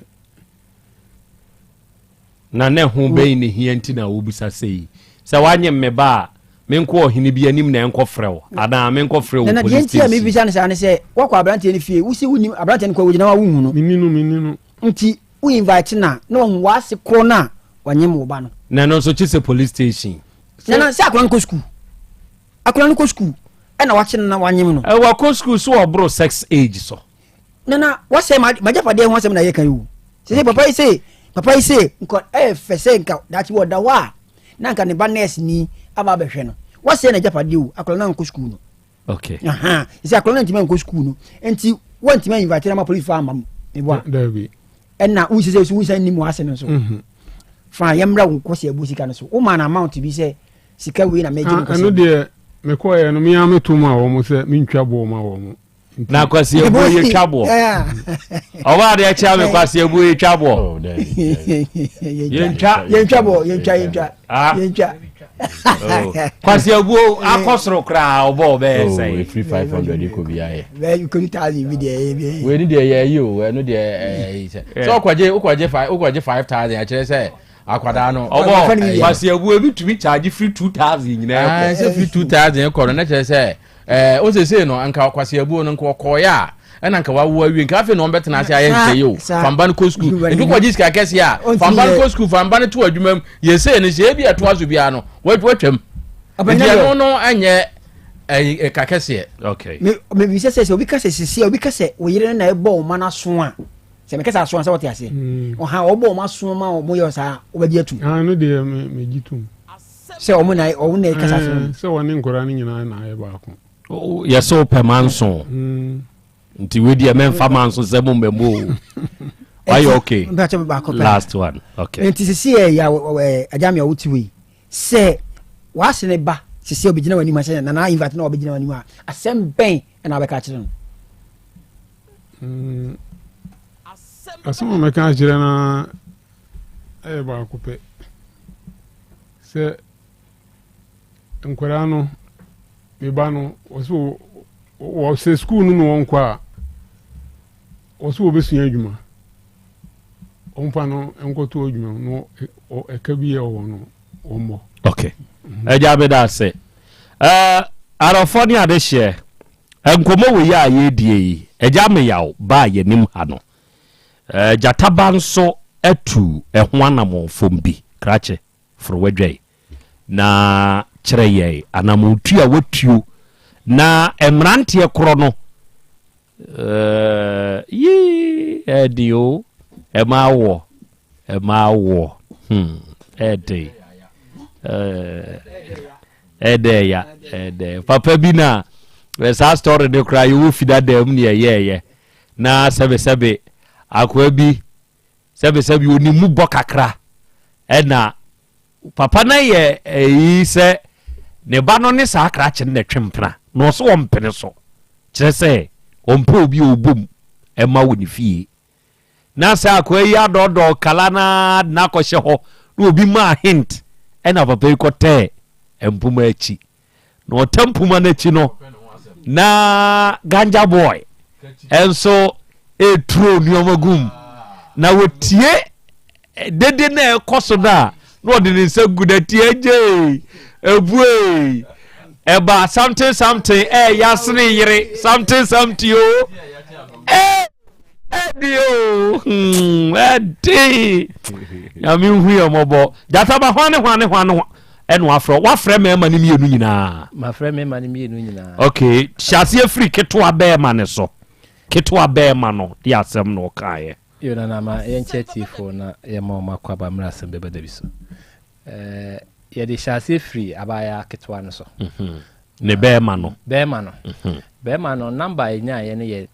na ne ho bɛyi ne hia nti na wobisa sɛ sɛ wanyem me ba a menkɔ ɔhene bi anim na ɛnkɔ frɛ wo anaa menkɔ frɛ wo na deɛ nti a mebisa no saa ne sɛ wakɔ aberanteɛ no fie wosi wonim aberanteɛ no kɔ wogyina wa wohu no menni no nti wo invite na wahu waase korɔ no a wanyem wo ba no na no nso kye sɛ police station nana sɛ akora no kɔ skul ɛna wakye no na wanyem no wakɔ skul so wɔboro sex age so nana wasɛ magyapadeɛ ho asɛm na yɛka yi wo sɛ papa yi se nkɔ ɛfɛ sɛ nka daakye wɔda hɔ a na nka ne ba nurse ni aba bɛhwɛ no wasɛ na gyapadeɛ o akora no nkɔ skul no okay sɛ akora no ntimi nkɔ skul no enti wɔntimi invite na ma police fa ama meboa ɛna wosɛ sɛ wosa nnim wase no so fa yɛmmra wo nkɔ sɛ abu sika no so woma no amount bi sɛ sika wei na mɛgye no ɛno deɛ mekɔɛ no mea meto mu a wɔ mo sɛ mentwa boɔ ma wɔ mo na kwasi ebu ye twabo oba de acha me kwasi ebu ye twabo yentwa kwasi ebu akosoro kra obo be say free 500 ko biaye we you can tell me there we ni de ye you we no de so okwaje 5000 a kire say akwada no obo kwasi ebu ebi tumi charge free 2000 nyina say free 2000 ko na kire say o se no anka kwase abuo no nko koya ena anka wawo awie nka afi no betena ase aye nche yo famban ko school ndu ko jiska kese a famban ko school famban to adwumam ye se ne se bia to aso bia no watwam bia no anye ka kese okay me bi se obi kase sisi obi kase wo yire na ebo ma na so a se me kase aso an se wote ase o ha obo ma so ma o mo yo sa o ba di atu no de me gitum se o mo na kase aso se woni nkora ni nyina na aye ba ko yeso pemanso nti we dia men famanso se mo mbembo why okay last one okay nti sisi ya ajami awuti we se wase ne ba sisi obigina wani ma se na invite na obigina wani ma asem ben na abeka kire no asem me kan kire na ba ko pe se nkora no me ba no wo se school no won kwa wo so obesua adwuma ompa no enkoto adwuma no eka bi e wo no omo okay eja be da se arofo ni ade hye enkomo we ya ye die eja me yaw ba ye nim ha no jataba nso atu eho anamofom bi krache fro wadwai na kyerɛ yɛ anamutu a watuo na emrantie koro no edio emawo ede papa bi na sa story de kra you fida dem ne ye na sebe akwa bi sɛbi oni mu bɔ kakra ɛna papa na yɛ yi sɛ ne ba no ne saa krakye ne twempena na ɔso wɔmpene so kyerɛ sɛ ɔmpɛ obi obom ɛma wɔ ne fie na sɛ akɔ yi adɔdɔ kala na akɔhyɛ hɔ na obi ma hint ɛna papa yi kɔtɛɛ mpoma akyi na ɔtɛ mpoma no akyi no na ganja boy ɛnso ɛturo nneɔma gum na wɔtie dede na ɛkɔ so no a na ɔde ne nsa gu na tie gye ebue ɛba something yasene yere something o ɛdio ɛdi nyame hu yɛ mɔbɔ jataba hwane ɛno wafrɛ mɛma no mmienu nyinaa okay hyɛaseɛ firi ketewa bɛɛma ne so ketewa bɛɛma no de asɛm no ɔkaeɛ yɛnanama yɛnkyɛ tiefo na yɛma ɔma kɔ aba mmra Asem Beba Dabi so yɛde hyɛaseɛ firi abaya ketewa no so ne bɛɛma no number ɛnyaeɛ no yɛ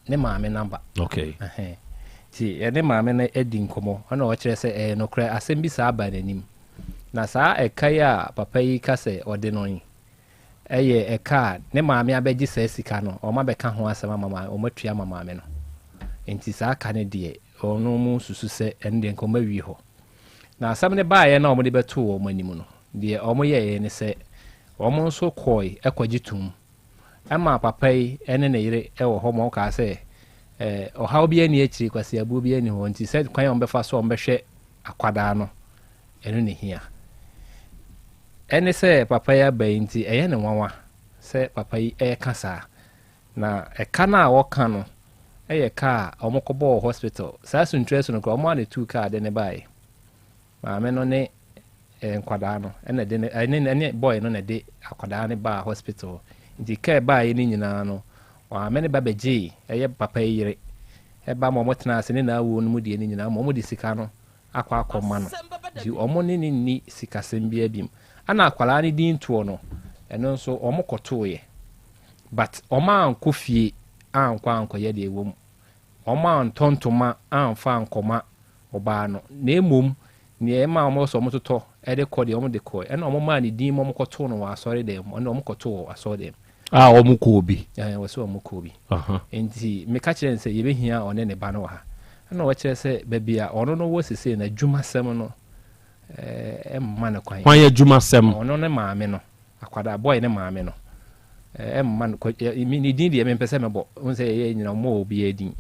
ne maame number okay nti yɛne maame no adi nkɔmmɔ ɔna ɔkyerɛ sɛ ɛyɛ nokorɛ asɛm bi saa aba n'anim na saa ɛka yi a papa yi ka sɛ ɔde no yi ɛyɛ ɛka a ne maame abɛgye saa sika no ɔma bɛka ho asɛm ama ɔmatua ama maame no nti saa ka ne deɛ ɔno mu susu sɛ ɛno deɛ nkɔma wie hɔ na asɛm ne baeɛ na ɔmode bɛtoo wɔ ɔmo anim no deɛ ɔmo yɛeɛ ne sɛ ɔmo nso kɔe ɛkɔgye tom ɛma papa yi ɛne ne yere ɛwɔ hɔ ma ɔkaa sɛ ɔhaw bi ani akyiri kwasi abuo bi ani hɔ nti sɛ kwan a ɔmbɛfa so ɔmbɛhwɛ akwadaa no ɛno ne hia ɛne sɛ papa yi aba yi nti ɛyɛ ne nwanwa sɛ papa yi ɛyɛka saa na ɛka no a wɔka no ɛyɛ ka a ɔmokɔbɔɔ hospital saa suntrɛ so no kora ɔmo ane tu kaa de ne baeɛ maame no ne nkwadaa no ɛne boy no na de akwadaa ne baa hospital nti kaa baeɛ no nyinaa no maame ne ba bɛgyee ɛyɛ papa yi yere ɛba ma ɔmo tena ase ne naawuo no mu deɛ no nyinaa ma ɔmo de sika no akɔ akɔma no nti ɔmo ne ni sikasɛm bi abim ana akwadaa ne din toɔ no ɛno nso ɔmo kɔtooyɛ but ɔmo ankɔ fie ankɔyɛ deɛ ɛwɔ mu ɔmo antɔntoma amfa ankɔma ɔbaa no na emom nea ɛma ɔmo sɛ ɔmo totɔ ɛde kɔ deɛ ɔmo de kɔ ɛna ɔmo maa ne din ma ɔmo kɔtoo no wɔ asɔre dɛm ɛna ɔmo kɔtoo wɔ asɔre dɛm ɔmo kɔ obi wɔsɛ ɔmo kɔ obi nti meka kyerɛ sɛ yɛbɛhia ɔne ne ba no wɔ ha ɛna wɔkyerɛ sɛ baabi a ɔno no wɔ sesei na adwumasɛm no ɛmma no kwan yɛ adwumasɛm ɔno ne maame no akwadaa bɔyɛ ne maame no ɛmma no ne din deɛ mempɛ sɛ mɛbɔ wo sɛ yɛyɛ nyina ɔma obiaa din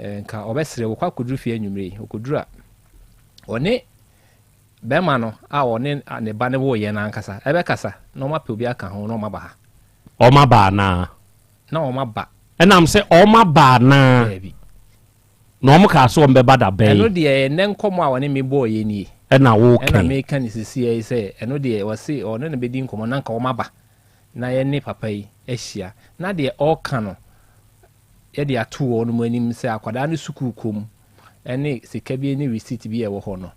nka ɔbɛserɛ wɔkɔ akɔduru fie anwummere ɔkɔduru a ɔne bɛrima no a ɔne ne ba ne wɔyɛ no ankasa ɛbɛkasa na ɔmapɛ obi aka ho na ɔmaba ha ɔma baa naa na ɔma ba ɛnam sɛ ɔma baa naa na ɔmo kaa so ɔmbɛba da bɛyi ɛno deɛ ɛnɛ nkɔmmɔ a ɔne me bɔɔyɛ nie ɛna wɔkɛn ɛna meka ne sisiɛ yi sɛ ɛno deɛ wɔse ɔno ne bɛdi nkɔmmɔ na nka ɔma ba na yɛne papa yi ahyia na deɛ ɔka no yɛde ato wɔ no mu anim sɛ akwadaa no sukuu kom ɛne sika bi ne receipt bi ɛwɔ hɔ no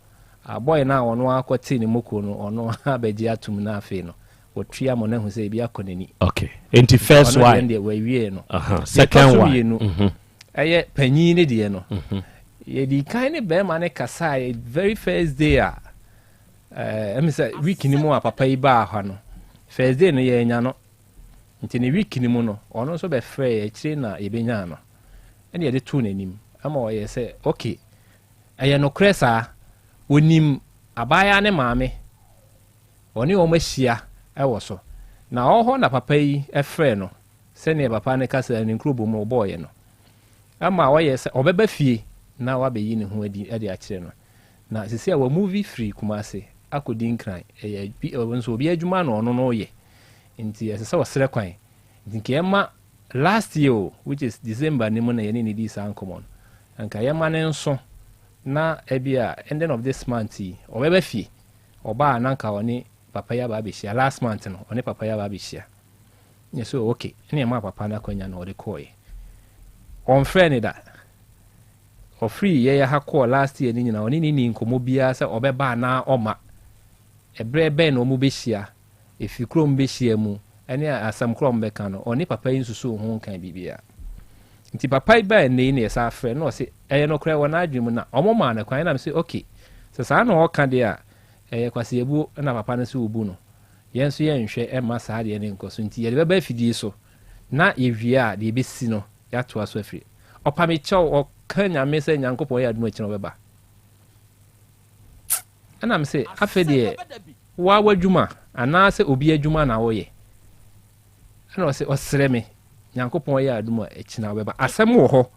abɔyɛ no a ɔno akɔte ne moko no ɔno abɛgye atom no afei no wɔtua mo no ahu sɛ ebi akɔ n'ani okay enti first one deɛ wawie no second one ɛyɛ panyin ne deɛ no yɛdi kan ne bɛrima ne kasa very first day a ɛmi sɛ week ni mu a papa yi baa hɔ no first day no yɛnya no nti ne week ni mu no ɔno nso bɛfrɛ akyire na yɛbɛnya no ɛne yɛde to n'anim ama ɔyɛ sɛ okay ɛyɛ nokorɛ saa onim abaayaa ne maame ɔne wɔn ahyia ɛwɔ so na ɔhɔ na papa yi ɛfrɛ no sɛnea papa ne kasa ne nkurobo mu ɔbɔɔyɛ no ama ɔyɛ sɛ ɔbɛba fie na wabɛyi ne ho adi ɛde akyerɛ no na sisi a wɔ movie free Kumase akɔdi nkran ɛyɛ nso obi adwuma na ɔno no yɛ nti ɛsɛ sɛ wɔsrɛ kwan nti kɛma last year which is December ne mu na yɛne ne di saa nkɔmmɔ no nka yɛma ne nso na ebi a ending of this month ɔbɛba fie ɔbaa nanka ɔne papa ya ba abɛhyia last month no ɔne papa ya ba abɛhyia nyɛ so okay ɛne ɛma papa no akɔnya na ɔde kɔɔyɛ ɔmfrɛ ne da ɔfiri yɛyɛ ha kɔɔ last year ne nyina ɔne ne ni nkɔmmɔ biara sɛ ɔbɛba na ɔma ɛberɛ bɛn na ɔmu bɛhyia ɛfi kurom bɛhyia mu ɛne asɛm korɔ ɔmbɛka no ɔne papa yi nsusu ho nkan biribiara nti papa ba ne ne sa afre no se eye no kra wona adwum na omoma na kwan na me se okay se sa na o ka de a eye kwase ebu na papa no se obu no yenso yenhwe ema sa de ne nkoso nti ye beba afidie so na yewia de besi no ya to aso afri opa me chew o kanya me se nyankopon ya adum akino beba ana me se afede wa wadwuma ana se obi adwuma na wo ye ana o se osere me nyankopon ya adum akina beba asem wo ho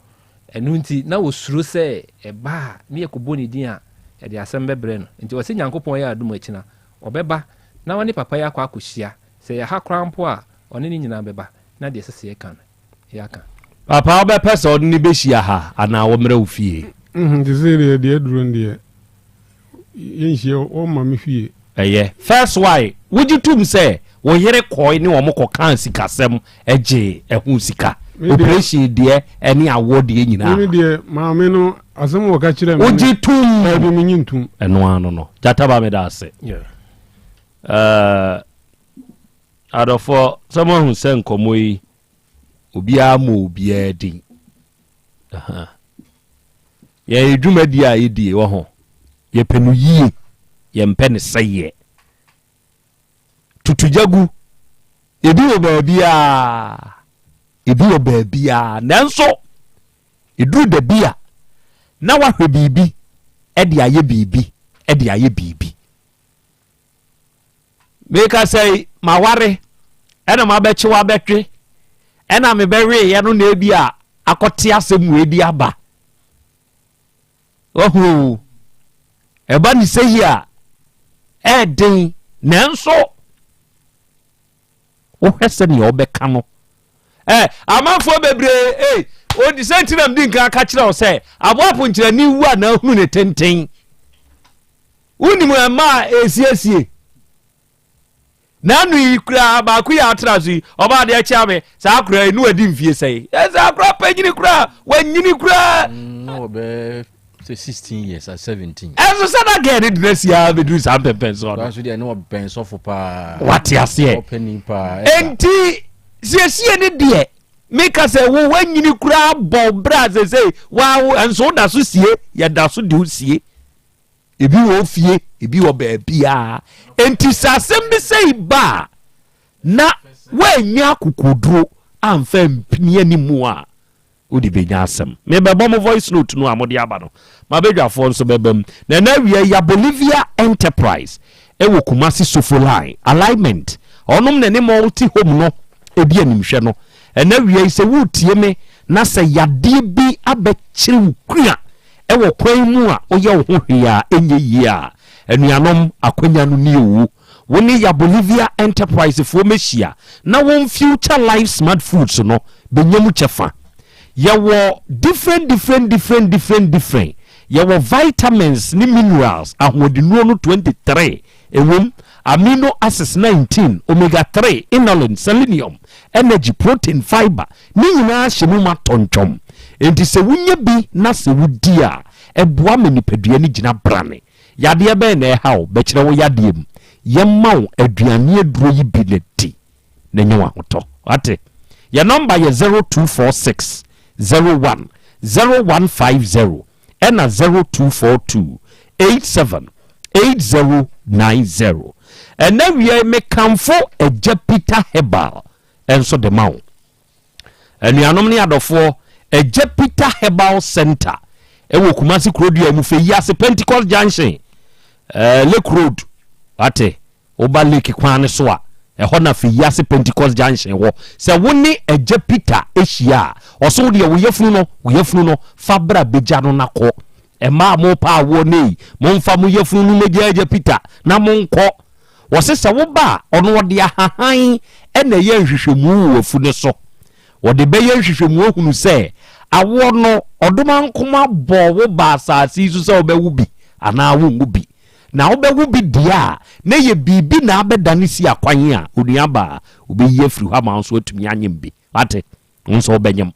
enu nti na wo suro se eba me ekoboni din a e de asem bebre no nti o se nyankopon ya adum akina obeba na woni papa ya kwa akohia se ya ha krampo a oni ni nyina beba na de sese kan ya kan papa obe pesa oni be hia ha ana wo mra ofie ndizere de aduro ndie yenhie o ma me fie eye first why would you tum say wo yere koi ni wo mko kan sikasem eje ehu sika operation de eni award de nyina me de ma me no asem wo ka kire me would you tum e bi me nyintum eno ano no jataba me da ase adofo someone who sen komoyi obia mo obia din ya edwumadi a yedie wo ho ye penu yie ye mpe ne seye tutujagu ebi wo baabia nanso edu da bia na wahwe bibi e de aye bibi Make say maware ena mabechi wa betwe ena me bewe ye no na bia akote asem we di aba ohu eba ni seyi a den nanso wo hwese ne obeka no amanfo bebre o di sentinam din kan ka kire o say aboapo nkire ni wu a na hunu ne tenten unimu ma esiesie nanu ikura ba ku ya atrazi oba de chiame sa akura enu adi mfie sei sa akura panyini kura wanyini kura no be 16 years or 17 eso sada get dress ya be do some pepens on so dey no ben so for pa what ya say opening pa enti sie ne de make say wo wanyini kura bo bra say wa enso da so sie ya da so de sie ebi wo fie ebi wo baabia enti sasem bi sei ba na wanya kokoduro amfa mpini animu a odi benya asem me bebo mo voice note no amode aba no mabedwafo nso bebam na wiya ya Bolivia Enterprise ewo Kumasi Sofoline alignment onom na ne multi home no ebi animhwe no na wiya ise wutie me na se yade bi abekire wukua ewo kwan mu a oye wo ho hwea enye yi a anuanom akwanya no ni owu woni ya Bolivia Enterprise fo mehia na won future life smart foods no benyam chefa yawo different yawo vitamins ni minerals ahodinuo no 23 ewom amino acids 19 omega 3 inulin selenium energy protein fiber ni nyina hyemu ma tonchom enti se wunye bi na se wudi a eboa manipadua ni gina brane yade be na hawo be kire wo yade mu yemma aduane aduro yi bi neti na nyewa hoto ate ya number ye 0246 01 0150 and 0242 87 8090 and then we make come for a Jupiter Herbal and so the mount and we are normally adofo a Jupiter Herbal Center ewo Kumasi Krobea mu fe yase Pentecost Junction Lake Road ate oba lake kwan so a ho na fe yase Pentecost Junction wo se woni a Jupiter ehia oso de wo yefunu no fabra beja no nako ma mo pa wo nei mo mfa mo yefunu no meja Jupiter na mo nko wo se wo ba ono wo de ahahan na ye nhwehwemu wo fu ne so wo de be ye nhwehwemu ohunu se awo no odoma nkoma bo wo ba asase isu se obewu bi ana wo ngubi na obewu bi dia na ye bibi na abedane si akwan a onuaba obeyi firi ha ma nso atumi anyem bi ate nso obenyem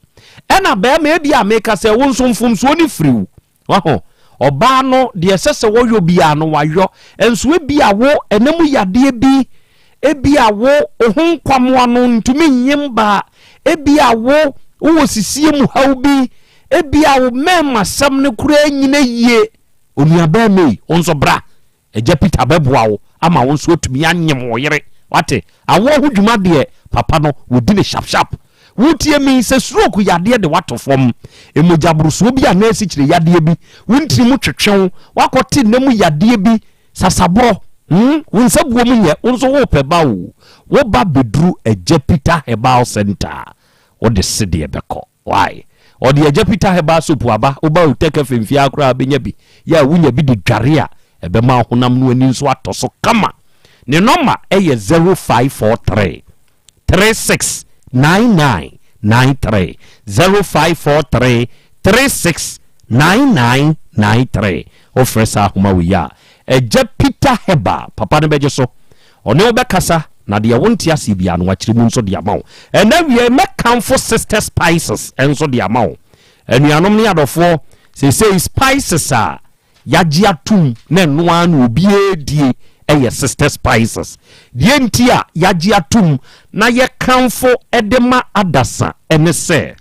ena be ma bia meka se wo nso mfom so ni firiw waho oba no de sese wo yo bia no wayo enso bia wo enemu yade bi ebia wo ohun kwamwa no ntumi nyem ba ebia wo wo sisie mu hawbi ebia wo mema sam ne kura nyina yie onuaba mei onso bra eja Peter beboa wo ama wo nso otumi anyem wo yere wate awo ho dwuma de papa no wodi ne sharp wotie mi se stroke yade de wato fom emojabruso bi ana sikire yade bi wontiri mu twetwen wakote namu yade bi sasabro wonsabuo mu ye wonso wo peba wo ba bedru eja Peter Herbal Center wo de sede beko why o de eja Peter Herbal soap aba wo ba uteke femfia akra benya bi ya wunya bi de dware a ebe ma honam no ani nso atoso kama ne number eye 0543 369993 0543 369993 ofresa homa wiya eja Peter Herbal papa ne beje so one obekasa na de wontia sibia no akire mu nso de amawo ena wie mekamfo sister spices enso de amawo enuanom ne adofo say spices a yaji atum na noa na obie die eye sister spices die ntia yaji atum na ye kamfo edema adasa ene se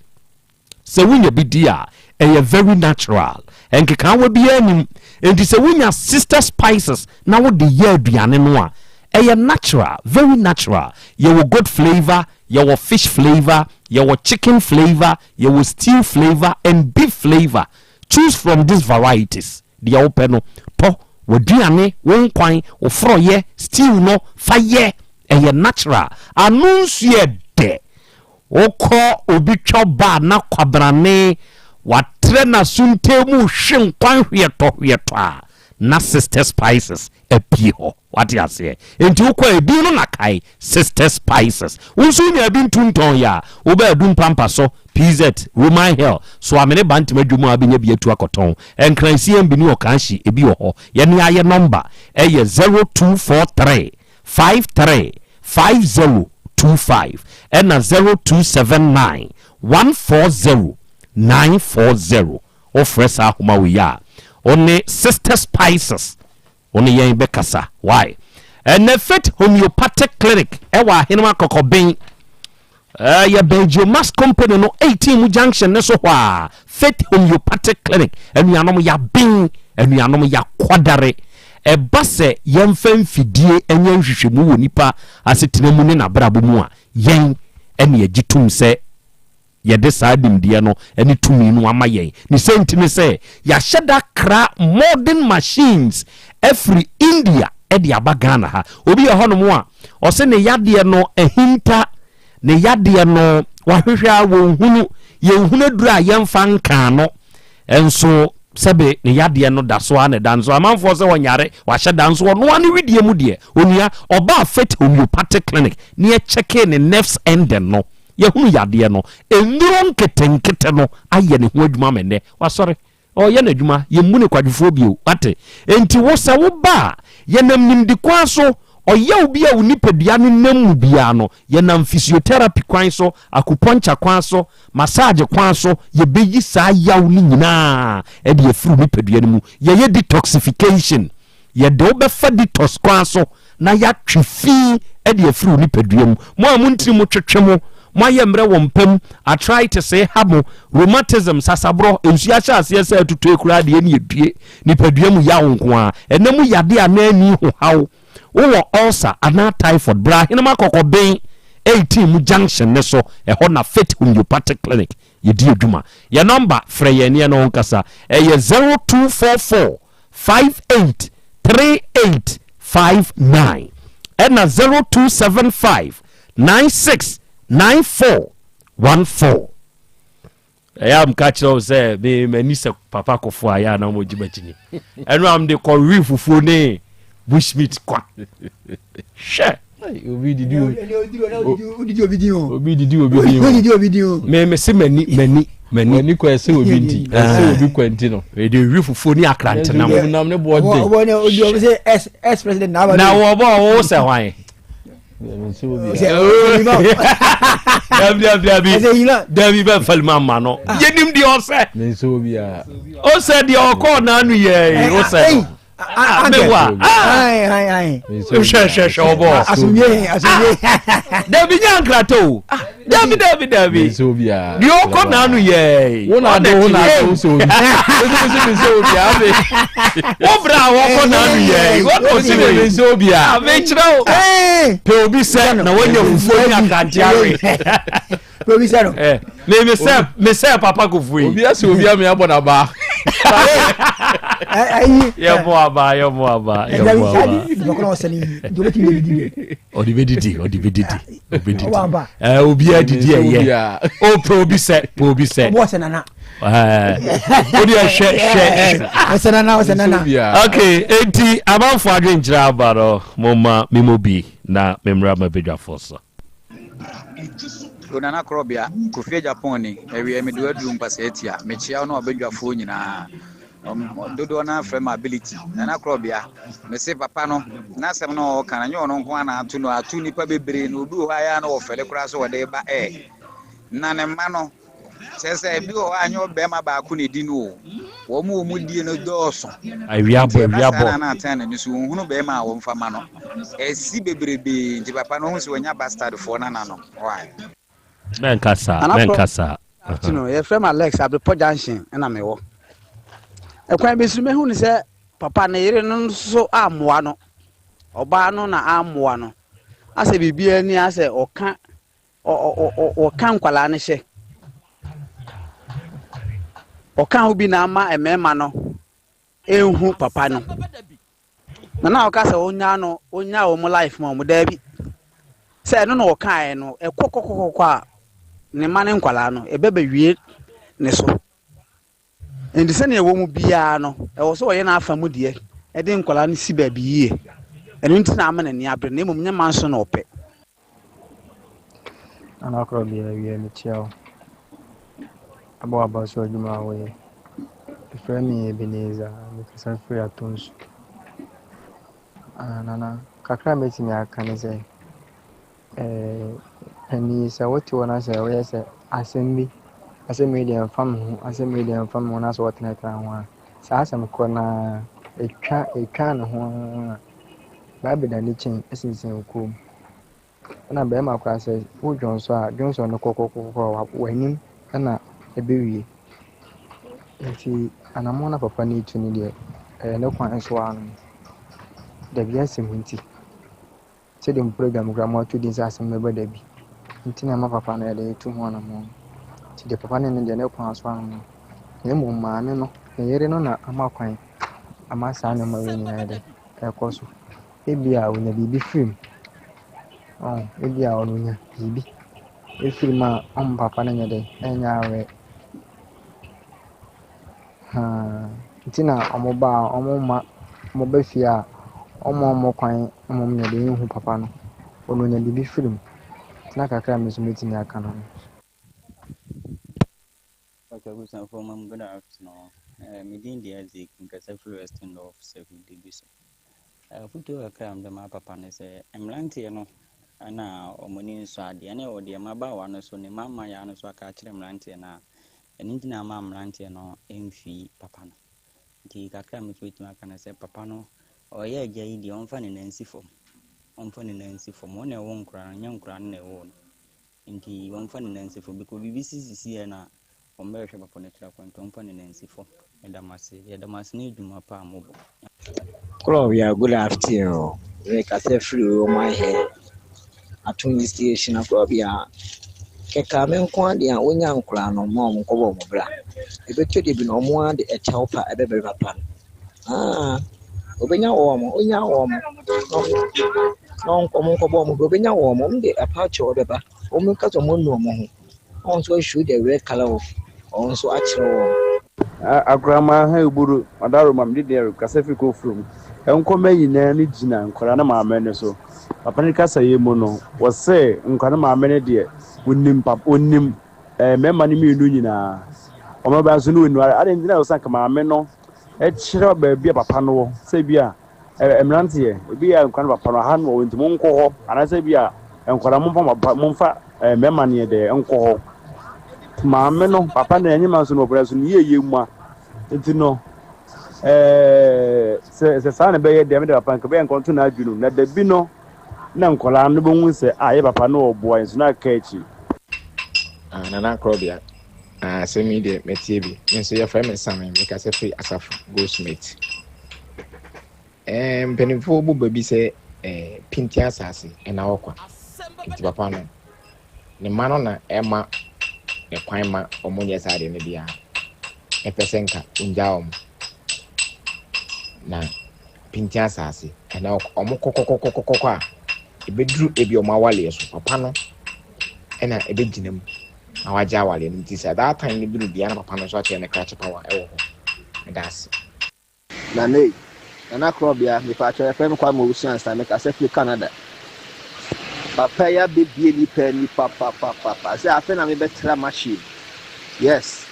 wunya bidia eye very natural enke kan we bia nim enti se wunya sister spices na wo de ye aduane no a eye natural very natural your good flavor your fish flavor your chicken flavor your stew flavor and beef flavor choose from these varieties the open to wodiane won kwan ofroye stew no faye eye natural anunsie de okọ obi twoba na kwabrane watre na suntemu hwen kwan hweto a na sister spices apie ho what you say enti ukọ ebi no na kai sister spices unsu nya bi ntunton ya oba adum pampa so PZ Roman Hill so amene bantima dwumu abenya bi atu akoton enkransie mbi ni okanhye ebi ho ye ne aye number eye 0243 535025 and 0279 140 940 ofresa homa we ya one sister spices one yen bekasa why and fit homeopathic clinic ewa hinwa kokobin ya Benjomas company no 18 junction ne so hwa fit homeopathic clinic enuanom ya bin enuanom ya kwadare ebase yemfam fidie enya nhwehwemu wo nipa asetenemu ne nabrabo mu a yen ene agitum se yede sadim die no ene tumi no ama yen ni sentime se ya hyeda kra modern machines every India edi abagana ha obi ye hono a o se ne yade no ehinta ne yade no wahwehwa wo hunu ye hunu dura yemfa nka no enso sebe ne yade no daso ane danso amanfo se wonyare wahye danso no ane widie mu de onua oba fit homeopathic clinic ne check ne nerves end no ye hunu yade no enuro nketenkete no aye ne ho adwuma menne wasore o ye na adwuma ye mu ne kwadwefo bio ate enti wo se wo ba ye nam nimdi kwa so oye obi a unipadua ne namu bia no ye nam physiotherapy kwan so acupuncture kwan so massage kwan so ye beyi saa yaw ni nyina e de afuru nipadua ne mu ye detoxification ye de obefa detox kwan so na ya twifi e de afuru nipadua mu mo amuntiri mo twetwemo moye mre wo mpam arthritis habo rheumatism sasabro ensuya chase ese atutu ekura de ne edue nipadua mu ya wonko a enam yade anani ho hawo wo ulcer ana typhoid bra hinama kokobin 18 junction ne so ho na fit homeopathic clinic ye di adwuma ye number freye ne no nkasa ye 0244 583859 and 0275 969414 am catch us say be menisa papa kofo aya na mo jibachini enu am de ko wi fufu ne bushmeat kwa she obi didi me se mani ko ese obi nti ese obi kwanti no e de wi fufu ni akrante nam ne bo de obi say ex president na wo bo wo se hwan Dabi be falma mano yenim di ose o se di oko na anu ye o se Amewa. Ai. Shwe obo. Asumye. Dabi nyankrato. Dabi. So bia. Di okọ na anu ye. Wona do so bi. So bia be. Wo bra wo na anu ye. Wo si so bia. Ave chiro. Pe obi se na wonya fufu nya kantiare. Pe obi se no. Me se papa ko fui. Obi ase obi am ya bona ba. Yo mo aba. Odibedidi. Obi adidi eye. O pro obi se. Wo se nana. Odi share. Osenana. Okay, enti amanfo adwenjira abaro moma memobi na memra mabedwa force. Nana Krobea, Kufia Japoni, every me do a doom passetia, Mechia no abedua phone do na frame ability. Nana Krobea, me say papano, Nasam no can you no one to know a two nipa bebre no do high no fele crass or de ba eh. Nana mano says I do annual bema bakuni dino. Womu mudi no doso. I viabo. And attend and you no bema on famano. A si bebre be, the papano when you bastard for Nano. Why? Menkasa. You know, your friend Alex at the Port Junction, and I'm a walk. A crime is me who say, Papa, no so am one, or Bano na am one. I say, be any answer or can't or can't qualanishe. Or can't be Nama and Memano, who Papa no. Now, Casa Onyano, Onya, life, Mom, Debbie. Say, no, no, kind, a cocoa. Ne mane nkwala no ebebe wie ne so endi se ne wo mu bia no e wo so wo ye na afa mu de e de nkwala no si ba biye eno nti na ama na ni abre na mum nya manso na ope ana Krobea wie me chiao abo aba so adwuma wo ye friend me Ebeneza me kasa free atons nana kakra meti me aka ne se and so what you want to say? We say Asem Media Farm, Asem Media Farm, one as what night one. So Asem corner a can one. Baby, than the chain, essence in cool. And I bear my class says, who Johnson, no cocoa, when him, and a baby. And I'm one of a funny to need no one as one. The Yasim Winty. Said in program grammar to this Asem Beba Dabi. Ntina ma papa na de tu ho na mo ti de papa ne de ne kwa so anu ne mo ma ne no ne yere no na ama kwan ama sa ne ma we nyina de e ko so e bia o na bibi film e bia o no nya bibi e film a am papa ne de enya we ntina omoba omoma mo ba fia omo kwan omo nya de hu papa no ono nya bibi film na kakra mesumeti ni aka no. Okay, good afternoon. Meeting the Isaac in Castle Western of 7 degrees. Futu akram de ma papa ne se emlantie no ana omoni nso ade ane o de ma ba wa no so ne mama ya no so aka kire emlantie na eni ntina ma emlantie no emfi papa no. Nti kakra mesumeti aka na se papa no o ye agya yi de onfa ne nansi fom. Onfa ne nansi fom wona wo nkura nya nkura na ewo no nti onfa ne nansi fom because BBC na omberehwe papa ne kira kwanta onfa ne nansi fom edamase ne dwuma pa amobo. Krobea, good afternoon. We can say free my hair at the station of Krobea. Kekamen Quandia, Unyam Clan, Mom, Cobo Bra. If it could have been on one, a chopper at the river pan. Obenya warm, non common cobom, Obenya warm, the apache or the back, Omicas or Mono. Also, shoot a red color of also actual. A grandma, hey, Buru, Madaro, Mamma, dear, Casafico from. Uncle May, Nijina, and Corana Meneso. A panicasa mono was say, Uncanama Mene dear, Winnim Pap, Winnim, Memani Munina. Omabazunu, I didn't know Sakama Meno. Shall be a papano, say Bia, Emrantie, be a kind of a panahan or into Monco, and I say Bia, and Coramon Monfa, Memani de Uncle. Mamma, Papa, and animals no present ye, you ma. It's no. se sa na be ye dem de papa nka be enkonto na adwunu na da bi no na nkola no bo hu se ye papa no oboa nso na ka echi na Krobea semi de metie bi nso ye fa me sam me ka se free asafo goldsmith penifo bu baby se pinti asase na okwa nti papa no ne mano na ema e kwan ma omunye sade ne bia e pesenka unjaom na pinti asase na omukokokokokoko a ebedru ebi omawale so papa no ena ebegyinam awaja wale nti say that time ne biru bia na papa no so ache ne crash power ewo ho that's na nei na Krobea me fa acho FM kwa mo usian sta me ka se fi Canada papa ya bebie ni pe ni papa say afa na me betra machine yes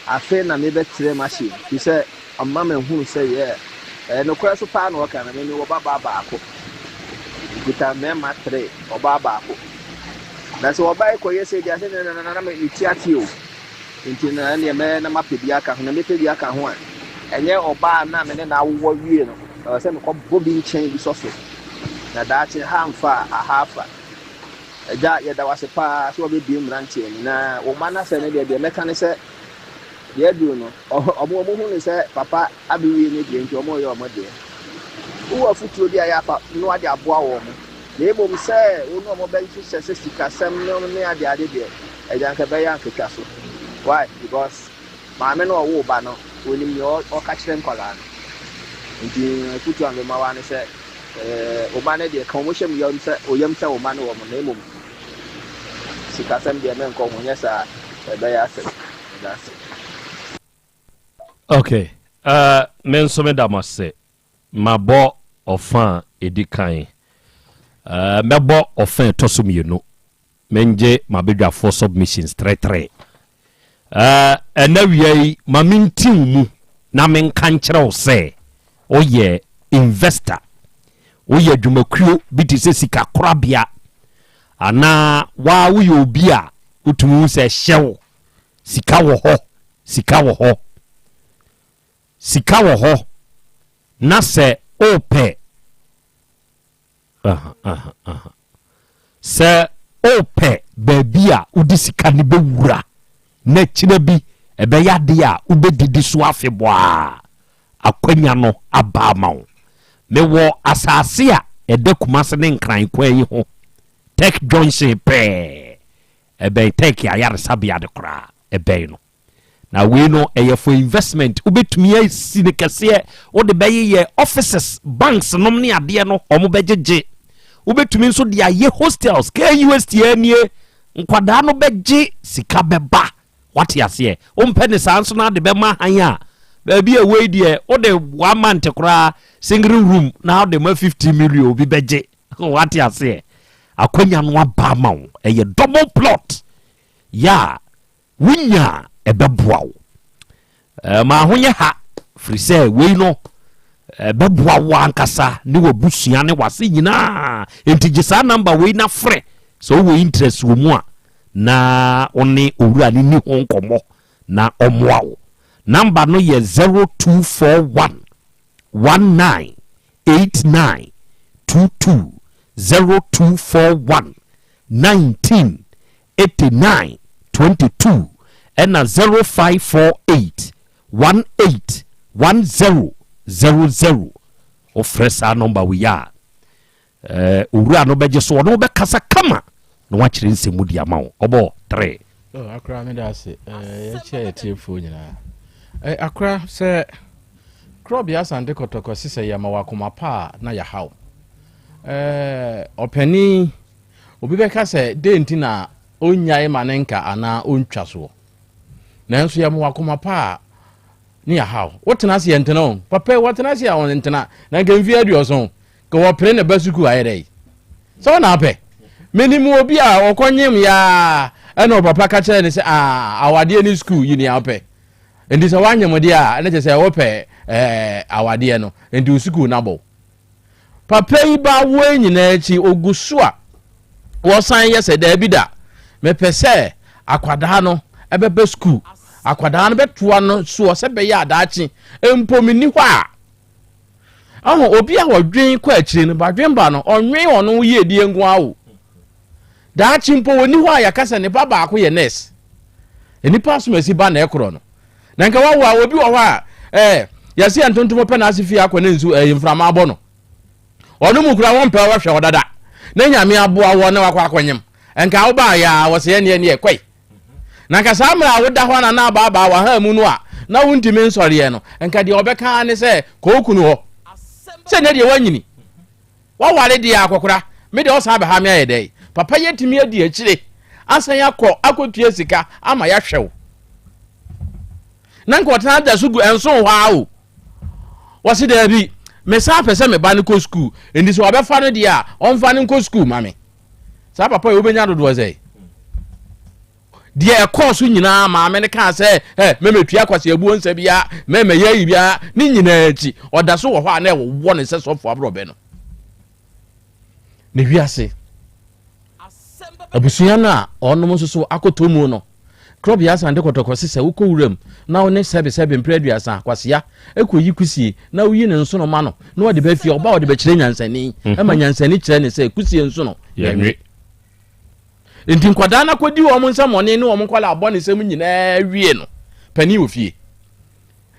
afa na me betra machine he say amma me hu say yeah no kwa so pa no ka na me ni wo baba ako kita me ma 3 oba ako na so oba ko yese dia se na me itiati o nti na ne me na ma pedi aka ho na me pedi aka ho a enye oba na me na awo wie no se me ko bobi chen bi so na dachi hamfa ahafa eja ye da wase pa so be bi mrantie na o mana se ne de meka ne se ye du no omo hu ne se papa abiwi ne de nti omo ye omo de wo futuo dia ya fa no ade aboa wo mo na ebom se wo no omo ben se sika sam no ne ade de eja nka be ya nkeka so why because ma me no wo ba no oni mi o ka kire nkola nti futuo ande ma wa ne se o mane de kan mo hwem yom se o yem se o mane wo mo na emom sika sam de men ko mo nyesa be ya se that's okay men so me da mase mabo ofan edikan mebo ofan tosumienu menje mabedwafo submissions 33 enawiyai mamintin mu na menka nkyere wo se oye investor oye dwumakuo biti se sika korabia ana wa wo ye obi a utumu se hyew sika wo ho na se ope se ope babia udi sika ne bewura na kyina bi ebe yade a ubedidi so afeboa akwanya no aba ma wo mewo asase a edekumase ne nkran kwa yi ho tech junction pe ebe tech ya yare sabia de kra ebe no na we no eye for investment ubetumi asi ne kase o de beye offices banks nom ne ade no omo bejeje ubetumi nso de aye hostels KUST anie nkwada no beje sika beba what ya se o mpene sanso na de be ma han a be away there o de 1 month kra single room now de ma 50 million obi beje what ya say akwanya no aba ma wo eye double plot ya winya ebeboa wo ma honye ha free say we no ebeboa wo ankasa ne wabusua ne wase nyina entijisa number we na frɛ so we interest wo mu a na oni owura ni ni ho nkomo na omoa wo number no ye 0241 1989 22 0241 1989 22 and 0548 181000 ofresa number we ya owura no beje so no be kasa kama no wa kire nsemu dia ma obo 3 akra me da se ye che tiefo nyina akra se Krobea Asante kotoko sise ya mawakoma pa na ya haw opani obi be ka se de ntina onyae manenka ana ontwa so nanso ya mawakoma pa ni ya haw wotena se yentena on papa wotena se ya on ntena na ngamfi aduoso ka wo pre ne basuku ayedai so na ape menimu obi a okonyem ya eno papa ka kire ne se awade ni school yini ape ndi se wanyemode a na se wo pe awade no ndi school na bo papa yi ba wo nyina echi ogusu a wo san yese da bi da me pese akwada no ebebe school akwadaa no bɛtoa no so sɛ bɛyɛ adaache mpomini hɔ a aho obi a wɔdwen kɔ akyire no badwen ba no ɔnwen ɔno yɛ die nko awo daache mpo woni hɔ a yɛkasa nipa baako yɛ nurse nipa asomasi ba na ɛkorɔ no na nka wawo a obi wɔ hɔ a yɛse ntontom pɛ na ase fie akɔ ne nsu mframa abɔ no ɔno mu kura wɔn pɛ wɔhwɛ ɔdada na nyame aboa wɔ na wakɔ akɔnyem nka wo ba ya wɔ sɛ ne ne ɛkɔi na nka saa mra wo da hɔ na baaba wa ha mu no a na wontimi nsɔre no nka deɛ ɔbɛka ne sɛ kookunu hɔ sɛ ne deɛ wanyini wɔware deɛ akɔkora me deɛ ɔsan bɛha me ayɛ dɛ papa yɛtimi adi akyire asan akɔtua sika ama yɛhwɛw na nka ɔtena da so gu ɛnso hɔ a o wɔse da bi me sa pɛ sɛ me ba no kɔ school ndi sɛ ɔbɛfa no deɛ a ɔmfa no kɔ school ma me saa papa yɛ wobɛnya dodoɔ sɛ deɛ ɛkɔɔ so nyinaa maame no kaa sɛ mɛmɛtua kwaseabuo nsa bia mɛmɛyɛ yi bia ne nyinaa akyi ɔda so wɔ hɔ a na ɛwɔ ne sɛ sɔfo aborɔbɛ no ne wiase abusua no a ɔnom nso so akɔtɔ mu no Krobea Asante kɔtɔkɔse sɛ wokɔ wuram na wo ne sɛbesɛbe mpere aduasa kwasea ɛkɔyi kusie na woyi ne nso no ma no na wɔde bɛfie ɔba wɔde bɛkyerɛ nyansani ɛma nyansani kyerɛ ne sɛ kusie nso no yɛnwe nti nkwadaa na kɔdi wɔn nsɛmɔne ne wɔn nkɔla abɔ ne nsɛm nyinaa wie no pani wɔ fie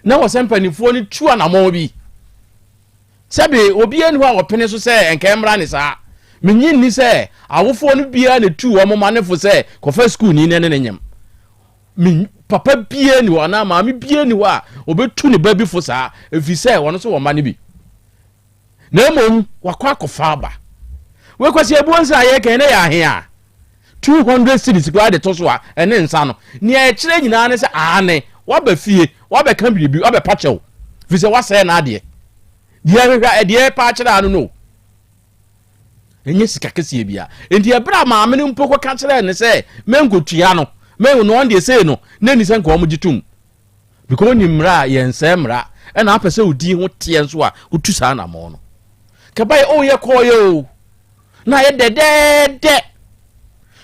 na wɔsɛ mpanifoɔ no tu anamɔ bi sɛbe obiara ne hɔ a wɔpene so sɛ nka mmra ne saa menyi ni sɛ awofoɔ no biara ne tu wɔn manefo sɛ kɔfa school ni ne nyam min papa biara ni hɔ na maame biara ni hɔ a obetu ne ba bi fo saa efi sɛ wɔn so wɔ ma ne bi na mmom wakɔ akɔfa aba wekwasi ebuonsa ayɛ kan ne yɛ ahia 200 cities kwa de to so a ene nsa no ne ɛkyerɛ nyinaa ne sɛ aane waba fie waba ka biribi waba pakyɛw fi sɛ wasɛ na ade deɛ pa kyerɛ ano no enye sika kɛseɛ bia enti ɛbra maame no mpoko ka kyerɛ ne sɛ mengotua no men no on de say no na ni sɛ nka ɔmo gitum because ni mra yɛn sɛ mra ɛna apɛ sɛ odi ho teɛ nso a otu saa na mo no kabai o yɛ kɔyɛ o na yɛ dɛdɛdɛ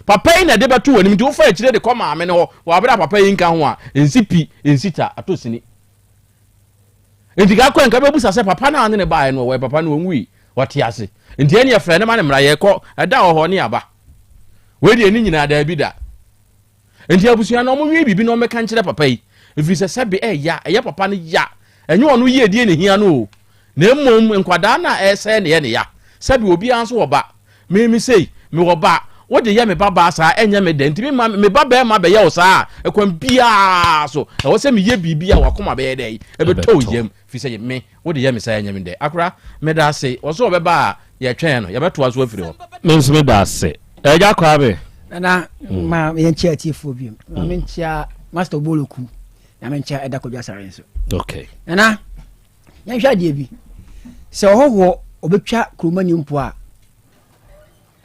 papa yi na de bɛto wɔ nim nti wo fa akyire de kɔ maame no hɔ wɔ abra papa yi nka ho a ensipi ensita atosini enti ka kɔ nka bɛbusa sɛ papa na ane ne bae no wɔ papa no onwi wɔte ase enti ɛne yɛ frɛ ne ma ne mra yɛ kɔ ɛda wɔ hɔ ne aba we de ni nyina da bi da enti abusua no mo wi bibi no meka nkyerɛ papa yi efiri sɛ sɛbe ɛyɛ papa no ya ɛnyɛ ɔno yie die ne hia no na mmom nkwadaa na ɛsɛ ne yɛ ne ya sɛbe obi anso wɔ ba me sei me wɔ ba wo de yɛ me baba saa ɛnyɛ me dɛ nti me baba ma bɛyɛ wo saa ɛkwan bia so ɛwɔ sɛ me yɛ bibi a wakoma bɛyɛ dɛ ɛbɛtɔ yam fi sɛ me wo de yɛ me saa ɛnyɛ me dɛ akora me da ase wɔ so ɔbɛba a yɛ twɛn no yɛbɛto aso afiri hɔ me nso me da ase ɛgya kwa be na ma yɛnkyɛ atiefo bi ma menkyɛ master boloku na menkyɛ ɛda Krobea sare nso okay na yɛnhwɛ adeɛ bi sɛ ɔhɔhoɔ ɔbɛtwa kuromani mpo a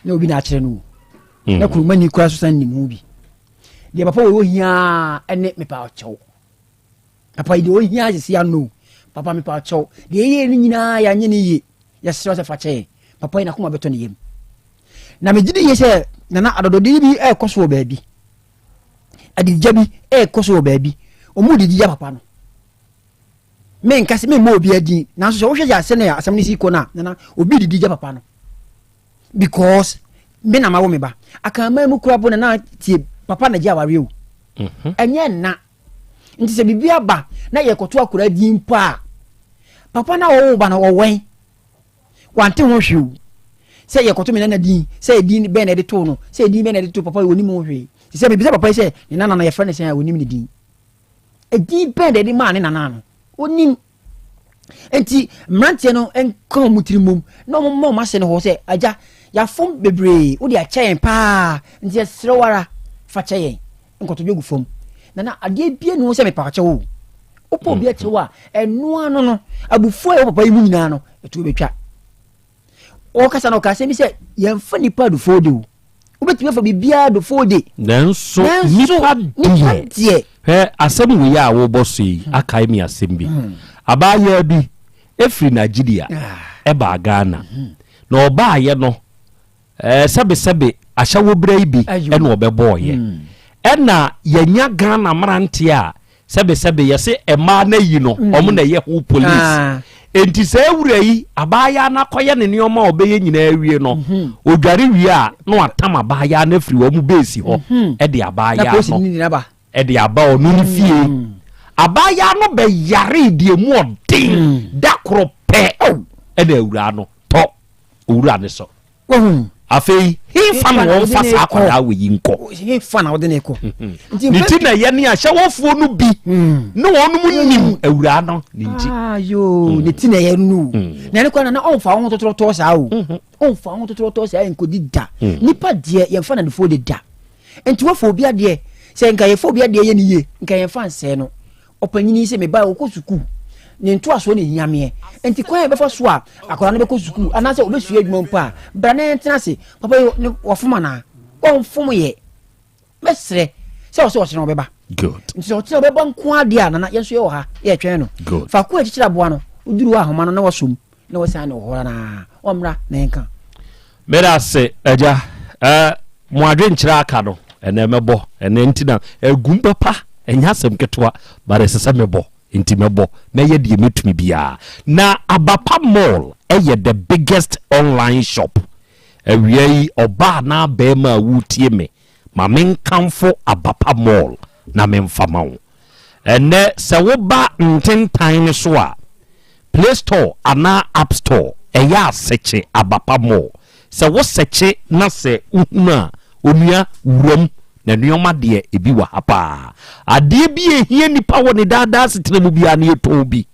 na obi na akyerɛ no na kuromani kora so san nim ho bi deɛ papa wɔ hia ɛne mepa ɔkyɛw papa deɛ wɔ hia sisi ano papa mepa ɔkyɛw deɛ yɛ ne nyinaa yɛanye ne yie yɛsrɛ sɛ fa kyɛ papa yi na koma bɛtɔ ne yam na megide yɛ sɛ nana adododi bi ɛkɔ so wɔ baabi adigya bi ɛkɔ so wɔ baabi ɔmu didi ya papa no me nkase me mo obi adi nanso sɛ wohwɛ ya sɛ ne asɛm ne si kɔ na nana obi didi ya papa no because me na mawo me ba akama mu kura bo na tie papa na gya aware o ɛnyɛ na nti sɛ bibi aba na yɛ kɔto akura di mpa papa na wo ba na wo wɛn wante ho hwew sɛ yɛ kɔto me na din sɛ din bɛn na de to no sɛ din bɛn na de to papa woni mo hwe sɛ bibi sɛ papa sɛ ne nana na yɛ frɛ ne sɛ woni me din din bɛn de ma ne nana no onim enti mrantie no enka mutirimum na mo ma se ne ho sɛ agya ya fom bebre wo de akyɛn pa nti esrewara fa kyɛn nkoto dwogu fom na adeɛ bie no sɛ me pa kyɛw wo po bia kyɛw a ɛno ano no abufuo e wo papa yi mu nyina no etu betwa o kasa no kasa mi sɛ yɛmfa nipa do fode wo wobɛtumi fa bibia do fode nanso nipa die he asɛm wo ya wo bɔso yi akai mi asɛm bi abaya bi efiri Nigeria eba Ghana na ɔbaayɛ no sɛbe ahyɛwo bra yi bi ɛna ɔbɛbɔɔyɛ ɛna yɛnya Ghana mmerante a sebe yɛse ɛma na yi no ɔmo na yɛ ho police enti sɛ awura yi abaya na kɔyɛ ne nneɔma ɔbɛyɛ nyinaa wie no odware wie a na watam abaya na firi ɔmo base hɔ ɛde abaya no ɛde aba ɔno ne fie abaya no bɛyare deɛ mu ɔden da koro pɛ ɛna awura no tɔ owura ne so afei hefa na wɔn fa saa akwadaa wɔ yi nkɔ hefa na wɔde ne kɔ ne ti na yɛ ne ahyɛ wɔfoɔ no bi ne wɔn mu nim awura no ne nti ayo ne ti na yɛ no na ne kɔ na ɔmfa wɔn totoro saa o ɔmfa wɔn totoro saa nkɔdi da nipa deɛ yɛmfa na ne fo de da nti wɔfo obi adeɛ sɛ nka yɛfo obi adeɛ yɛ ne yie nka yɛmfa nsɛ no ɔpanyini sɛ me ba wɔkɔ sukuu ne nto aso ne nyameɛ enti kwan bɛfa so a akɔra no bɛkɔ sukuu anasɛ obɛsua adwuma mpo a bra ne ntena se papa ne wɔfoma na wɔmfom yɛ mɛsrɛ sɛ ɔsɛ ɔkyerɛ wɔbɛba nti sɛ ɔkyerɛ wɔbɛba nko adeɛ a nana yɛnso yɛ wɔ ha yɛtwɛn no fa ko akyikyerɛ aboa no woduru hɔ ahoma no na wɔsom na wɔsan ne wɔhɔra na ɔmmra na ɛnka mɛda ase agya mo adwenkyerɛ aka no ɛnɛ mɛbɔ ɛnɛ nti na agum bɛpa ɛnyɛ asɛm ketewa bare sɛ sɛ mɛbɔ nti mɛbɔ mɛyɛ deɛ mɛtumi biara na Abapa Mall ɛyɛ the biggest online shop awia yi ɔbaa na bɛrima a wotie me ma menkamfo Abapa Mall na memfama wo ɛnɛ sɛ woba ntentan ne so a Play Store anaa App Store ɛyɛ asɛkye Abapa Mall sɛ wo sɛkye na sɛ wohunu a onua wuram na nneɔma deɛ ebi wɔ ha paa adeɛ bi ehia nipa wɔ ne daadaa setena mu bia ne ɛtɔn bi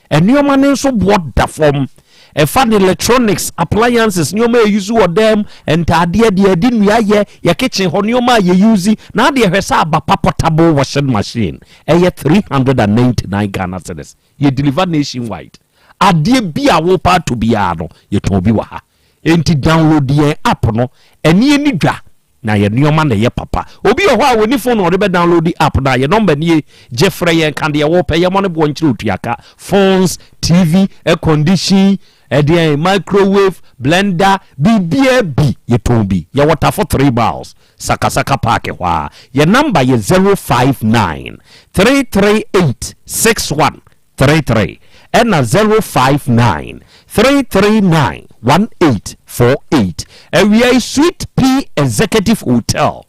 nneɔma ne nso boɔ da fam ɛfa ne electronics appliances nneɔma ɛyusu wɔ dɛm ntaadeɛ deɛ ɛde nnua yɛ yɛ kitchen hɔ nneɔma a yɛyusi na adeɛ hwɛ sɛ Abapa portable washing machine ɛyɛ 399 Ghana cedis yɛ deliver nationwide adeɛ bi a wo pa to biara no yɛtɔn bi wɔ ha enti download yɛn app no ɛne ni dwa na ye nneɔma na ye papa obi wɔ hɔ a woni phone no de be download the app na ye number nie Jeffrey yen kan de wo pɛ ye mo ne bo nkyere otuaka phones TV air condition de microwave blender bibia bi ye ton bi ye water for 3 bars sakasaka park hɔ a ye number ye 059 338 6133 and 059 339 1848 awia Sweet P Executive Hotel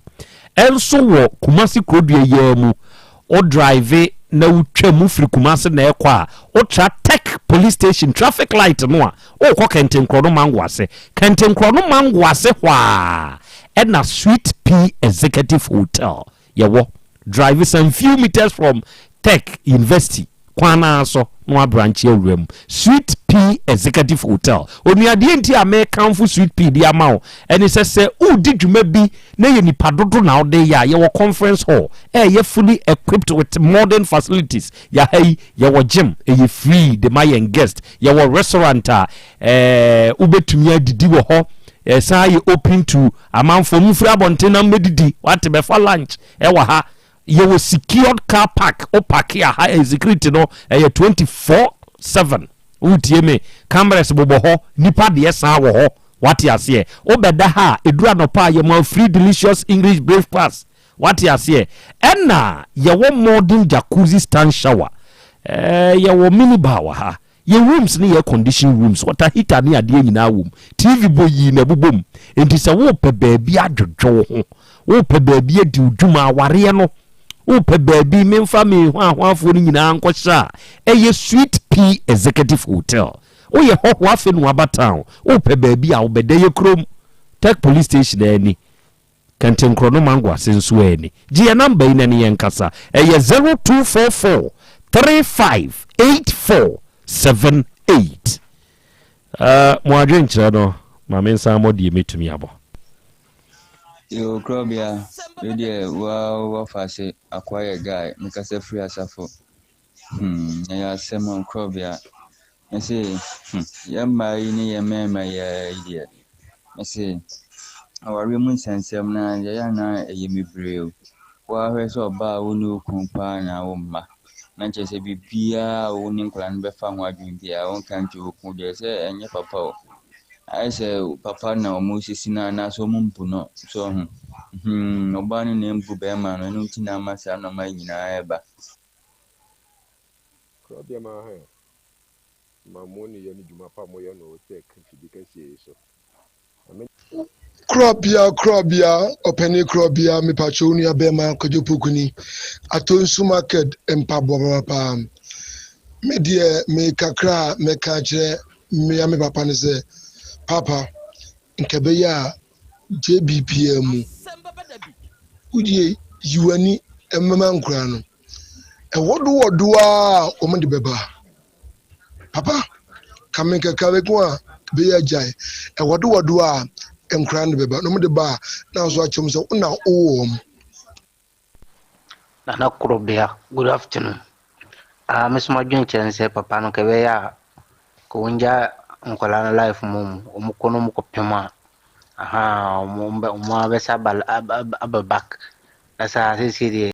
also wo Kumasi Krobea yamu o drive na utwa mu firi Kumasi na ekwa a o tra tech police station traffic light no a o kɔ Kentenkro no mangwase hwa and Sweet P Executive Hotel yewo drive some few meters from Tech University kwana so no branch ewrem Sweet P Executive Hotel onuade enti American fu Sweet P di amao eni se udi dwuma bi na ye nipa dodo na ode ya ye wo conference hall ye fully equipped with modern facilities ya hey ye wo gym ye free the my guest ye wo restaurant ubetumi adidi wo ho sa ye open to amanfo mufra bonte na medidi what be for lunch wa ha ye was secured car park o park ya high security no 24/7 utie me cameras bobo ho nipa de san wo ho what ya say o beda ha edura no pa ye ma free delicious English breakfast what ya say enna ye wo modern jacuzzi stand shower ye wo mini bar wa ha ye rooms ni air condition rooms water heater ni ade nyina wom TV boyi na bubom enti se wo pe baabi adwodwo ho wo pe baabi adi udwuma aware no upe baby memfa me hwahwafo ni nyina nkɔhya eye Sweet P Executive Hotel o ye ho hwafe no abatown upe baby a obede ye krom Tech Police Station ani Kentenkro no mangwa senso ani gie number ina ne yenkasa eye 0244 358478 mo adwenkyerɛ no ma mensa mo de metumi abo Yo, Krobea, wa fase acquire guy, Mikasa free asafo. Ya Asem Krobea. I say, Yamba ini ya mema ya idiot. I say, our women sense na yana a yemi brave. Wa reso ba unu kumpa na umma. Nanche se bibia uni klan befa wadwin bia on kan ju ku de se enye papa. I say papa na omusisi na so mumpu no so obani ne mpu be ma no nti na masa no ma nyina eba Krobea ma ha. Ma mo ni ye ni dwuma pa mo ye no te kafidi kase so. Krobea openi Krobea mi pachoni abema kojopukuni atonsu market empabo pa me die me kakra me kache me ame papa ne se papa nkebe ya JBPM udie yuani emema nkura no wodo a omde beba papa kameka kawe kwa be ya jai wodo a nkura no beba no mde ba na so achom se una owom Nana Krobea, good afternoon. Miss Majun Chense, Papa no Kebea, Kunja, Uncolana Life Mum, Umukono Mukopema, Mumba, Umabesa Ababak. That's how I see